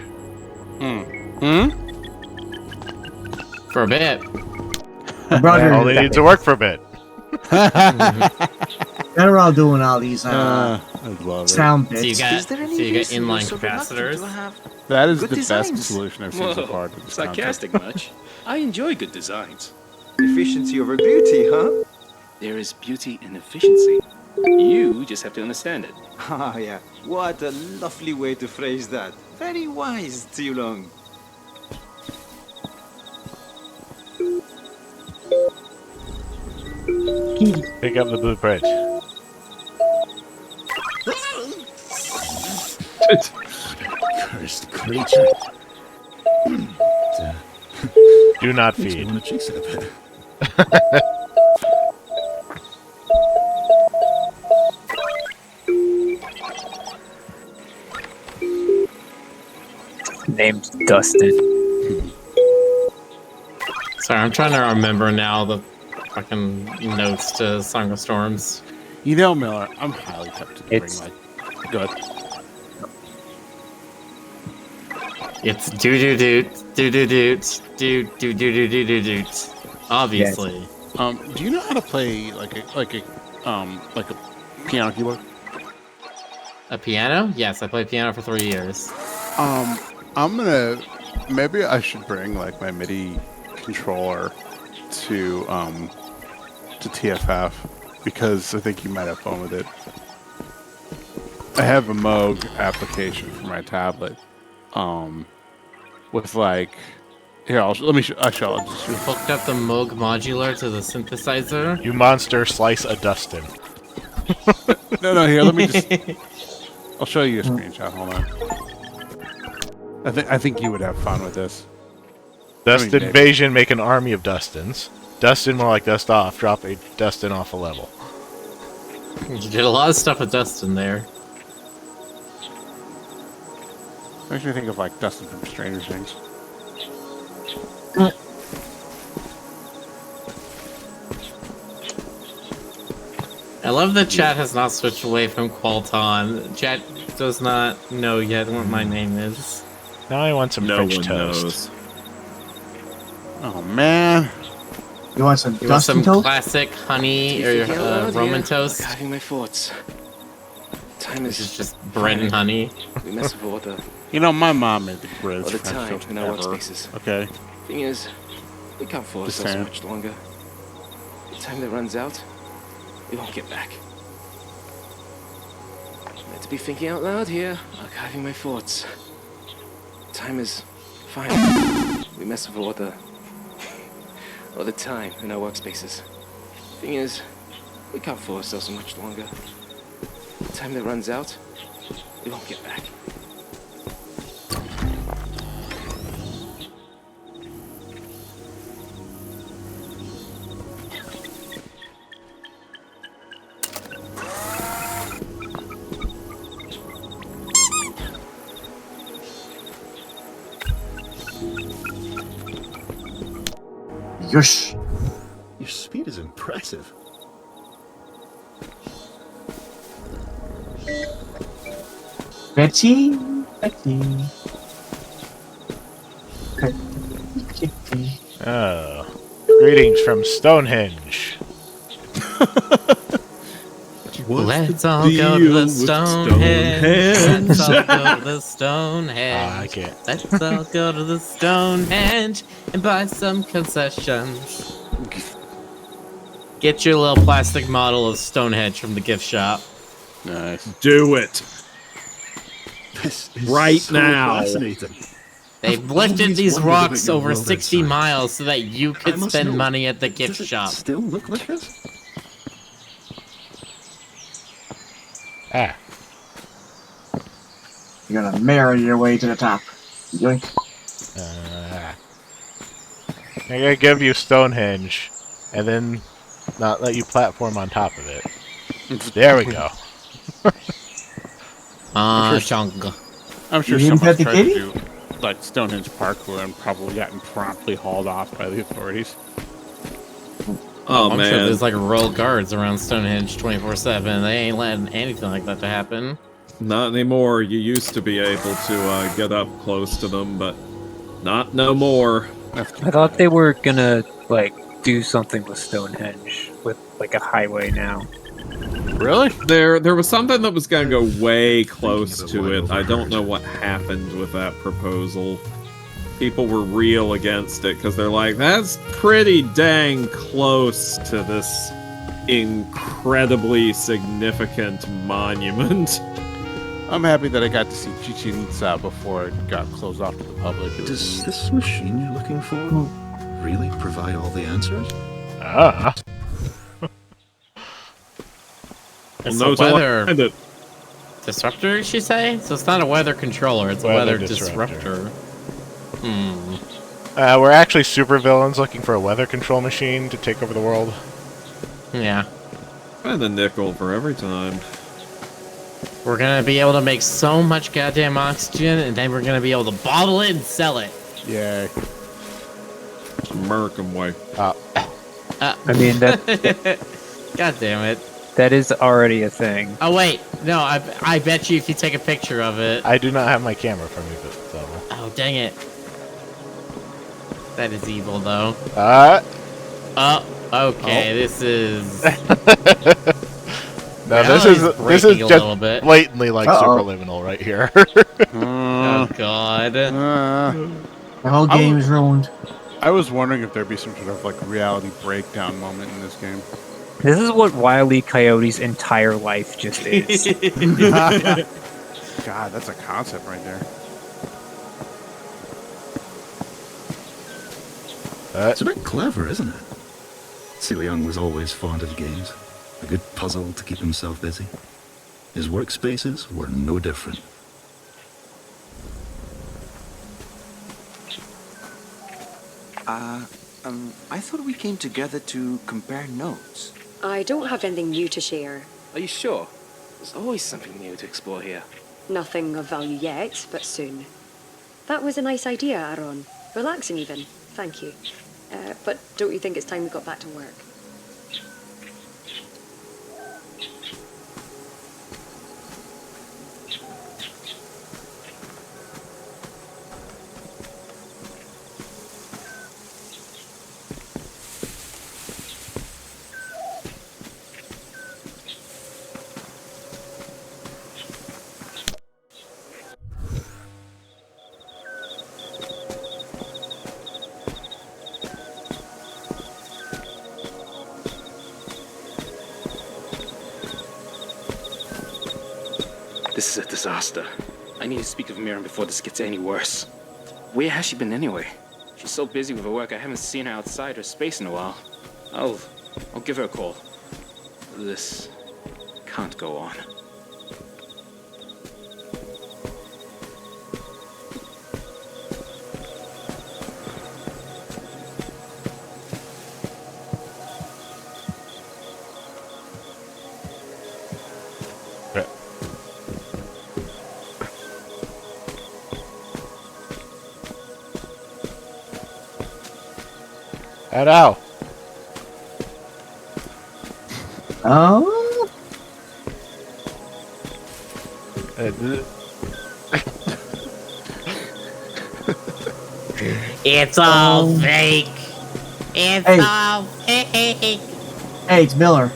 S3: For a bit.
S5: Brother,
S2: Only needs to work for a bit.
S5: they're all doing all these
S1: I love it.
S5: sound
S3: So you
S5: bits.
S3: got,
S7: Is there any reason
S3: inline
S7: you're so reluctant
S3: capacitors.
S7: to have
S1: That is
S7: Good
S1: the
S7: designs.
S1: best solution I've seen so far to this
S14: sarcastic much? I enjoy good designs.
S7: efficiency over beauty, huh?
S14: There is beauty in efficiency. You just have to understand it.
S7: Ah, yeah. What a lovely way to phrase that. Very wise, Tulong.
S2: Pick up the blueprint.
S12: cursed creature.
S2: Do not
S12: Makes me
S2: feed.
S12: wanna chase it a bit.
S10: Name's Dustin.
S3: Sorry, I'm trying to remember now the fucking notes to Song of Storms.
S1: You know, Miller, I'm highly tempted to bring
S10: It's-
S1: my good.
S3: It's do. Obviously.
S1: Do you know how to play like a piano keyboard?
S3: A piano? Yes, I played piano for 3 years.
S1: Maybe I should bring like my MIDI controller to TFF because I think you might have fun with it. I have a Moog application for my tablet. With like, here, let me show. I'll show.
S3: You hooked up the Moog modular to the synthesizer.
S2: You monster, slice a Dustin.
S1: No, here, let me just. I'll show you a screenshot. Hold on. I think you would have fun with this.
S2: Dust
S1: maybe.
S2: invasion, make an army of Dustins. Dustin more like dust off, drop a Dustin off a level.
S3: You did a lot of stuff with Dustin there.
S1: Makes me think of like Dustin from Stranger Things.
S3: I love that chat has not switched away from Qualton. Chat does not know yet what my name is.
S2: Now I want some French
S4: one
S2: toast.
S4: knows.
S1: Oh man.
S5: You want some
S3: You want
S5: dusty
S3: some
S5: toast?
S3: classic honey
S14: To be
S3: or
S14: thinking out loud
S3: Roman
S14: here,
S3: toast?
S14: like having my thoughts. Time
S3: This
S14: is
S3: is just bread and honey.
S14: We mess with all the
S1: You know, my mom made the greatest
S14: all the
S1: French
S14: time
S1: toast
S14: in our
S1: ever.
S14: workspaces.
S1: Okay.
S14: Thing is, we can't fool
S1: Just
S14: ourselves
S1: saying.
S14: much longer. The time that runs out, we won't get back. Meant to be thinking out loud here, archiving my thoughts. Time is fine. We mess with all the time in our workspaces. Thing is, we can't fool ourselves much longer. The time that runs out, we won't get back.
S5: Yush.
S12: Your speed is impressive.
S5: Betty.
S2: Oh. Greetings from Stonehenge.
S3: Let's all go to the Stonehenge. Let's all go to the Stonehenge.
S2: I can't.
S3: Let's all go to the Stonehenge and buy some concessions. Get your little plastic model of Stonehenge from the gift shop.
S1: Nice.
S4: Do it.
S12: This is
S4: Right
S12: so
S4: now.
S12: fascinating.
S3: They've
S12: I've
S3: lifted
S12: always
S3: these
S12: wondered
S3: rocks
S12: about your
S3: over
S12: world
S3: 60
S12: outside.
S3: miles so that you
S12: I
S3: could
S12: must
S3: spend
S12: know,
S3: money at the gift
S12: does it
S3: shop.
S12: still look like this?
S2: Ah.
S5: You're gonna marry your way to the top. Yoink.
S2: I'm gonna give you Stonehenge, and then not let you platform on top of it. There we go.
S3: Chonga.
S1: I'm sure
S5: You didn't
S1: someone's
S5: pet the
S1: tried to
S5: kitty?
S1: do like Stonehenge parkour and probably gotten promptly hauled off by the authorities.
S4: Oh,
S3: I'm
S4: man.
S3: sure there's like royal guards around Stonehenge 24/7. They ain't letting anything like that to happen.
S4: Not anymore. You used to be able to get up close to them, but not no more.
S10: I thought they were gonna like do something with Stonehenge with like a highway now.
S1: Really?
S4: There was something that was gonna go way close to it. I don't know what happened with that proposal. People were real against it because they're like, that's pretty dang close to this incredibly significant monument.
S1: I'm happy that I got to see Chichen Itza before it got closed off to the public. It was
S12: Does this machine you're looking for really provide all the answers?
S2: Ah.
S3: It's
S4: knows
S3: a
S4: all
S3: weather
S4: behind it.
S3: disruptor, did she say? So it's not a weather controller, it's a
S2: Weather
S3: weather
S2: disruptor.
S3: disruptor.
S2: We're actually supervillains looking for a weather control machine to take over the world.
S3: Yeah.
S4: And a nickel for every time.
S3: We're gonna be able to make so much goddamn oxygen, and then we're gonna be able to bottle it and sell it.
S1: Yay.
S4: American way.
S10: I mean that
S3: God damn it.
S10: that is already a thing.
S3: Oh wait, no, I bet you if you take a picture of it.
S2: I do not have my camera from me, so.
S3: Oh dang it. That is evil though. Okay, this is.
S2: No,
S3: Now
S2: this
S3: he's
S2: is
S3: breaking a little
S2: just
S3: bit.
S2: blatantly like
S5: Uh-oh.
S2: superliminal right here.
S3: Oh god.
S5: The whole game is ruined.
S1: I was wondering if there'd be some sort of like reality breakdown moment in this game.
S10: This is what Wile E. Coyote's entire life just is.
S1: God, that's a concept right there.
S12: It's a bit clever, isn't it? Silly Young was always fond of games. A good puzzle to keep himself busy. His workspaces were no different.
S7: I thought we came together to compare notes.
S13: I don't have anything new to share.
S14: Are you sure? There's always something new to explore here.
S13: Nothing of value yet, but soon. That was a nice idea, Aaron. Relaxing even. Thank you. But don't you think it's time we got back to work?
S14: This is a disaster. I need to speak with Mirren before this gets any worse. Where has she been anyway? She's so busy with her work, I haven't seen her outside her space in a while. I'll give her a call. This can't go on.
S2: Ow.
S5: Oh?
S3: It's all fake. It's all fake.
S5: Hey, it's Miller.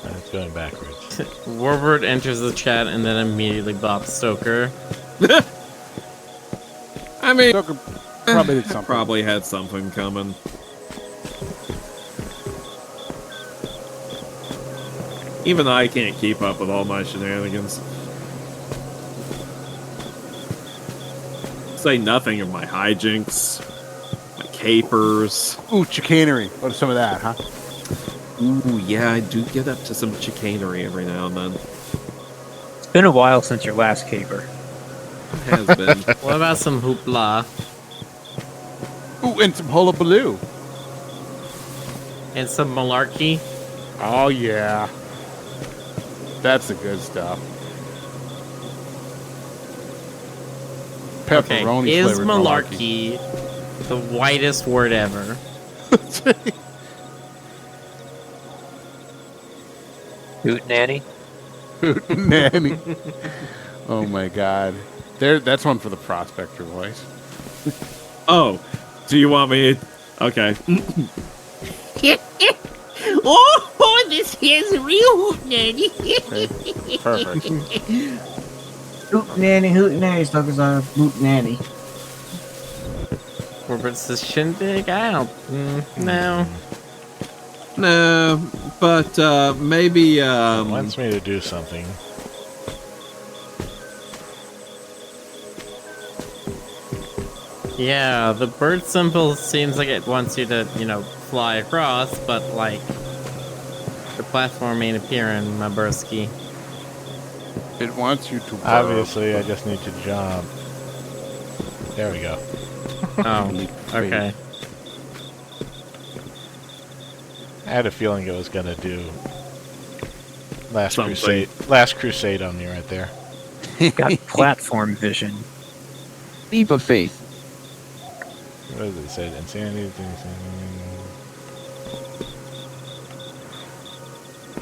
S2: It's going backwards.
S3: Warbird enters the chat and then immediately bops Stoker.
S4: I mean,
S1: Stoker probably did something.
S4: Probably had something coming. Even I can't keep up with all my shenanigans. Say nothing of my hijinks, my capers.
S1: Ooh, chicanery. What is some of that, huh?
S4: Ooh, yeah, I do get up to some chicanery every now and then.
S10: It's been a while since your last caper.
S4: It has been.
S3: What about some hoopla?
S1: Ooh, and some hullabaloo.
S3: And some malarkey?
S1: Oh, yeah. That's the good stuff. Pepperoni
S3: okay, is
S1: flavored
S3: malarkey the whitest word ever?
S10: Hoot nanny.
S1: Hoot nanny. Oh my god. That's one for the prospector voice.
S4: Oh, do you want me? Okay.
S15: Oh, this here's a real hoot nanny.
S1: Perfect.
S5: Hoot nanny, Stoker's a hoot nanny.
S3: Warbird's the shindig? I don't. No.
S4: No, but maybe.
S2: Wants me to do something.
S3: Yeah, the bird symbol seems like it wants you to, fly across, but like the platform ain't appearing, my burski.
S1: It wants you to.
S2: Obviously, I just need to jump. There we go.
S3: Oh, okay.
S2: I had a feeling it was gonna do Last
S4: Something.
S2: Crusade on me right there.
S10: Got platform vision.
S11: Leap of faith.
S2: What does it say? Insanity.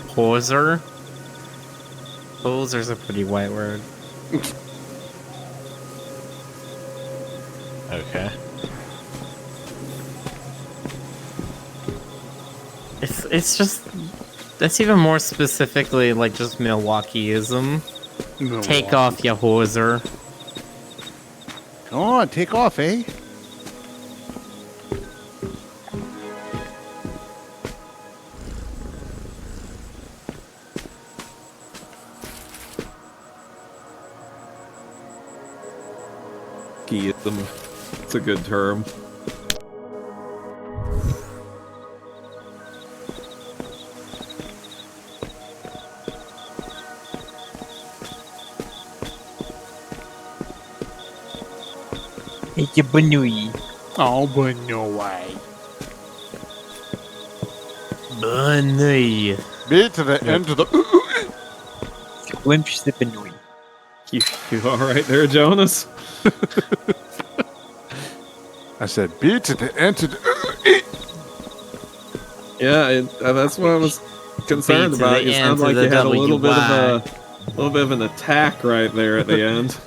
S3: Poser? Poser's a pretty white word.
S2: Okay.
S3: It's just that's even more specifically like just Milwaukeeism.
S1: Milwaukee.
S3: Take off ya hoser.
S1: Come on, take off, eh?
S4: It's a good term.
S10: It's a banui.
S1: Oh, but no way.
S3: Bunny.
S1: Bit to the end of the.
S4: You all right there, Jonas?
S1: I said, B to the N to the...
S4: Yeah, that's what I was concerned
S3: B to
S4: about.
S3: the
S4: You
S3: N
S4: sound
S3: to
S4: like
S3: the
S4: you had a little bit of
S3: WY.
S4: an attack right there at the end.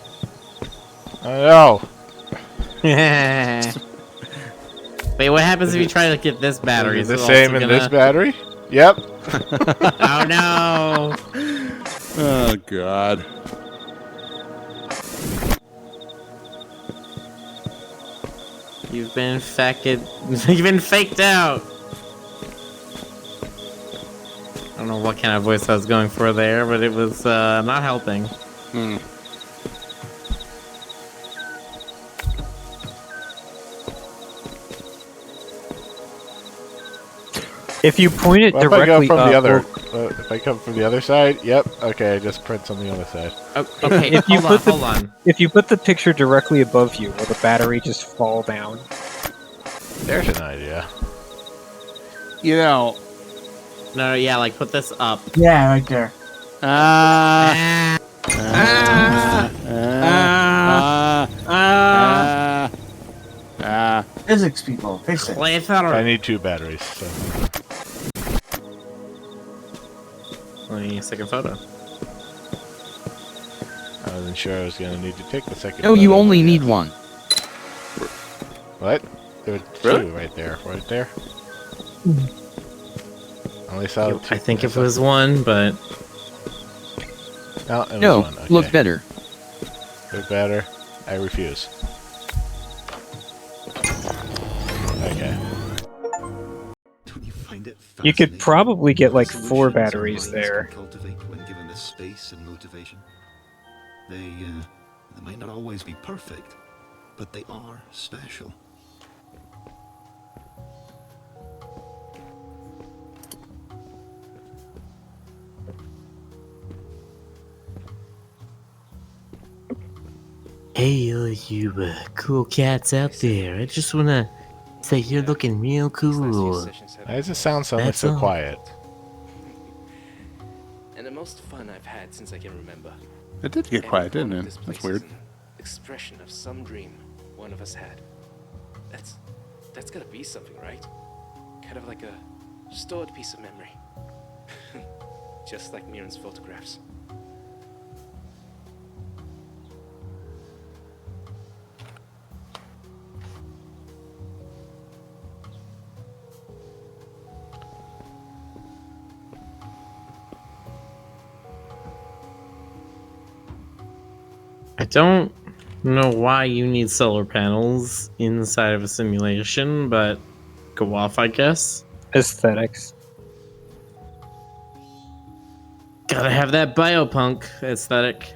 S2: I know.
S3: Wait, what happens if you try to get this battery?
S2: Is it the
S3: it
S2: same
S3: also
S2: in this
S3: gonna-
S2: battery? Yep.
S3: Oh no!
S1: Oh, God.
S3: You've been You've been faked out. I don't know what kind of voice I was going for there, but it was not helping.
S10: If you point it
S2: Well, if I
S10: directly
S2: go from the
S10: up,
S2: other, if I come from the other side, yep. Okay, just print on the other side.
S3: Oh, okay,
S10: if you
S3: hold on.
S10: If you put the picture directly above you, will the battery just fall down?
S2: There's an idea.
S1: You know...
S3: No, yeah, like put this up.
S5: Yeah, right there. Physics people, fix it.
S2: I need 2 batteries. So.
S3: Let me second photo.
S2: I wasn't sure I was going to need to take the second.
S11: No, you only need 1.
S2: What? There were 2 right there. Right there. Only saw 2.
S3: I think it was 1, but
S2: No, it was
S11: No,
S2: 1. Okay.
S11: look better.
S2: Look better. I refuse. Okay.
S10: You could probably get like 4 batteries there.
S12: Cultivate when given the space and motivation. They might not always be perfect, but they are special.
S3: hey, all you cool cats out there, I just wanna say you're looking real cool.
S2: Why does it sound suddenly
S3: That's
S2: so
S3: all.
S2: quiet?
S14: And the most fun I've had since I can remember.
S1: It did get quiet, didn't it?
S14: This
S1: That's
S14: place is
S1: weird.
S14: an expression of some dream one of us had. That's gotta be something, right? Kind of like a stored piece of memory. Just like Mirren's photographs.
S3: I don't know why you need solar panels inside of a simulation, but go off, I guess.
S10: Aesthetics.
S3: Gotta have that biopunk aesthetic.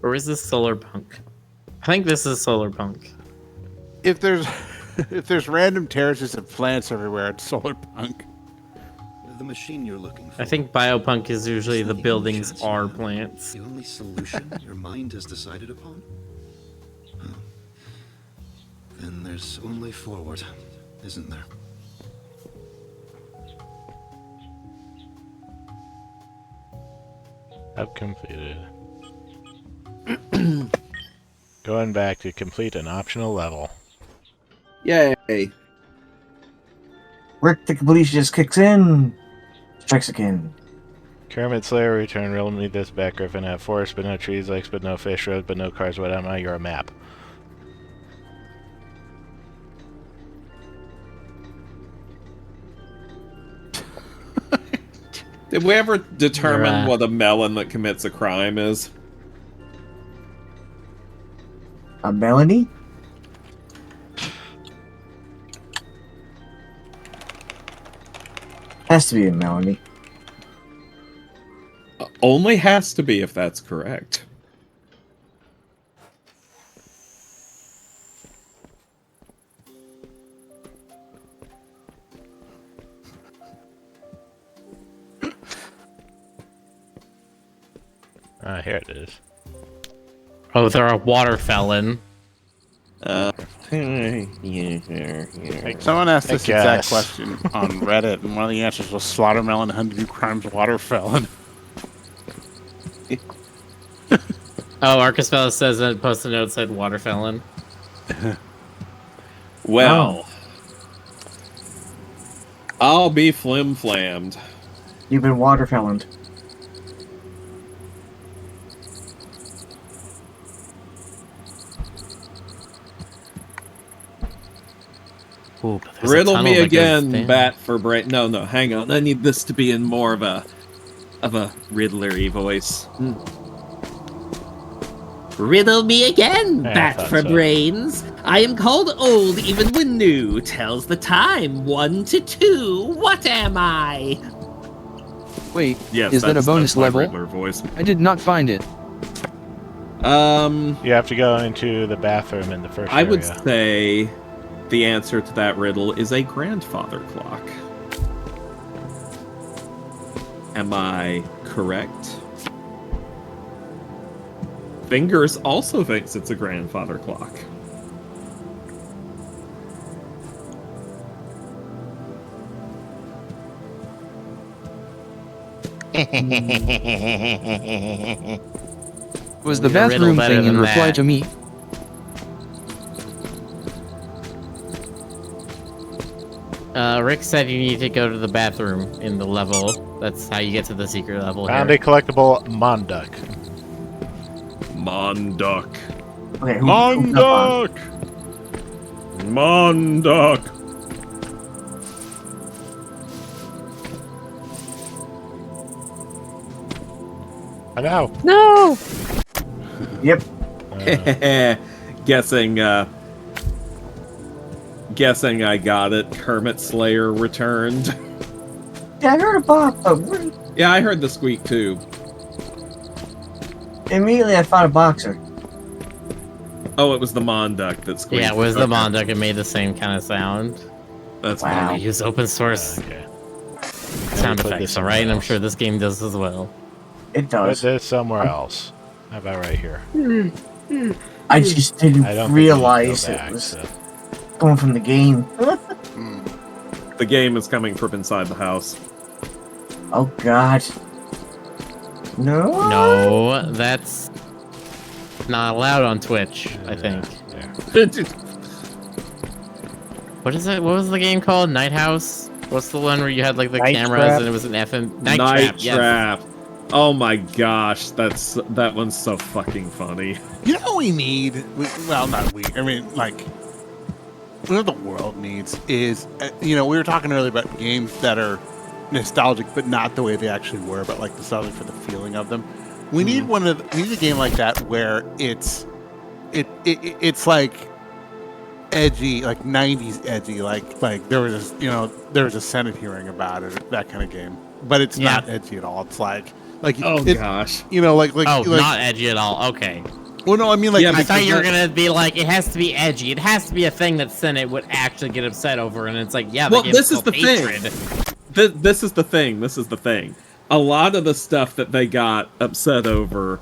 S3: Or is this solar punk? I think this is solar punk.
S1: If there's random terraces of plants everywhere, it's solar punk.
S12: The machine you're looking for.
S3: I think biopunk is usually the buildings are plants.
S12: The only solution your mind has decided upon? Huh. Then there's only forward, isn't there?
S2: I've completed. Going back to complete an optional level.
S4: Yay!
S5: Work to completion just kicks in. Strikes again.
S2: Kermit Slayer return. Real need this back, Griffin. Have forest but no trees, lakes but no fish, roads but no cars. What am I? You're a map.
S4: Did we ever determine
S3: Right.
S4: what a melon that commits a crime is?
S5: A Melanie? Has to be a Melanie.
S4: Only has to be if that's correct.
S2: Ah, here it is.
S3: Oh, they're a water felon.
S1: Someone asked
S2: I
S1: this exact
S2: guess.
S1: question on Reddit, and one of the answers was Slaughtermelon, Honeydew Crimes, Waterfelon.
S3: Oh, Arcaspella says that post-it note said Waterfelon.
S4: Well, I'll be flim-flammed.
S5: You've been waterfelled.
S3: Ooh, but there's a
S4: Riddle
S3: tunnel
S4: me
S3: that goes
S4: again,
S3: down.
S4: bat for brain. No, hang on. I need this to be in more of a riddlery voice.
S15: Riddle me again,
S2: Yeah, I
S15: bat
S2: thought
S15: for
S2: so.
S15: brains. I am called old even when new. Tells the time, 1 to 2. What am I?
S11: Wait,
S4: Yes,
S11: is that a
S4: that's
S11: bonus
S4: my
S11: level?
S4: Riddler voice.
S11: I did not find it.
S2: You have to go into the bathroom in the first
S4: I
S2: area.
S4: would say the answer to that riddle is a grandfather clock. Am I correct? Fingers also thinks it's a grandfather clock.
S11: Was the
S3: You're a riddle
S11: bathroom
S3: better
S11: thing in
S3: than
S11: reply
S3: that.
S11: to me?
S3: Rick said you need to go to the bathroom in the level. That's how you get to the secret level
S2: Found
S3: here.
S2: a collectible Monduck.
S4: Monduck.
S5: Okay,
S4: Monduck! Monduck!
S2: I know.
S3: No!
S5: Yep.
S4: Guessing I got it. Hermit Slayer returned.
S5: Yeah, I heard a bop, but what?
S4: Yeah, I heard the squeak too.
S5: Immediately I found a boxer.
S4: Oh, it was the Monduck that squeaked.
S3: Yeah, it was the
S4: Okay.
S3: Monduck. It made the same kind of sound.
S4: That's
S5: Wow.
S3: We use open source
S2: Okay.
S3: sound
S2: put
S3: effects,
S2: this
S3: alright? And I'm
S2: somewhere
S3: sure this game does as well.
S5: It
S2: Put
S5: does.
S2: this somewhere else. How about right here?
S5: I just didn't
S2: I don't
S5: realize
S2: think
S5: it
S2: you can go back,
S5: was
S2: so.
S5: going from the game.
S4: The game is coming from inside the house.
S5: Oh god. No.
S3: No, that's not allowed on Twitch, I think. What is it? What was the game called? Night House? What's the one where you had like the
S10: Night
S3: cameras
S10: Trap?
S3: and it was an FM
S4: Night
S3: yes.
S4: Trap. Oh my gosh, that one's so fucking funny.
S1: You know what we need? Well, not we. I mean, like, what the world needs is, we were talking earlier about games that are nostalgic, but not the way they actually were, but like nostalgic for the feeling of them. We need we need a game like that where it's like edgy, like 90s edgy, like there was a Senate hearing about it, that kind of game. But it's not edgy at all. It's like
S4: gosh.
S3: Not edgy at all. Okay.
S1: Well, no, I mean like
S3: I thought you were gonna be like, it has to be edgy. It has to be a thing that Senate would actually get upset over, and it's like, yeah.
S4: Well,
S3: the
S4: this is
S3: called
S4: the
S3: Hatred.
S4: thing. This is the thing. This is the thing. A lot of the stuff that they got upset over,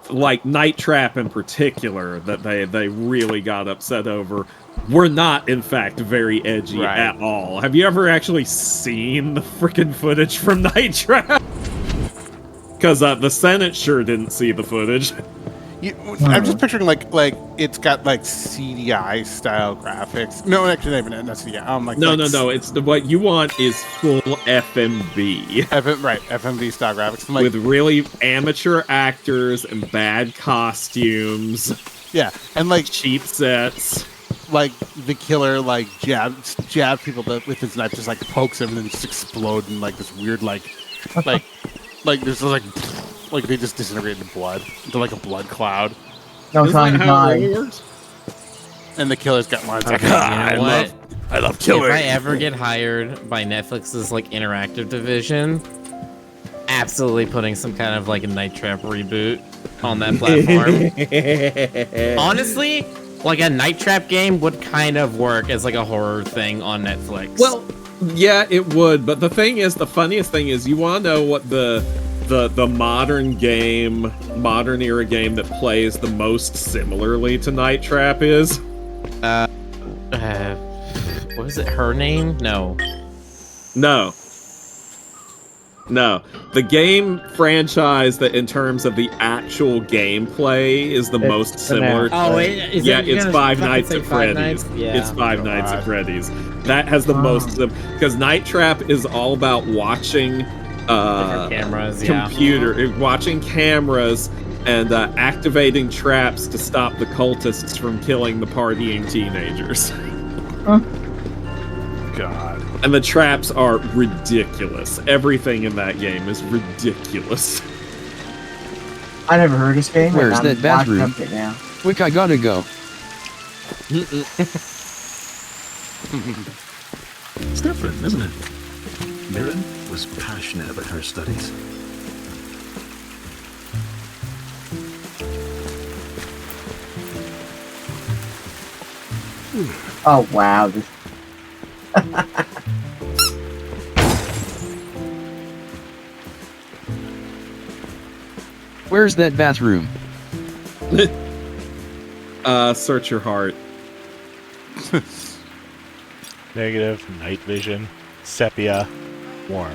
S4: like Night Trap in particular, that they really got upset over, were not, in fact, very edgy at all. Have you ever actually seen the freaking footage from Night Trap? Because the Senate sure didn't see the footage.
S1: I'm just picturing like it's got like CDI style graphics. No, actually, not even CDI.
S4: No. It's what you want is full FMV.
S1: FMV style graphics
S4: with really amateur actors and bad costumes.
S1: Yeah, and like
S4: cheap sets.
S1: Like the killer, like jabs people with his knife, just like pokes them and then just explode in like this weird like there's like they just disintegrate into blood, into like a blood cloud.
S5: No time to die.
S1: And the killer's got lines like,
S3: You know what?
S1: I love killing.
S3: If I ever get hired by Netflix's like interactive division, absolutely putting some kind of like a Night Trap reboot on that platform. Honestly, like a Night Trap game would kind of work as like a horror thing on Netflix.
S4: Well, yeah, it would. But the funniest thing is, you want to know what the modern era game that plays the most similarly to Night Trap is?
S3: What was it? Her name? No.
S4: No. The game franchise that, in terms of the actual gameplay, is the most similar. It's Five Nights at Freddy's.
S3: Yeah.
S4: It's Five Nights at Freddy's. That has the most, because Night Trap is all about watching
S3: Different cameras,
S4: watching cameras and activating traps to stop the cultists from killing the partying teenagers.
S1: God.
S4: And the traps are ridiculous. Everything in that game is ridiculous.
S5: I never heard this game.
S11: Where's that bathroom?
S5: Now.
S11: Quick, I gotta go.
S12: It's different, isn't it? Mirren was passionate about her studies.
S5: Oh wow.
S11: Where's that bathroom?
S4: Search your heart.
S2: Negative, night vision, sepia, warm.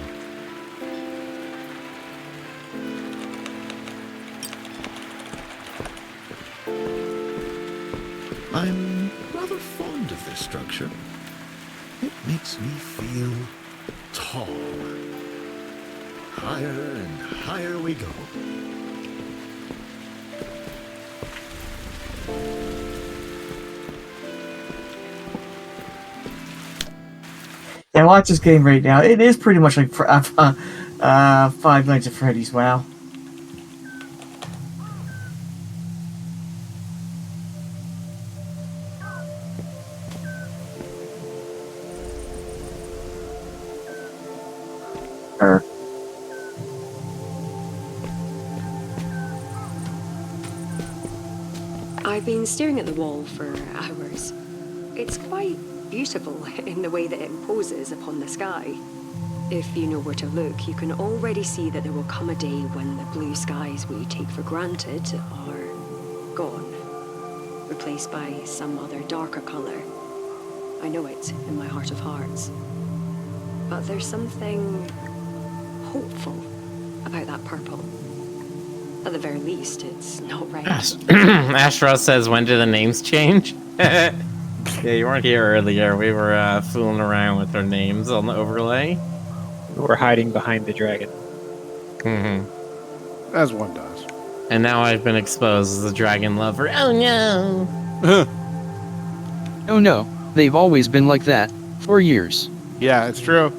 S12: I'm rather fond of this structure. It makes me feel tall. Higher and higher we go.
S5: Yeah, watch this game right now. It is pretty much like Five Nights at Freddy's. Wow.
S13: I've been staring at the wall for hours. It's quite beautiful in the way that it imposes upon the sky. If you know where to look, you can already see that there will come a day when the blue skies we take for granted are gone, replaced by some other darker colour. I know it in my heart of hearts. But there's something hopeful about that purple. At the very least, it's not red.
S3: Astro says, when do the names change? Yeah, you weren't here earlier. We were fooling around with our names on the overlay.
S10: We're hiding behind the dragon.
S3: Mm-hmm.
S1: As one does.
S3: And now I've been exposed as a dragon lover. Oh no!
S11: Oh no, they've always been like that. For years.
S1: Yeah, it's true.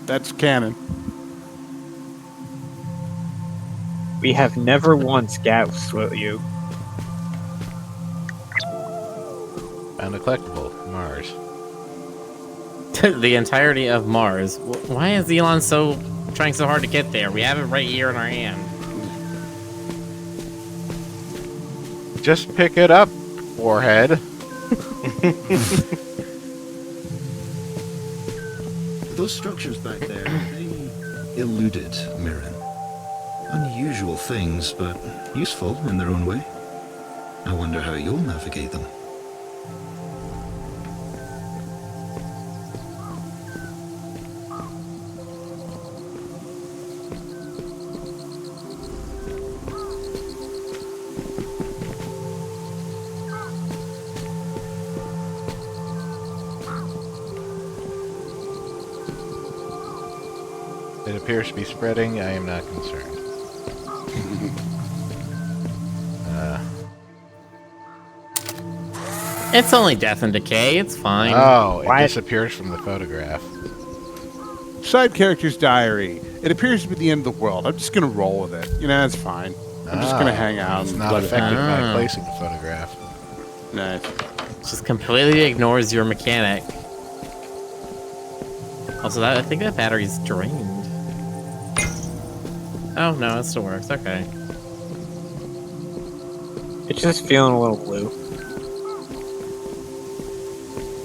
S1: That's canon.
S10: We have never once gassed with you.
S2: Found a collectible, Mars.
S3: The entirety of Mars. Why is Elon trying so hard to get there? We have it right here in our hand.
S2: Just pick it up, warhead.
S12: Those structures back there, they eluded Mirren. Unusual things, but useful in their own way. I wonder how you'll navigate them.
S2: It appears to be spreading. I am not concerned.
S3: It's only death and decay. It's fine.
S2: Oh, it disappears from the photograph.
S1: Side character's diary. It appears to be the end of the world. I'm just gonna roll with it. You know, it's fine. I'm just gonna hang out.
S2: It's
S1: and
S2: not
S1: let it
S2: affected by
S1: happen.
S2: placing the photograph.
S1: Nice.
S3: Just completely ignores your mechanic. Also, I think that battery's drained. Oh no, it still works. Okay.
S10: It's just feeling a little blue.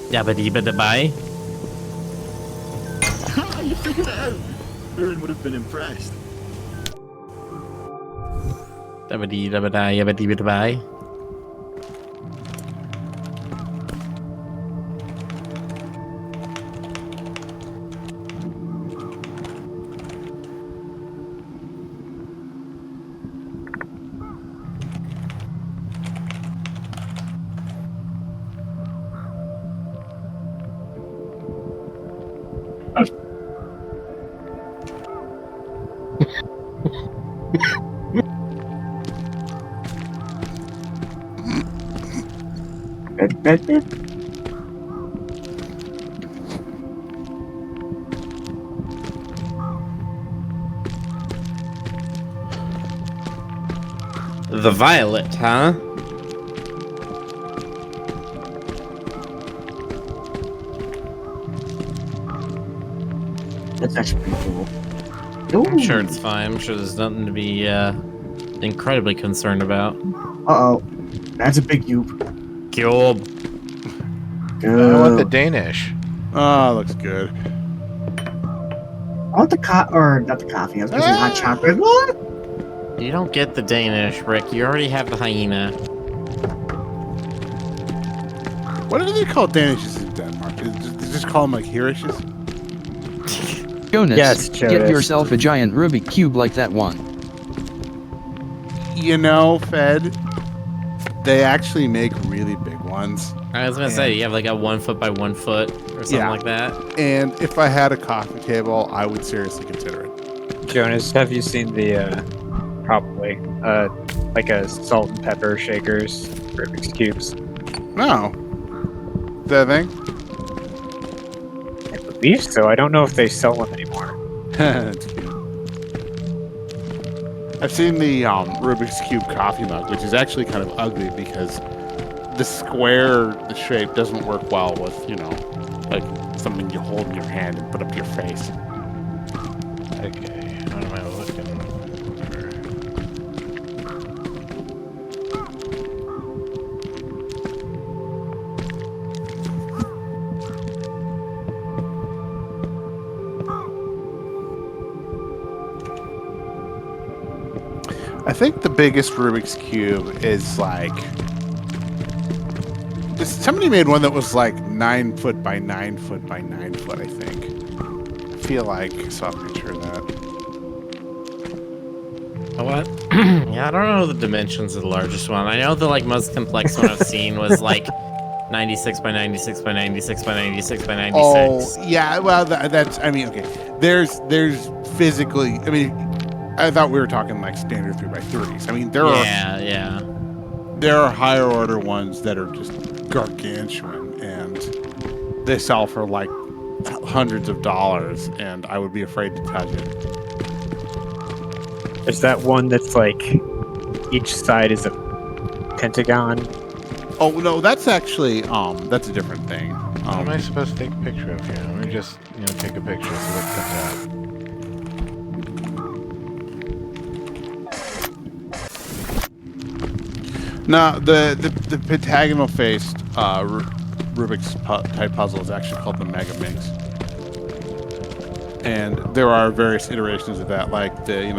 S3: Yabba-dee-ba-da-bye.
S12: You figured it out! Mirren would have been impressed.
S3: Yabba-dee-da-ba-da, yabba-dee-ba-da-bye. The violet, huh?
S5: That's actually pretty cool.
S3: I'm sure it's fine. I'm sure there's nothing to be incredibly concerned about.
S5: Uh-oh. That's a big cube.
S3: Cube.
S2: I want the Danish.
S1: Oh, looks good.
S5: I want the or not the coffee. I was gonna say hot chocolate. What?
S3: You don't get the Danish, Rick. You already have the hyena.
S1: What do they call Danishes in Denmark? They just call them like Hirishes?
S11: Jonas,
S10: Yes,
S11: get
S10: Jonas.
S11: yourself a giant Rubik cube like that one.
S1: You know, Fed, they actually make really big ones.
S3: I was gonna say, you have like a 1 foot by 1 foot or something like that.
S1: And if I had a coffee table, I would seriously consider it.
S10: Jonas, have you seen the probably like a salt and pepper shakers Rubik's cubes?
S1: No. That thing?
S10: I believe so. I don't know if they sell them anymore.
S1: That's cute. I've seen the Rubik's Cube coffee mug, which is actually kind of ugly because the shape doesn't work well with, you know, like something you hold in your hand and put up your face.
S2: Okay, what am I looking for?
S1: I think the biggest Rubik's Cube is like... Somebody made one that was like 9 foot by 9 foot by 9 foot, I think. I feel like I saw a picture of that.
S3: What? Yeah, I don't know the dimensions of the largest one. I know the like most complex one I've seen was like 96 by 96 by 96 by 96 by 96.
S1: Oh, yeah, well, that's... I mean, okay. There's physically... I mean, I thought we were talking like standard 3x3s. I mean, there are higher order ones that are just gargantuan, and they sell for like hundreds of dollars, and I would be afraid to touch it.
S10: There's that one that's like each side is a pentagon.
S1: Oh no, that's actually that's a different thing.
S2: What am I supposed to take a picture of here? Let me just, take a picture so what comes out.
S1: No, the pentagonal faced Rubik's type puzzle is actually called the Mega Minx, and there are various iterations of that, like the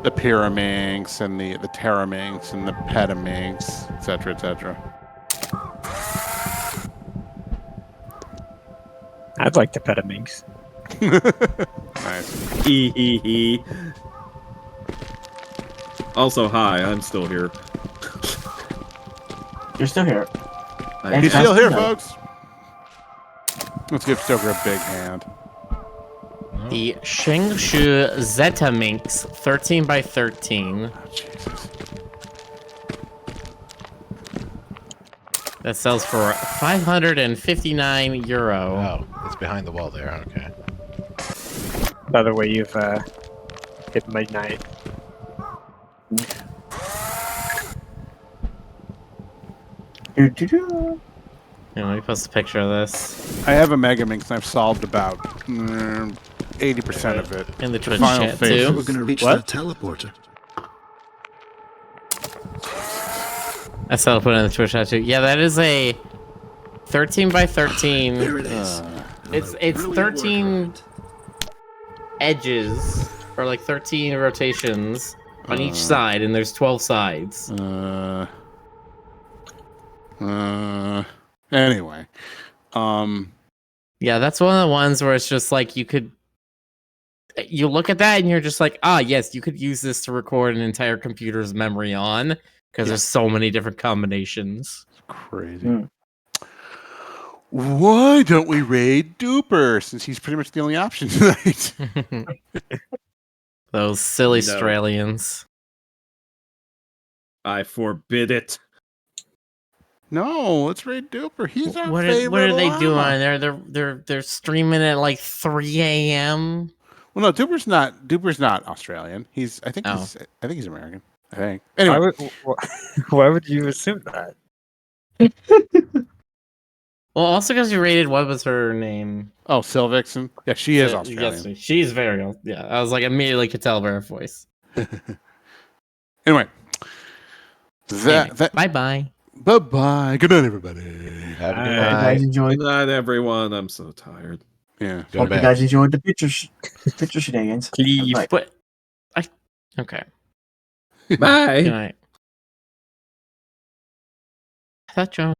S1: Pyraminx and the Terraminx and the Petaminx, etc., etc.
S10: I'd like the Petaminx.
S1: Nice.
S4: Hee hee hee. Also, hi, I'm still here.
S5: You're still here.
S1: He's still here, folks. Let's give Stoker a big hand.
S3: The Shengshu Zetaminx 13 by 13.
S1: Oh, Jesus.
S3: That sells for €559.
S2: Oh, it's behind the wall there. Okay.
S10: By the way, you've hit midnight.
S3: Here, let me post a picture of this.
S1: I have a Mega Minx, and I've solved about 80% of it.
S3: In the Twitch
S1: final
S3: chat,
S1: phase.
S3: too.
S12: We're going to reach
S1: What?
S12: that teleporter.
S3: I saw it put it in the Twitch chat too. Yeah, that is a 13 by 13.
S12: There it is.
S3: It's 13 edges, or like 13 rotations on each side, and there's 12 sides.
S1: Anyway.
S3: Yeah, that's one of the ones where it's just like you look at that and you're just like, ah, yes, you could use this to record an entire computer's memory on, because there's so many different combinations.
S1: Crazy. Why don't we raid Duper, since he's pretty much the only option tonight?
S3: Those silly
S4: No.
S3: Australians.
S4: I forbid it.
S1: No, let's raid Duper. He's our
S3: What
S1: favorite
S3: are they
S1: llama.
S3: doing? They're streaming at like 3 a.m.
S1: Well, no, Duper's not Australian. I think he's American. I think. Anyway,
S10: Why would you assume that?
S3: Well, also because you rated, what was her name?
S1: Oh, Sylvixen. Yeah, she is Australian.
S3: Yes, she's very. Yeah, I was like immediately could tell by her voice.
S1: Anyway,
S3: bye bye.
S1: Bye bye. Good night, everybody.
S2: Have a good
S5: You
S2: night.
S5: guys enjoyed.
S4: Good night, everyone. I'm so tired.
S1: Yeah.
S5: Hope you guys enjoyed the picture shenanigans.
S10: Leave.
S3: But okay.
S4: Bye.
S3: Good night. I thought John.